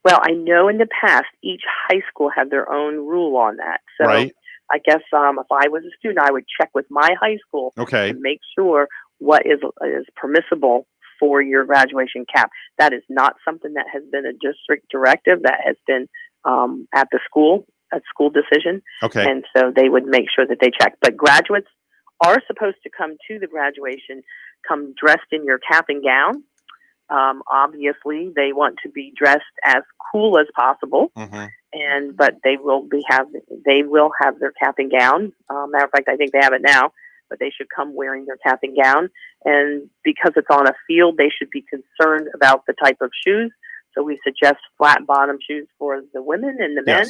Well, I know in the past, each high school had their own rule on that. So right. I guess if I was a student, I would check with my high school to make sure what is permissible for your graduation cap. That is not something that has been a district directive. That has been at the school, a school decision. Okay. And so they would make sure that they check. But graduates are supposed to come to the graduation, come dressed in your cap and gown. Obviously, they want to be dressed as cool as possible, but they will have their cap and gown. Matter of fact, I think they have it now, but they should come wearing their cap and gown. And because it's on a field, they should be concerned about the type of shoes. So we suggest flat bottom shoes for the women and the men,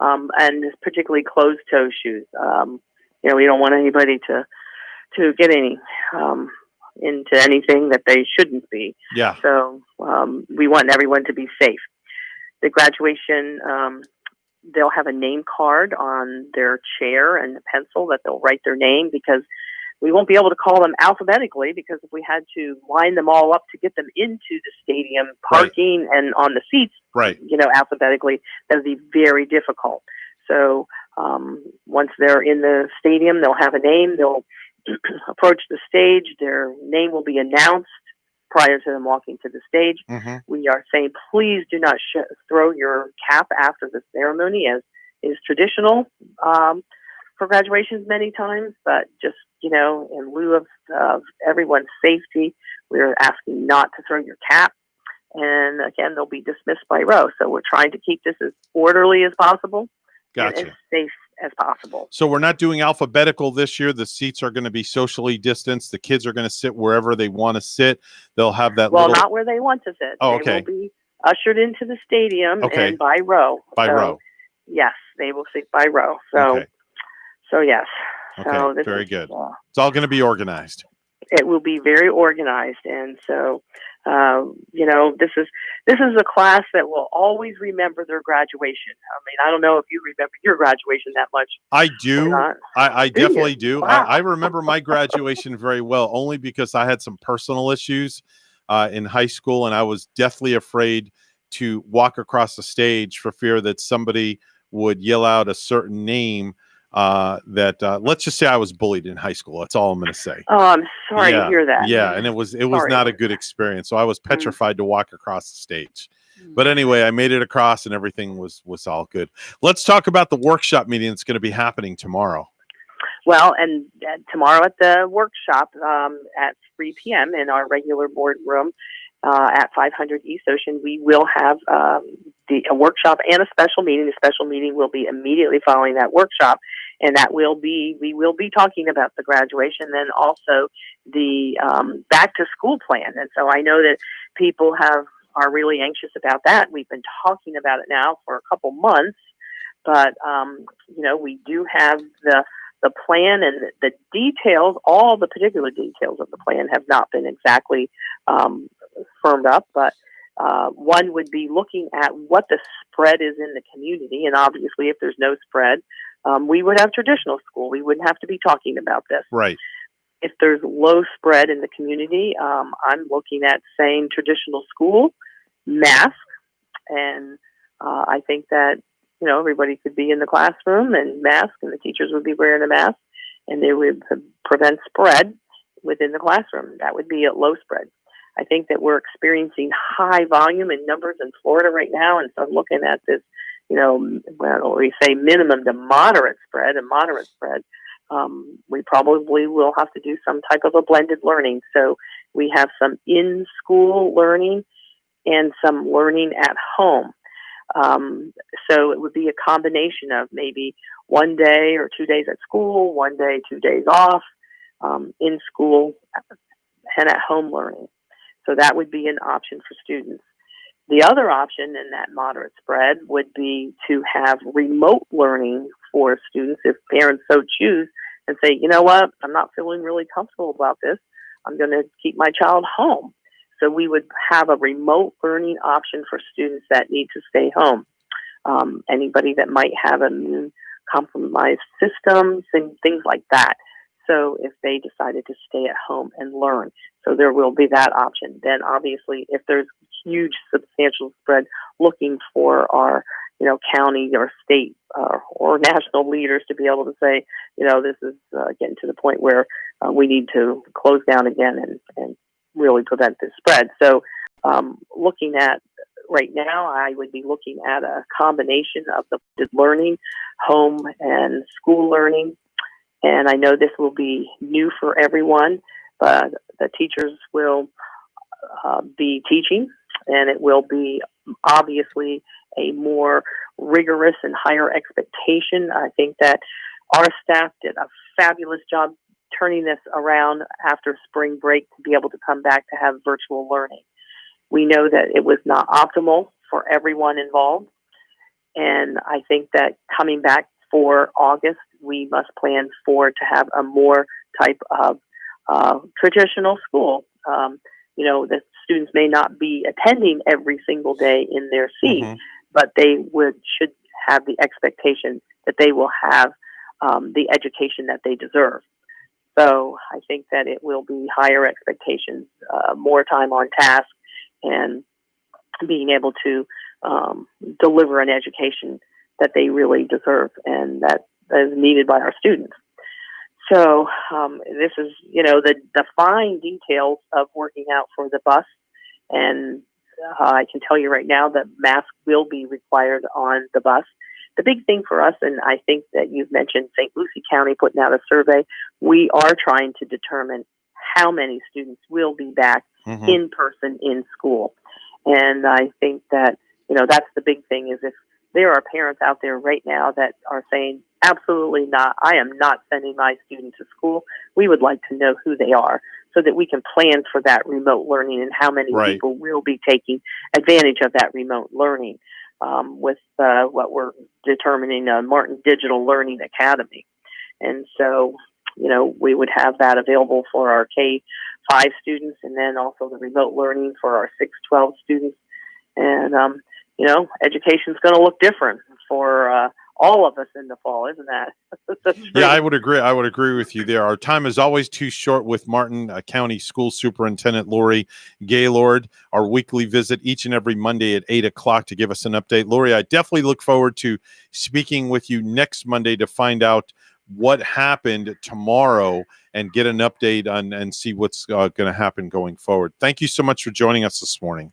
and particularly closed toe shoes. We don't want anybody to get into anything that they shouldn't be. Yeah. So we want everyone to be safe. The graduation, they'll have a name card on their chair and a pencil that they'll write their name, because we won't be able to call them alphabetically, because if we had to line them all up to get them into the stadium parking and on the seats, alphabetically, that would be very difficult. So once they're in the stadium, they'll have a name. They'll approach the stage. Their name will be announced prior to them walking to the stage. Mhm. We are saying, please do not throw your cap after the ceremony, as is traditional for graduations many times. But just, in lieu of everyone's safety, we're asking not to throw your cap. And again, they'll be dismissed by row. So we're trying to keep this as orderly as possible and Gotcha. as safe as possible. So we're not doing alphabetical this year. The seats are going to be socially distanced. The kids are going to sit wherever they want to sit. They'll have that Well, little. not where they want to sit. Oh, They okay. will be ushered into the stadium Okay. and by row. By row. Yes, they will sit by row. So, Okay. so yes. Okay. So this Very is, good. It's all going to be organized. It will be very organized, and so this is a class that will always remember their graduation. I mean, I don't know if you remember your graduation that much. I do. or not. I Do you? definitely do. Wow. I remember my graduation very well, only because I had some personal issues in high school, and I was deathly afraid to walk across the stage for fear that somebody would yell out a certain name. Let's just say I was bullied in high school. That's all I'm going to say. Oh, I'm sorry to hear that. Yeah, and it was Sorry. not a good experience. So I was petrified to walk across the stage. But anyway, I made it across, and everything was all good. Let's talk about the workshop meeting that's going to be happening tomorrow. Well, and tomorrow at the workshop at 3 p.m. in our regular board room at 500 East Ocean, we will have a workshop and a special meeting. The special meeting will be immediately following that workshop, and we will be talking about the graduation, then also the back to school plan. And so I know that people are really anxious about that. We've been talking about it now for a couple months, but we do have the plan, and the details, all the particular details of the plan have not been exactly firmed up, but one would be looking at what the spread is in the community. And obviously, if there's no spread, we would have traditional school. We wouldn't have to be talking about this. Right. If there's low spread in the community, I'm looking at saying traditional school, mask, and I think that everybody could be in the classroom and mask, and the teachers would be wearing a mask, and they would prevent spread within the classroom. That would be a low spread. I think that we're experiencing high volume in numbers in Florida right now, and so I'm looking at this, we say minimum to moderate spread, we probably will have to do some type of a blended learning. So we have some in-school learning and some learning at home. So it would be a combination of maybe 1 day or 2 days at school, 1 day, 2 days off, in school and at home learning. So that would be an option for students. The other option in that moderate spread would be to have remote learning for students if parents so choose and say, you know what, I'm not feeling really comfortable about this. I'm going to keep my child home. So we would have a remote learning option for students that need to stay home. Anybody that might have immune compromised systems and things like that. So if they decided to stay at home and learn, so there will be that option. Then obviously, if there's huge substantial spread, looking for our, county or state or national leaders to be able to say, this is getting to the point where we need to close down again and really prevent this spread. So looking at right now, I would be looking at a combination of the learning, home and school learning. And I know this will be new for everyone, but the teachers will be teaching, and it will be obviously a more rigorous and higher expectation. I think that our staff did a fabulous job turning this around after spring break to be able to come back to have virtual learning. We know that it was not optimal for everyone involved, and I think that coming back for August, we must plan to have a more type of traditional school. The students may not be attending every single day in their seat, but they should have the expectation that they will have the education that they deserve. So I think that it will be higher expectations, more time on task, and being able to deliver an education that they really deserve and that is needed by our students. So this is, the fine details of working out for the bus. And I can tell you right now that masks will be required on the bus. The big thing for us, and I think that you've mentioned St. Lucie County putting out a survey, we are trying to determine how many students will be back in person in school. And I think that, that's the big thing, is if there are parents out there right now that are saying, absolutely not, I am not sending my student to school, we would like to know who they are so that we can plan for that remote learning and how many people will be taking advantage of that remote learning with what we're determining Martin Digital Learning Academy. And so, we would have that available for our K-5 students, and then also the remote learning for our 6-12 students. And, education's going to look different for all of us in the fall, isn't that? Yeah, I would agree. I would agree with you there. Our time is always too short with Martin County School Superintendent Lori Gaylord. Our weekly visit each and every Monday at 8 o'clock to give us an update. Lori, I definitely look forward to speaking with you next Monday to find out what happened tomorrow and get an update on and see what's going to happen going forward. Thank you so much for joining us this morning.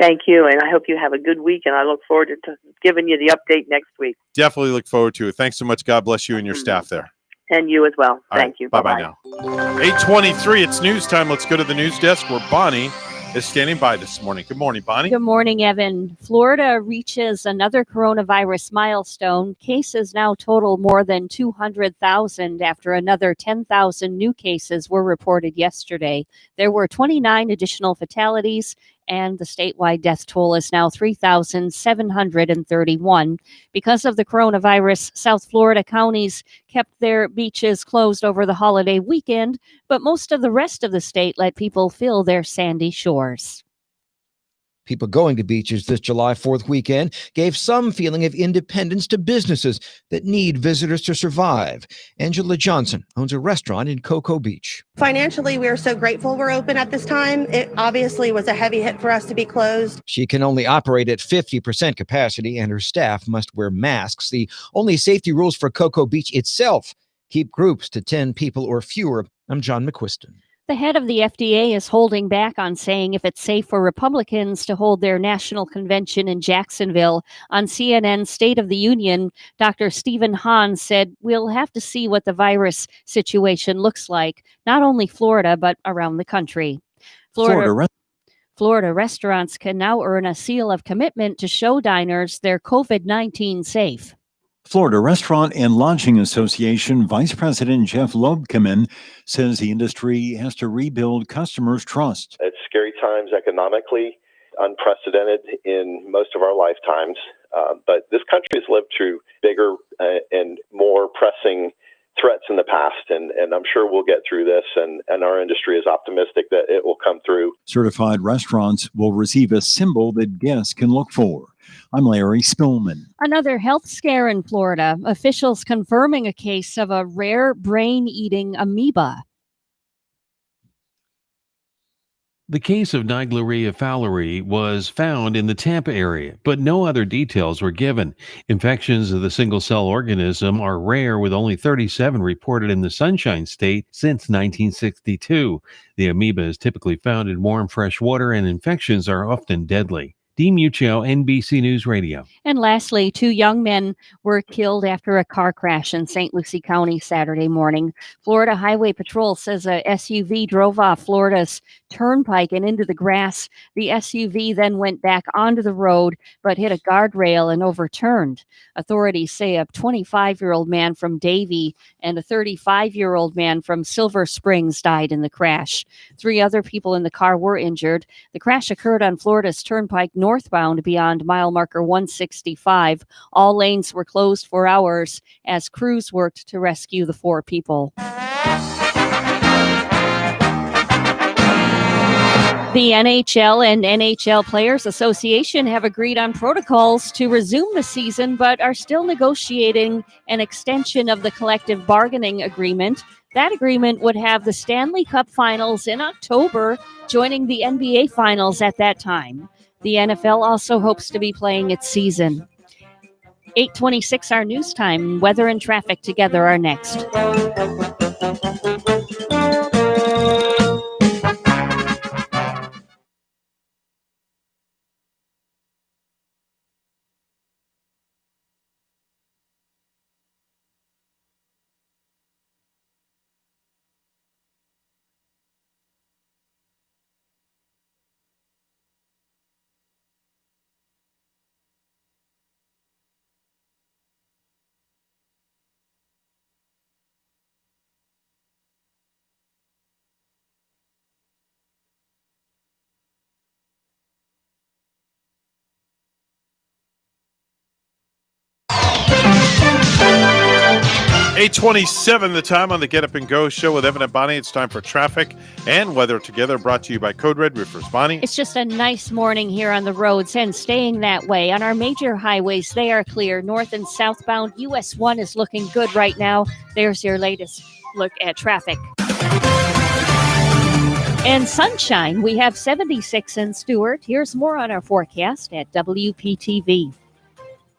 Thank you, and I hope you have a good week, and I look forward to giving you the update next week. Definitely look forward to it. Thanks so much. God bless you and your staff there. And you as well. Thank you. Bye-bye now. 8:23, it's news time. Let's go to the news desk where Bonnie is standing by this morning. Good morning, Bonnie. Good morning, Evan. Florida reaches another coronavirus milestone. Cases now total more than 200,000 after another 10,000 new cases were reported yesterday. There were 29 additional fatalities, and the statewide death toll is now 3,731. Because of the coronavirus, South Florida counties kept their beaches closed over the holiday weekend, but most of the rest of the state let people fill their sandy shores. People going to beaches this July 4th weekend gave some feeling of independence to businesses that need visitors to survive. Angela Johnson owns a restaurant in Cocoa Beach. Financially, we are so grateful we're open at this time. It obviously was a heavy hit for us to be closed. She can only operate at 50% capacity, and her staff must wear masks. The only safety rules for Cocoa Beach itself keep groups to 10 people or fewer. I'm John McQuiston. The head of the FDA is holding back on saying if it's safe for Republicans to hold their national convention in Jacksonville. On CNN's State of the Union, Dr. Stephen Hahn said, "We'll have to see what the virus situation looks like, not only Florida, but around the country." Florida restaurants can now earn a seal of commitment to show diners they're COVID-19 safe. Florida Restaurant and Lodging Association Vice President Jeff Lobkeman says the industry has to rebuild customers' trust. It's scary times economically, unprecedented in most of our lifetimes. But this country has lived through bigger and more pressing threats in the past, and I'm sure we'll get through this, and our industry is optimistic that it will come through. Certified restaurants will receive a symbol that guests can look for. I'm Larry Spillman. Another health scare in Florida. Officials confirming a case of a rare brain-eating amoeba. The case of Naegleria fowleri was found in the Tampa area, but no other details were given. Infections of the single-cell organism are rare, with only 37 reported in the Sunshine State since 1962. The amoeba is typically found in warm, fresh water, and infections are often deadly. Dean Muccio, NBC News Radio. And lastly, 2 young men were killed after a car crash in St. Lucie County Saturday morning. Florida Highway Patrol says a SUV drove off Florida's Turnpike and into the grass. The SUV then went back onto the road, but hit a guardrail and overturned. Authorities say a 25-year-old man from Davie and a 35-year-old man from Silver Springs died in the crash. 3 other people in the car were injured. The crash occurred on Florida's Turnpike northbound beyond mile marker 165. All lanes were closed for hours as crews worked to rescue the 4 people. The NHL and NHL Players Association have agreed on protocols to resume the season, but are still negotiating an extension of the collective bargaining agreement. That agreement would have the Stanley Cup Finals in October, joining the NBA Finals at that time. The NFL also hopes to be playing its season. 8:26 our news time. Weather and traffic together are next. 8:27 the time on the Get Up and Go show with Evan and Bonnie. It's time for traffic and weather together, brought to you by Code Red Roofers. Bonnie? It's just a nice morning here on the roads and staying that way. On our major highways, they are clear. North and southbound, US 1 is looking good right now. There's your latest look at traffic. And sunshine, we have 76 in Stewart. Here's more on our forecast at WPTV.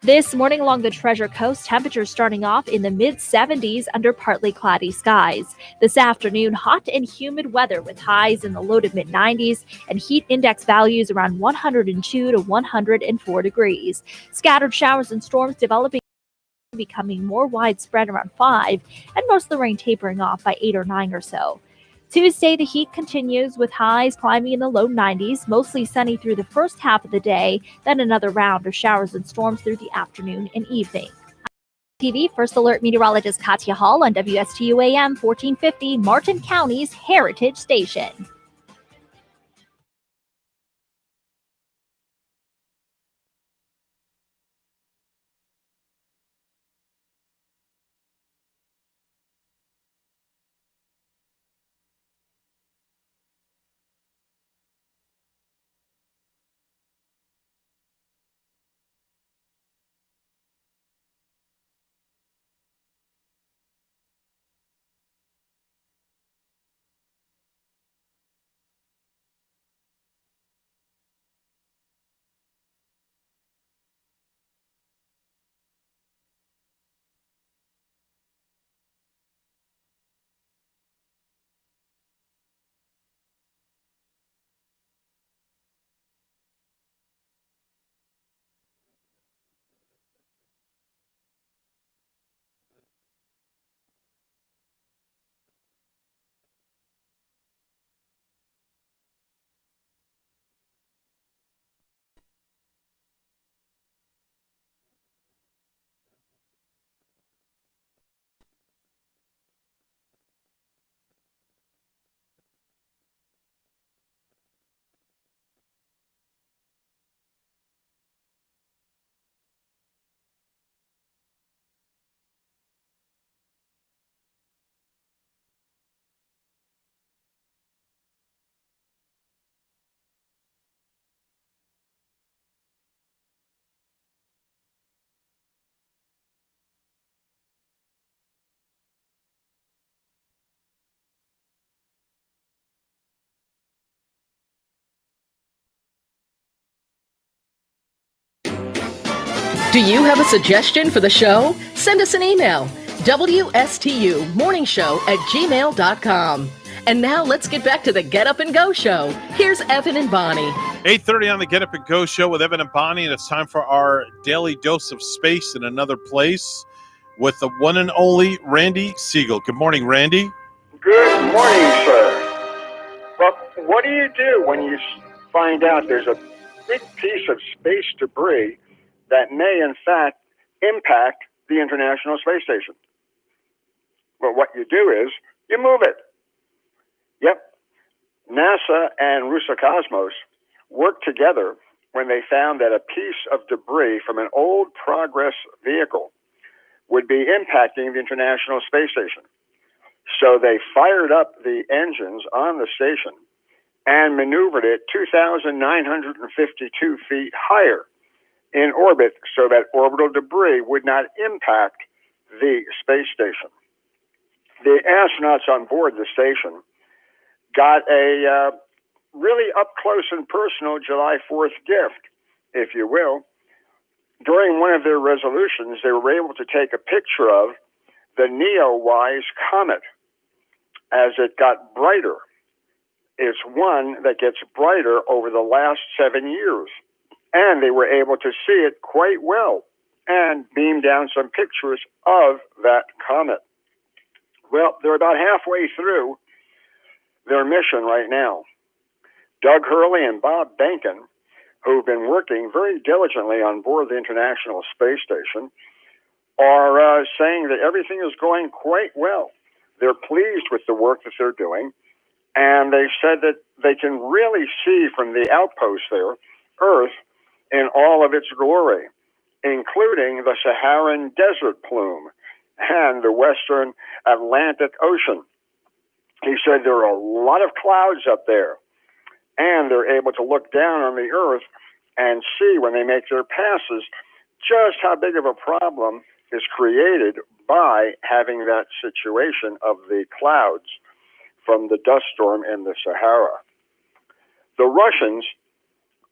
This morning along the Treasure Coast, temperatures starting off in the mid-70s under partly cloudy skies. This afternoon, hot and humid weather with highs in the low to mid-90s and heat index values around 102 to 104 degrees. Scattered showers and storms developing, becoming more widespread around 5, and most of the rain tapering off by 8 or 9 or so. Tuesday, the heat continues with highs climbing in the low 90s, mostly sunny through the first half of the day, then another round of showers and storms through the afternoon and evening. TV First Alert meteorologist Katya Hall on WSTU AM 1450, Martin County's Heritage Station. Do you have a suggestion for the show? Send us an email, WSTUmorningshow@gmail.com. And now let's get back to the Get Up and Go show. Here's Evan and Bonnie. 8:30 on the Get Up and Go show with Evan and Bonnie, and it's time for our daily dose of space in another place with the one and only Randy Siegel. Good morning, Randy. Good morning, sir. Well, what do you do when you find out there's a big piece of space debris that may, in fact, impact the International Space Station? Well, what you do is you move it. Yep. NASA and Roscosmos worked together when they found that a piece of debris from an old Progress vehicle would be impacting the International Space Station. So they fired up the engines on the station and maneuvered it 2,952 feet higher in orbit so that orbital debris would not impact the space station. The astronauts on board the station got a really up close and personal July 4th gift, if you will. During one of their resolutions, they were able to take a picture of the Neowise comet, as it got brighter. It's one that gets brighter over the last 7 years. And they were able to see it quite well and beam down some pictures of that comet. Well, they're about halfway through their mission right now. Doug Hurley and Bob Behnken, who've been working very diligently on board the International Space Station, are saying that everything is going quite well. They're pleased with the work that they're doing, and they said that they can really see from the outpost there, Earth, in all of its glory, including the Saharan desert plume and the western Atlantic Ocean. He said there are a lot of clouds up there, and they're able to look down on the Earth and see when they make their passes just how big of a problem is created by having that situation of the clouds from the dust storm in the Sahara. The Russians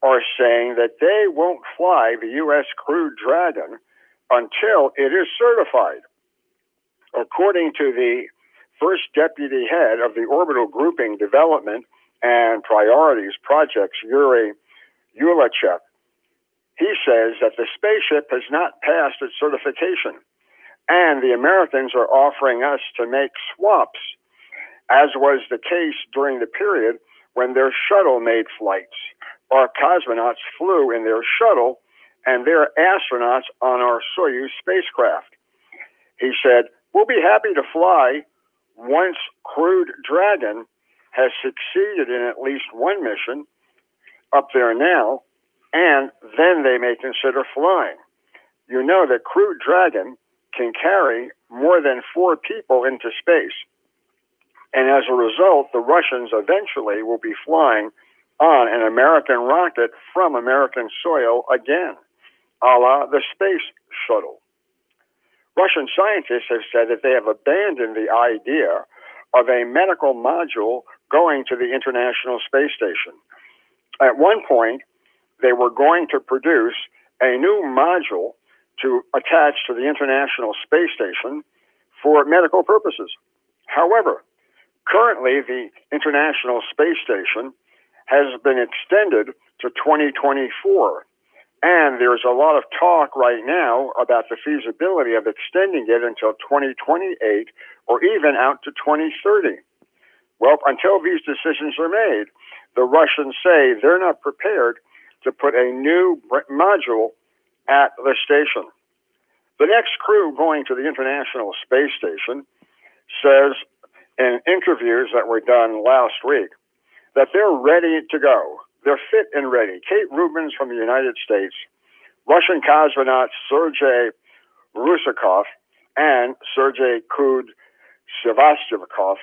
are saying that they won't fly the U.S. Crew Dragon until it is certified. According to the first deputy head of the Orbital Grouping Development and Priorities Projects, Yuri Ulachek, he says that the spaceship has not passed its certification, and the Americans are offering us to make swaps, as was the case during the period when their shuttle made flights. Our cosmonauts flew in their shuttle, and their astronauts on our Soyuz spacecraft. He said, we'll be happy to fly once Crewed Dragon has succeeded in at least one mission up there now, and then they may consider flying. You know that Crewed Dragon can carry more than 4 people into space. And as a result, the Russians eventually will be flying on an American rocket from American soil again, a la the space shuttle. Russian scientists have said that they have abandoned the idea of a medical module going to the International Space Station. At one point, they were going to produce a new module to attach to the International Space Station for medical purposes. However, currently the International Space Station has been extended to 2024. And there's a lot of talk right now about the feasibility of extending it until 2028 or even out to 2030. Well, until these decisions are made, the Russians say they're not prepared to put a new module at the station. The next crew going to the International Space Station says in interviews that were done last week that they're ready to go. They're fit and ready. Kate Rubins from the United States, Russian cosmonauts Sergei Rusakov and Sergei Kud-Sevastopol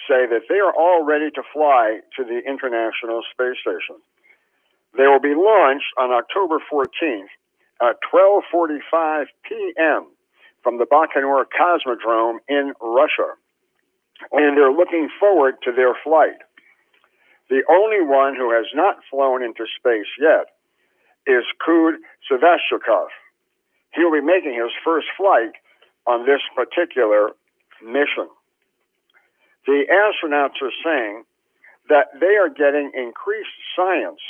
say that they are all ready to fly to the International Space Station. They will be launched on October 14th at 12:45 p.m. from the Baikonur Cosmodrome in Russia. And they're looking forward to their flight. The only one who has not flown into space yet is Kud-Sevastopol. He'll be making his first flight on this particular mission. The astronauts are saying that they are getting increased science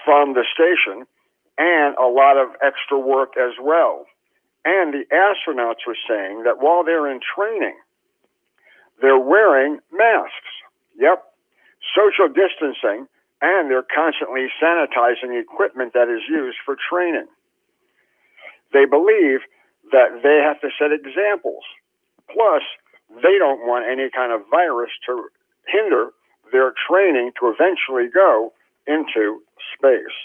from the station and a lot of extra work as well. And the astronauts are saying that while they're in training, they're wearing masks. Yep. Social distancing, and they're constantly sanitizing equipment that is used for training. They believe that they have to set examples. Plus, they don't want any kind of virus to hinder their training to eventually go into space.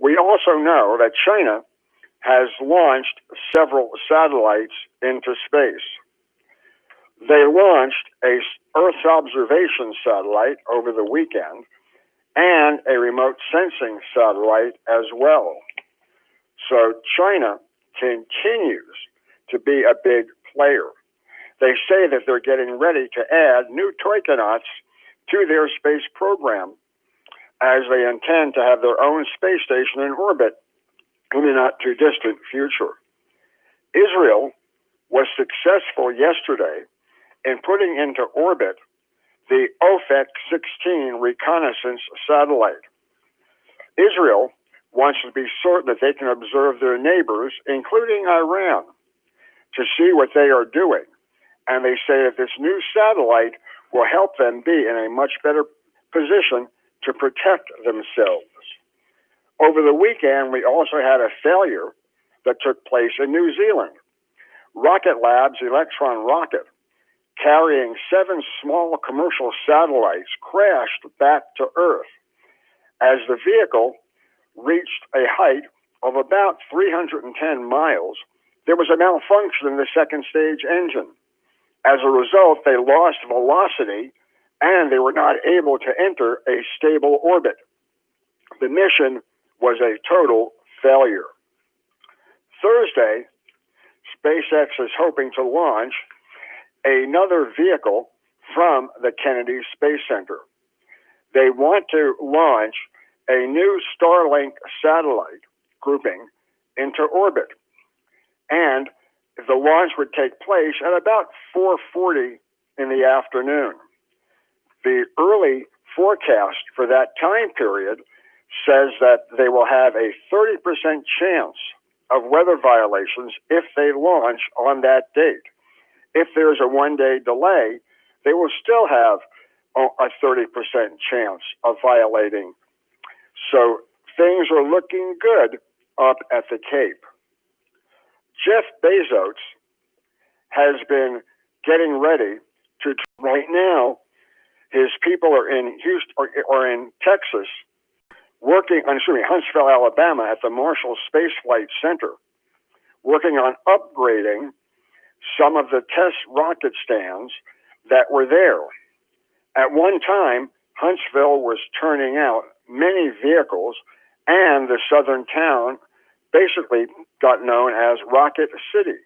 We also know that China has launched several satellites into space. They launched a Earth observation satellite over the weekend and a remote sensing satellite as well. So China continues to be a big player. They say that they're getting ready to add new toyconauts to their space program as they intend to have their own space station in orbit in the not too distant future. Israel was successful yesterday in putting into orbit the OFEC-16 reconnaissance satellite. Israel wants to be certain that they can observe their neighbors, including Iran, to see what they are doing. And they say that this new satellite will help them be in a much better position to protect themselves. Over the weekend, we also had a failure that took place in New Zealand. Rocket Lab's Electron rocket, carrying 7 small commercial satellites, crashed back to Earth. As the vehicle reached a height of about 310 miles, there was a malfunction in the second stage engine. As a result, they lost velocity and they were not able to enter a stable orbit. The mission was a total failure. Thursday, SpaceX is hoping to launch another vehicle from the Kennedy Space Center. They want to launch a new Starlink satellite grouping into orbit. And the launch would take place at about 4:40 in the afternoon. The early forecast for that time period says that they will have a 30% chance of weather violations if they launch on that date. If there's a one-day delay, they will still have a 30% chance of violating. So things are looking good up at the Cape. Jeff Bezos has been getting ready to, right now, his people are in Houston or in Texas, Huntsville, Alabama, at the Marshall Space Flight Center, working on upgrading some of the test rocket stands that were there. At one time, Huntsville was turning out many vehicles, and the southern town basically got known as Rocket City.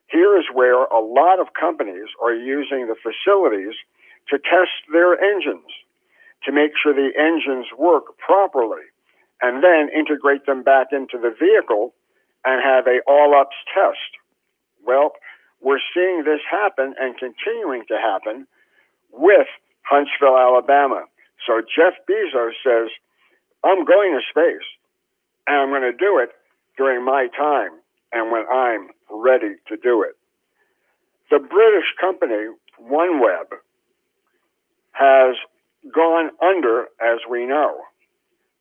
Here is where a lot of companies are using the facilities to test their engines, to make sure the engines work properly, and then integrate them back into the vehicle and have a all-ups test. Well, we're seeing this happen and continuing to happen with Huntsville, Alabama. So Jeff Bezos says, I'm going to space, and I'm going to do it during my time and when I'm ready to do it. The British company OneWeb has gone under, as we know.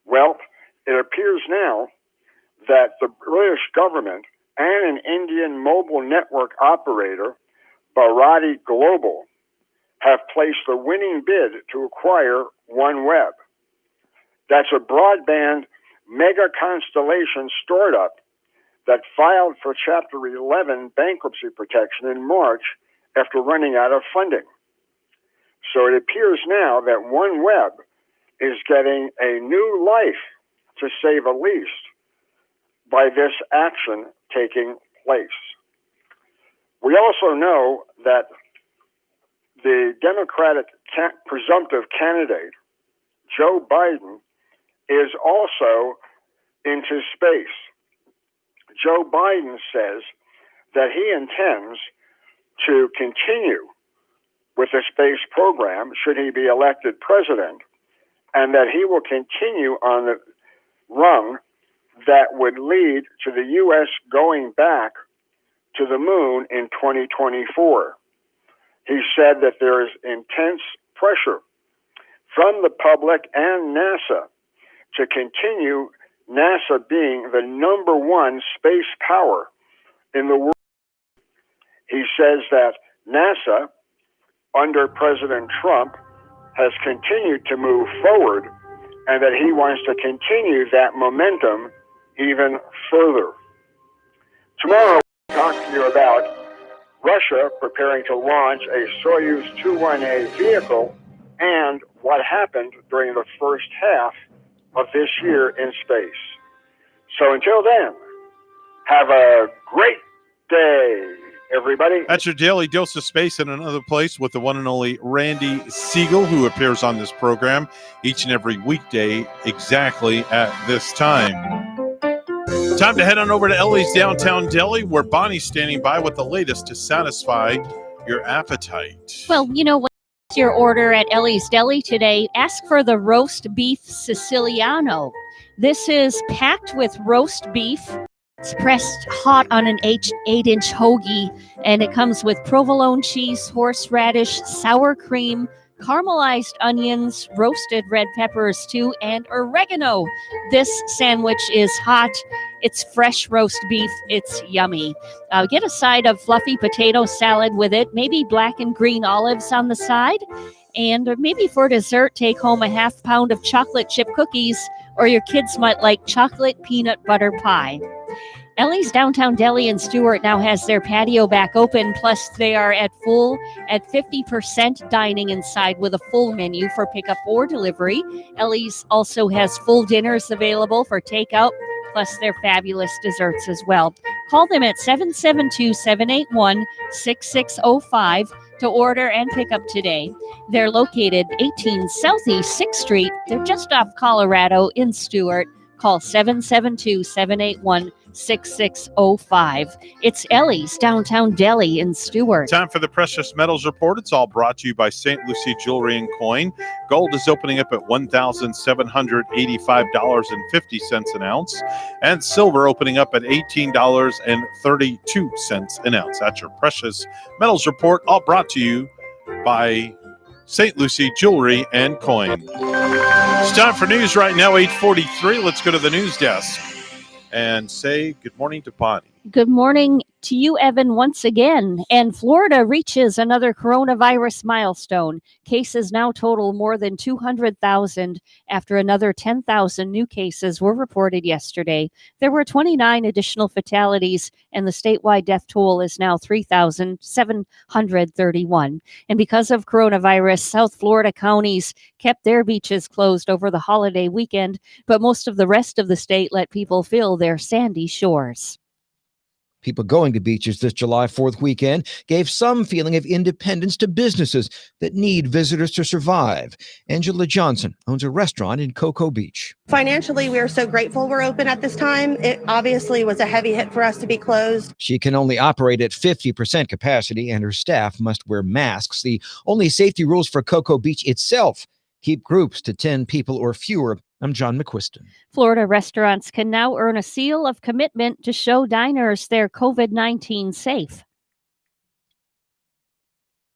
Well, it appears now that the British government and an Indian mobile network operator, Bharati Global, have placed the winning bid to acquire OneWeb. That's a broadband mega constellation startup that filed for Chapter 11 bankruptcy protection in March after running out of funding. So it appears now that OneWeb is getting a new life, to say the least, by this action taking place. We also know that the Democratic presumptive candidate, Joe Biden, is also into space. Joe Biden says that he intends to continue with the space program should he be elected president, and that he will continue on the rung that would lead to the U.S. going back to the moon in 2024. He said that there is intense pressure from the public and NASA to continue NASA being the number one space power in the world. He says that NASA, under President Trump, has continued to move forward, and that he wants to continue that momentum even further. Tomorrow, we'll talk to you about Russia preparing to launch a Soyuz 21A vehicle and what happened during the first half of this year in space. So until then, have a great day, everybody. That's your daily dose of space in another place with the one and only Randy Siegel, who appears on this program each and every weekday exactly at this time. Time to head on over to Ellie's Downtown Deli, where Bonnie's standing by with the latest to satisfy your appetite. Well, you know, when it's your order at Ellie's Deli today, ask for the roast beef Siciliano. This is packed with roast beef. It's pressed hot on an 8-inch hoagie, and it comes with provolone cheese, horseradish, sour cream, caramelized onions, roasted red peppers too, and oregano. This sandwich is hot. It's fresh roast beef. It's yummy. Get a side of fluffy potato salad with it, maybe black and green olives on the side. And maybe for dessert, take home a half pound of chocolate chip cookies, or your kids might like chocolate peanut butter pie. Ellie's Downtown Deli in Stuart now has their patio back open, plus they are at 50% dining inside with a full menu for pickup or delivery. Ellie's also has full dinners available for takeout, plus their fabulous desserts as well. Call them at 772-781-6605 to order and pick up today. They're located 18 Southeast 6th Street. They're just off Colorado in Stuart. Call 772-781-6605. It's Ellie's Downtown Deli in Stuart. Time for the Precious Metals Report. It's all brought to you by St. Lucie Jewelry and Coin. Gold is opening up at $1,785.50 an ounce, and silver opening up at $18.32 an ounce. That's your Precious Metals Report, all brought to you by St. Lucie Jewelry and Coin. It's time for news right now, 8:43. Let's go to the news desk and say good morning to Bonnie. Good morning to you, Evan, once again. And Florida reaches another coronavirus milestone. Cases now total more than 200,000 after another 10,000 new cases were reported yesterday. There were 29 additional fatalities, and the statewide death toll is now 3,731. And because of coronavirus, South Florida counties kept their beaches closed over the holiday weekend, but most of the rest of the state let people fill their sandy shores. People going to beaches this July 4th weekend gave some feeling of independence to businesses that need visitors to survive. Angela Johnson owns a restaurant in Cocoa Beach. Financially, we are so grateful we're open at this time. It obviously was a heavy hit for us to be closed. She can only operate at 50% capacity, and her staff must wear masks. The only safety rules for Cocoa Beach itself keep groups to 10 people or fewer. I'm John McQuiston. Florida restaurants can now earn a seal of commitment to show diners they're COVID-19 safe.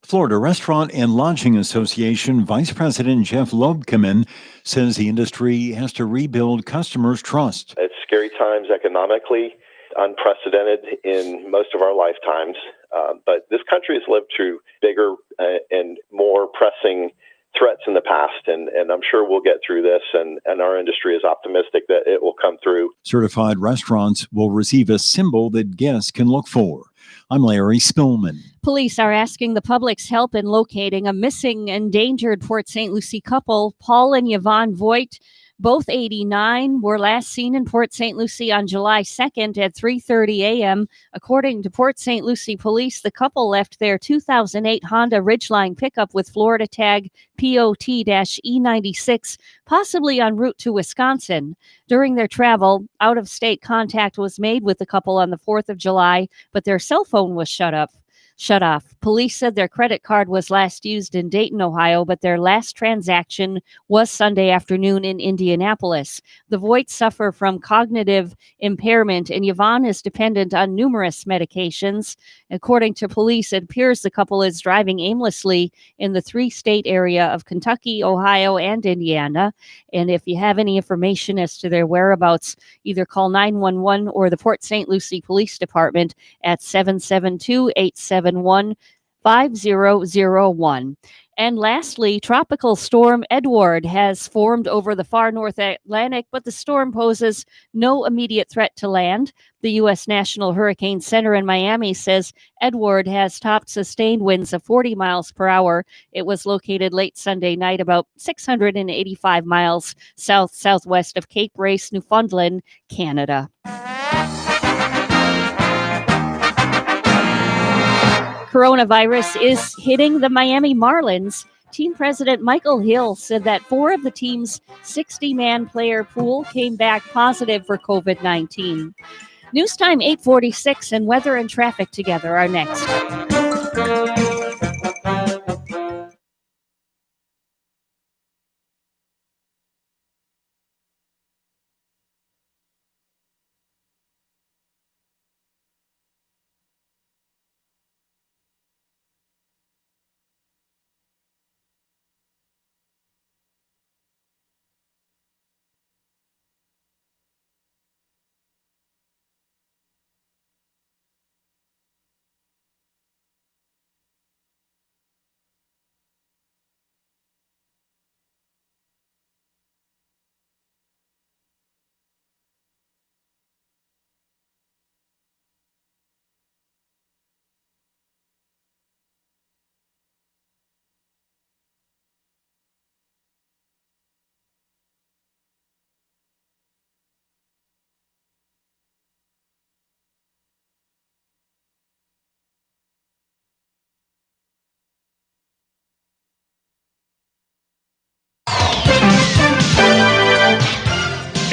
Florida Restaurant and Lodging Association Vice President Jeff Lobkeman says the industry has to rebuild customers' trust. It's scary times economically, unprecedented in most of our lifetimes. But this country has lived through bigger and more pressing threats in the past, and I'm sure we'll get through this, and our industry is optimistic that it will come through. Certified restaurants will receive a symbol that guests can look for. I'm Larry Spillman. Police are asking the public's help in locating a missing, endangered Port St. Lucie couple, Paul and Yvonne Voigt. Both 89 were last seen in Port St. Lucie on July 2nd at 3:30 a.m. According to Port St. Lucie police, the couple left their 2008 Honda Ridgeline pickup with Florida tag POT-E96, possibly en route to Wisconsin. During their travel, out-of-state contact was made with the couple on the 4th of July, but their cell phone was shut off. Police said their credit card was last used in Dayton, Ohio, but their last transaction was Sunday afternoon in Indianapolis. The Voights suffer from cognitive impairment, and Yvonne is dependent on numerous medications. According to police, it appears the couple is driving aimlessly in the three-state area of Kentucky, Ohio, and Indiana. And if you have any information as to their whereabouts, either call 911 or the Port St. Lucie Police Department at 772-871-5001. And lastly, Tropical Storm Edward has formed over the far North Atlantic, but the storm poses no immediate threat to land. The U.S. National Hurricane Center in Miami says Edward has topped sustained winds of 40 miles per hour. It was located late Sunday night about 685 miles south-southwest of Cape Race, Newfoundland, Canada. Coronavirus is hitting the Miami Marlins. Team president Michael Hill said that 4 of the team's 60-man player pool came back positive for COVID-19. News time 8:46, and weather and traffic together are next.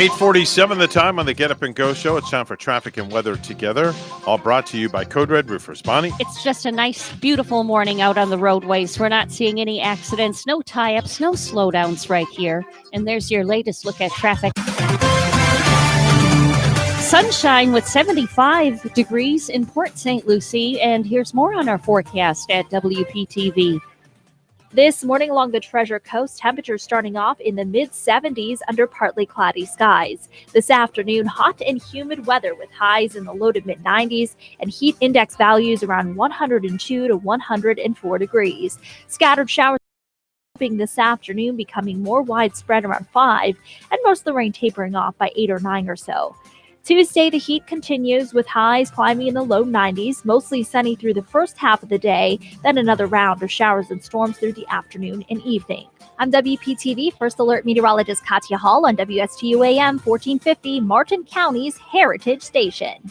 8:47 the time on the Get Up and Go show. It's time for traffic and weather together. All brought to you by Code Red Roofers. Bonnie? It's just a nice, beautiful morning out on the roadways. We're not seeing any accidents, no tie-ups, no slowdowns right here. And there's your latest look at traffic. Sunshine with 75 degrees in Port St. Lucie. And here's more on our forecast at WPTV. This morning along the Treasure Coast, temperatures starting off in the mid-70s under partly cloudy skies. This afternoon, hot and humid weather with highs in the low to mid-90s and heat index values around 102 to 104 degrees. Scattered showers this afternoon, becoming more widespread around 5, and most of the rain tapering off by 8 or 9 or so. Tuesday, the heat continues with highs climbing in the low 90s, mostly sunny through the first half of the day, then another round of showers and storms through the afternoon and evening. I'm WPTV First Alert Meteorologist Katya Hall on WSTU AM 1450, Martin County's Heritage Station.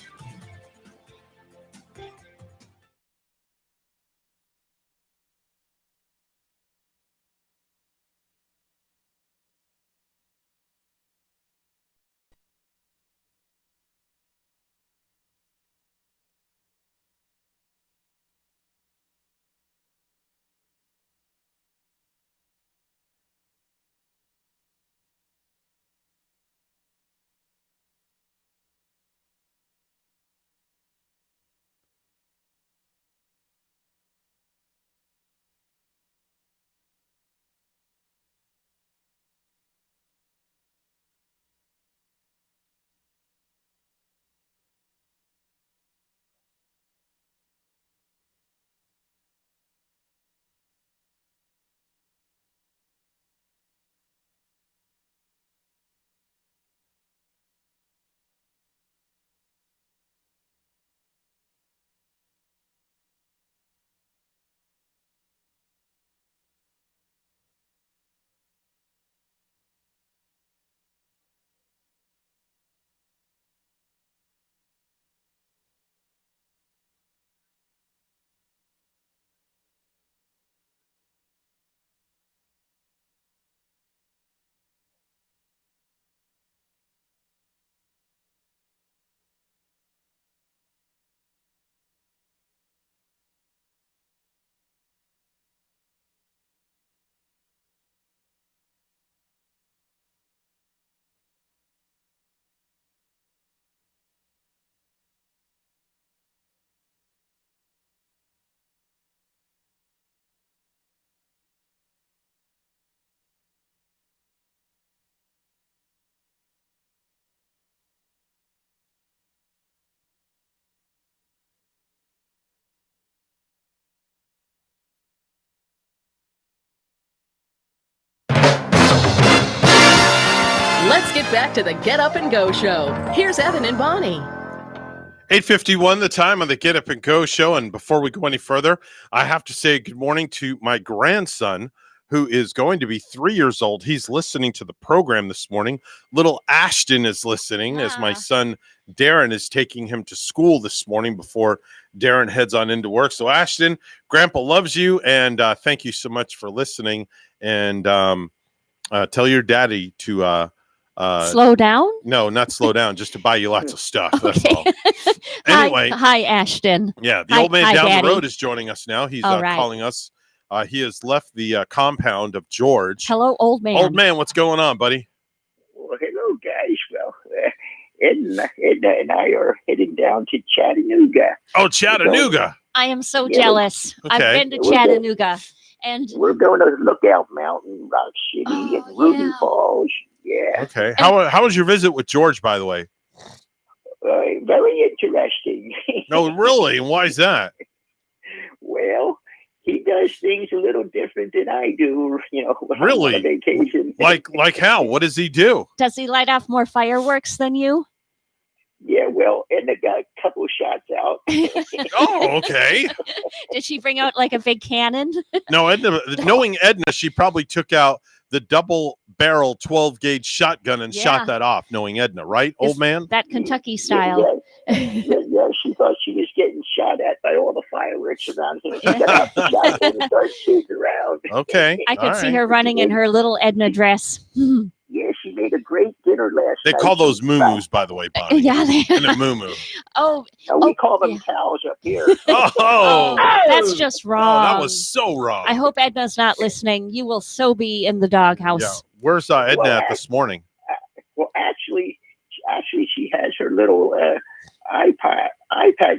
Let's get back to the Get Up and Go show. Here's Evan and Bonnie. 8:51 the time on the Get Up and Go show. And before we go any further, I have to say good morning to my grandson, who is going to be 3 years old. He's listening to the program this morning. Little Ashton is listening as my son Darren is taking him to school this morning before Darren heads on into work. So Ashton, Grandpa loves you, and thank you so much for listening. And tell your daddy to slow down? No, not slow down, just to buy you lots of stuff. That's all. Anyway. Hi, Ashton. Yeah, the old man down Daddy. the road is joining us now. He's right. calling us. He has left the compound of George. Hello, old man. Old man, what's going on, buddy? Well, hello, guys. Well, Edna and I are heading down to Chattanooga. Oh, Chattanooga. I am so Yeah. jealous. Okay. I've been to We're going- Chattanooga. And We're going to Lookout Mountain, Rock City, and Ruby Falls. Yeah. Okay. How was your visit with George, by the way? Very interesting. No, really? And why is that? Well, he does things a little different than I do, when I'm Really? on vacation. Like how? What does he do? does he light off more fireworks than you? Yeah, well, Edna got a couple shots out. Oh, okay. Did she bring out like a big cannon? No, Edna, knowing Edna, she probably took out the double barrel 12 gauge shotgun and Yeah. shot that off, knowing Edna, right, old man? That Kentucky style. Yeah, she thought she was getting shot at by all the fireworks around here. She got out the shotgun and started shooting around. Okay. I could all see right. her running in her little Edna dress. Yeah, she made a great dinner last They night. call those moo-moos, by the way, Bonnie. Yeah, they And a moo-moo. Oh, No, we call them cows up here. Oh, that's just wrong. that was so wrong. I hope Edna's not listening. You will so be in the doghouse. Yeah. Where's Edna at this morning? Well, actually, she has her little iPad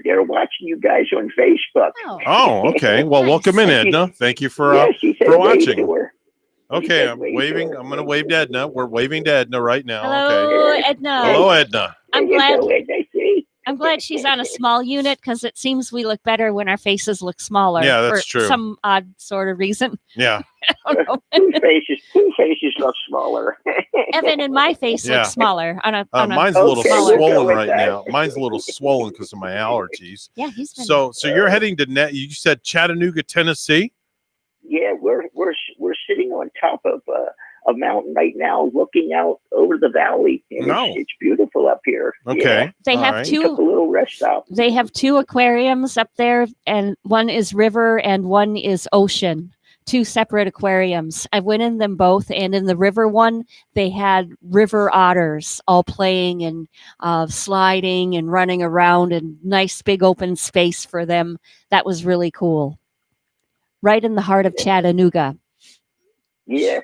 there watching you guys on Facebook. Oh, okay. Well, welcome in, Edna. Thank you for she said for wave watching. to her. Okay, I'm waving. I'm going to wave to Edna. We're waving to Edna right now. Hello, Okay. Edna. Hello, Edna. I'm glad she's on a small unit because it seems we look better when our faces look smaller. Yeah, that's for true. Some odd sort of reason. Yeah. Two faces look smaller. Evan and my face Yeah. looks smaller. Mine's a little smaller. swollen right now. Mine's a little swollen because of my allergies. Yeah, he's been. So you're heading to you said Chattanooga, Tennessee? Yeah, we're sitting on top of a mountain right now, looking out over the valley. And it's beautiful up here. Okay. Yeah. They have two. Took a little rest stop. They have two aquariums up there, and one is river and one is ocean. Two separate aquariums. I went in them both, and in the river one, they had river otters all playing and sliding and running around, and nice big open space for them. That was really cool. Right in the heart of Chattanooga. Yeah,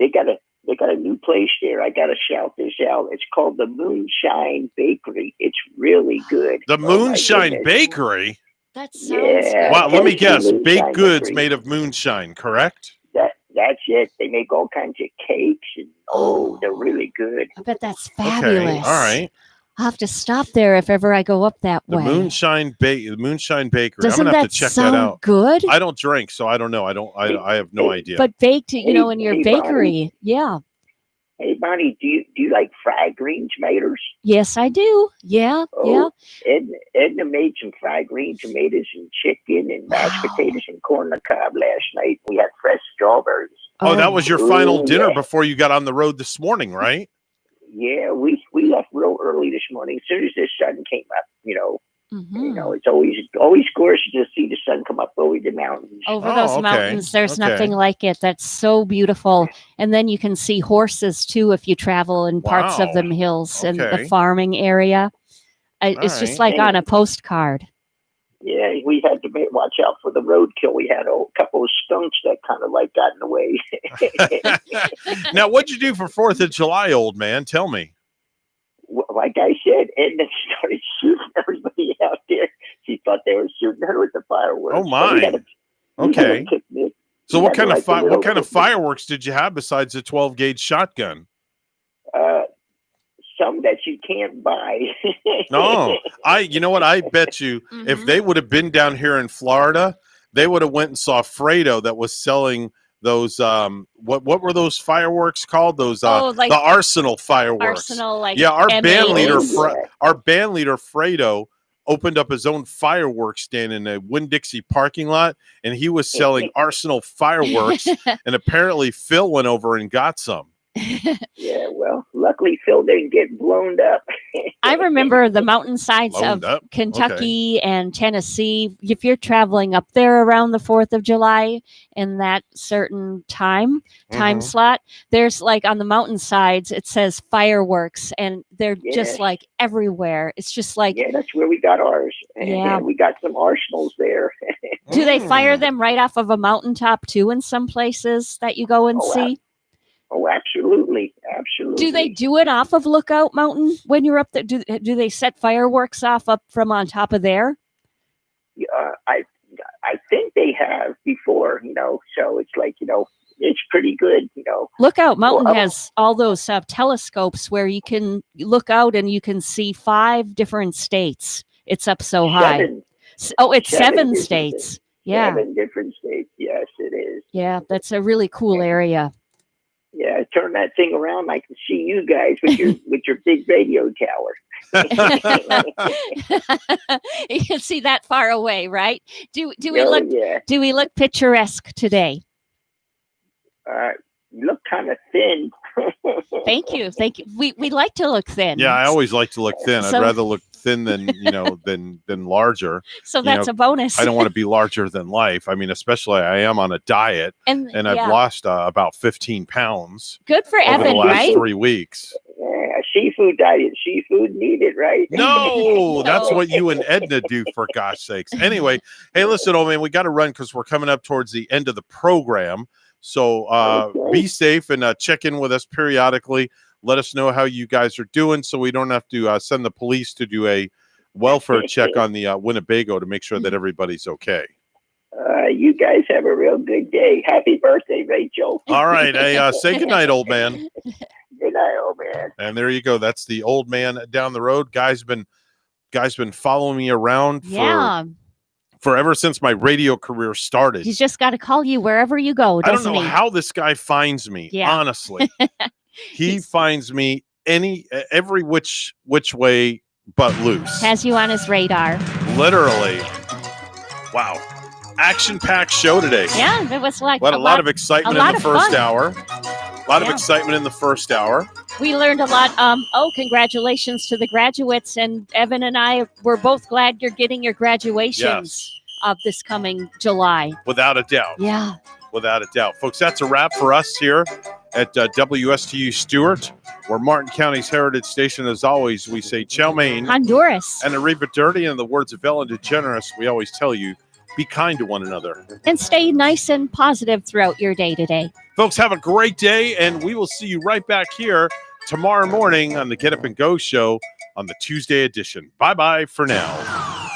they got a new place there. I gotta shout this out. It's called the Moonshine Bakery. It's really good. The Moonshine Bakery? That sounds Yeah. Wow, let me guess. Moonshine Baked goods Bakery. made of moonshine, correct? That's it. They make all kinds of cakes and they're really good. I bet that's Okay. fabulous. All right. I'll have to stop there if ever I go up that The way. Moonshine Bakery. Doesn't I'm gonna have that to check sound that out. good? I don't drink, so I don't know. I have no idea. But baked, in your Hey, bakery. Bonnie. Yeah. Hey, Bonnie, do you like fried green tomatoes? Yes, I do. Yeah. Yeah. Edna made some fried green tomatoes and chicken and mashed potatoes and corn on the cob last night. We had fresh strawberries. Oh, that was your final Ooh, dinner yeah. before you got on the road this morning, right? Yeah, we left real early this morning. As soon as the sun came up, it's always gorgeous to see the sun come up over the mountains. Over those mountains, there's nothing like it. That's so beautiful. And then you can see horses too if you travel in parts of Wow. them hills and the Okay. farming area. It's just right. like on a postcard. Yeah, we had to watch out for the roadkill. We had a couple of skunks that kind of like got in the way. Now, what'd you do for 4th of July, old man? Tell me. Like I said, Edna started shooting everybody out there. She thought they were shooting her with the fireworks. Oh, So my. we had a Okay. picnic. So We what had kind of like a little what kind of picnic. fireworks did you have besides the 12-gauge shotgun? Some that you can't buy. No, you know what? I bet you if they would have been down here in Florida, they would have went and saw Fredo that was selling those what were those fireworks called? Those like the Arsenal fireworks. Arsenal, like yeah, our band leader M80s. Fredo opened up his own fireworks stand in a Winn-Dixie parking lot, and he was selling Arsenal fireworks. And apparently Phil went over and got some. Yeah, well, luckily Phil didn't get blown up. I remember the mountainsides Loaned of up? Kentucky and Tennessee. If you're traveling up there around the 4th of July in that certain time Mhm. slot, there's like on the mountainsides, it says fireworks, and they're just Yeah. like everywhere. It's just like, Yeah, that's where we got ours. And Yeah. we got some arsenals there. do they fire Mm. them right off of a mountaintop too in some places that you go and Oh, see? Oh, absolutely. Absolutely. Do they do it off of Lookout Mountain when you're up there? Do they set fireworks off up from on top of there? I think they have before, so it's like, it's pretty good, Lookout Mountain Well, has all those telescopes where you can look out and you can see 5 different states. It's up so high. It's 7 different states. Yeah. 7 different states. Yes, it is. Yeah, that's a really cool area. Yeah, turn that thing around. I can see you guys with your big radio tower. You can see that far away, right? Do we Oh, look yeah. do we look picturesque today? You look kind of thin. Thank you. We like to look thin. Yeah, I always like to look thin. So- I'd rather look thin than than larger. So that's a bonus. I don't want to be larger than life. I mean, especially I am on a diet, and I've lost about 15 pounds. Good for over Evan, the last right? 3 weeks. Yeah, seafood diet, seafood needed, right? No, that's what you and Edna do, for gosh sakes. Anyway, hey, listen, old man, we got to run because we're coming up towards the end of the program. So be safe and check in with us periodically. Let us know how you guys are doing so we don't have to send the police to do a welfare check on the Winnebago to make sure that everybody's okay. You guys have a real good day. Happy birthday, Rachel. All right. Hey, say goodnight, old man. Good night, old man. And there you go. That's the old man down the road. Guy's been following me around for ever since my radio career started. He's just got to call you wherever you go, I doesn't don't know how this guy finds me, honestly. He finds me every which way but loose. Has you on his radar. Literally. Wow. Action-packed show today. Yeah, it was like a lot of excitement in the first hour. A lot of Yeah. excitement in the first hour. We learned a lot. Congratulations to the graduates. And Evan and I were both glad you're getting your graduations of this coming July. Without a doubt. Yeah. Without a doubt. Folks, that's a wrap for us here at WSTU Stewart. We're Martin County's Heritage Station. As always, we say Chow mein. Honduras. And Arriba Dirty. In the words of Ellen DeGeneres, we always tell you, be kind to one another. And stay nice and positive throughout your day today. Folks, have a great day, and we will see you right back here tomorrow morning on the Get Up and Go show on the Tuesday edition. Bye-bye for now.